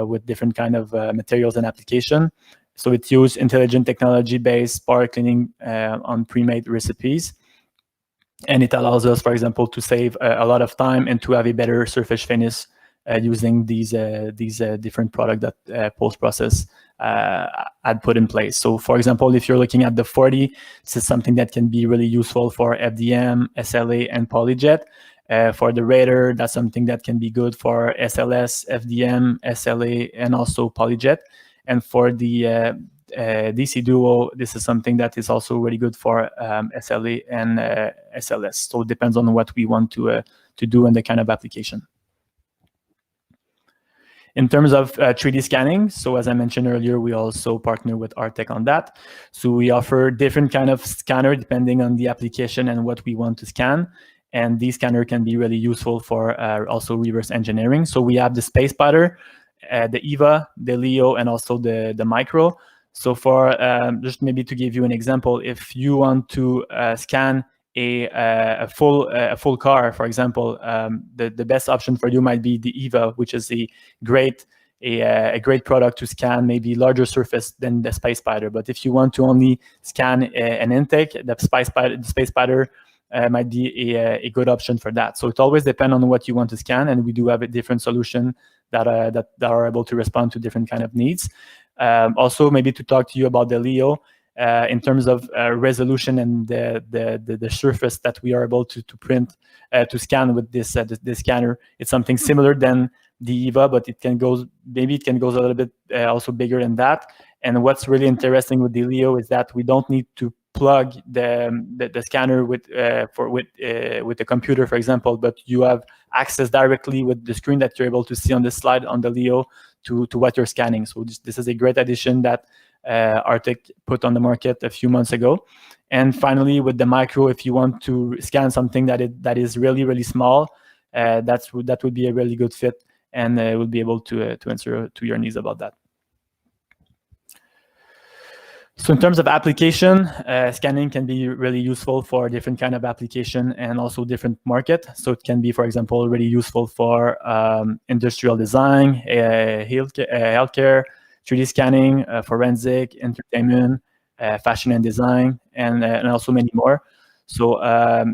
with different kind of materials and application. So it uses intelligent technology-based part cleaning on pre-made recipes. And it allows us, for example, to save a lot of time and to have a better surface finish using these different products that post-process had put in place. So for example, if you're looking at the 40, this is something that can be really useful for FDM, SLA, and PolyJet. For the Raider, that's something that can be good for SLS, FDM, SLA, and also PolyJet. And for the DC Duo, this is something that is also really good for SLA and SLS. So it depends on what we want to do and the kind of application. In terms of 3D scanning, so as I mentioned earlier, we also partner with Artec on that. So we offer different kind of scanner depending on the application and what we want to scan. And these scanner can be really useful for also reverse engineering. So we have the Space Spotter, the EVA, the Leo, and also the Micro. So for just maybe to give you an example, if you want to scan a full car, for example, the best option for you might be the EVA, which is a great a great product to scan maybe larger surface than the Space Spider. But if you want to only scan an intake, the Space Spider might be a good option for that. So it always depends on what you want to scan, and we do have a different solution that are able to respond to different kind of needs. Also, maybe to talk to you about the Leo. In terms of resolution and the surface that we are able to print to scan with this scanner, it's something similar than the EVA, but it can go a little bit also bigger than that. And what's really interesting with the Leo is that we don't need to plug the scanner with the computer, for example, but you have access directly with the screen that you're able to see on the slide on the Leo to what you're scanning. So this is a great addition that Artec put on the market a few months ago. And finally, with the Micro, if you want to scan something that is really, really small, that would be a really good fit, and we'll be able to answer to your needs about that. So in terms of application, scanning can be really useful for different kind of application and also different market. So it can be, for example, really useful for industrial design, healthcare, 3D scanning, forensic, entertainment, fashion and design, and also many more. So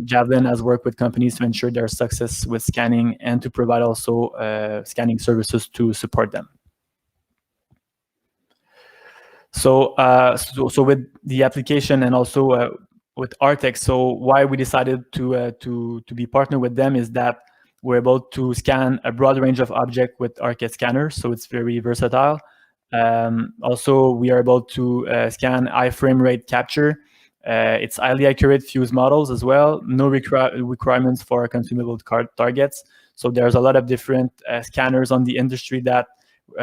Javelin has worked with companies to ensure their success with scanning and to provide also scanning services to support them. So with the application and also with Artec, so why we decided to be partnered with them is that we're able to scan a broad range of objects with Arcade Scanner, so it's very versatile. Also, we are able to scan high frame rate capture. It's highly accurate fuse models as well. No requirements for consumable card targets. So there's a lot of different scanners on the industry that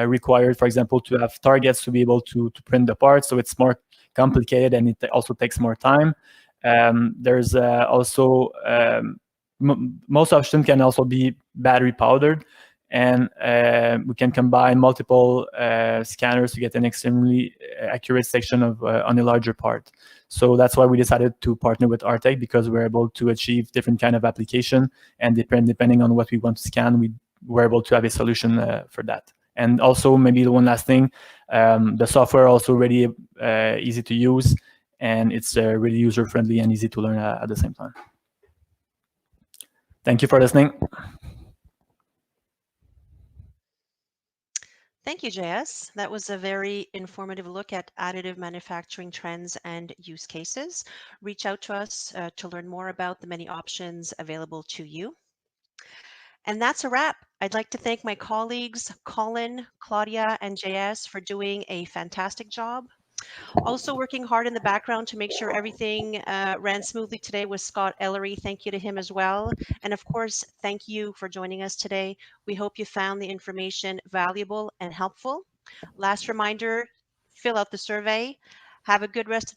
required, for example, to have targets to be able to print the parts. So it's more complicated and it also takes more time. There's also most options can also be battery powered, and we can combine multiple scanners to get an extremely accurate section of on a larger part. So that's why we decided to partner with Artec, because we're able to achieve different kind of application, and depending on what we want to scan, we were able to have a solution for that. And also, maybe the one last thing, the software also really easy to use, and it's really user friendly and easy to learn at the same time. Thank you for listening. Thank you, JS. That was a very informative look at additive manufacturing trends and use cases. Reach out to us to learn more about the many options available to you. And that's a wrap. I'd like to thank my colleagues, Colin, Claudia, and JS for doing a fantastic job. Also working hard in the background to make sure everything ran smoothly today was Scott Ellery. Thank you to him as well. And of course, thank you for joining us today. We hope you found the information valuable and helpful. Last reminder, fill out the survey. Have a good rest of the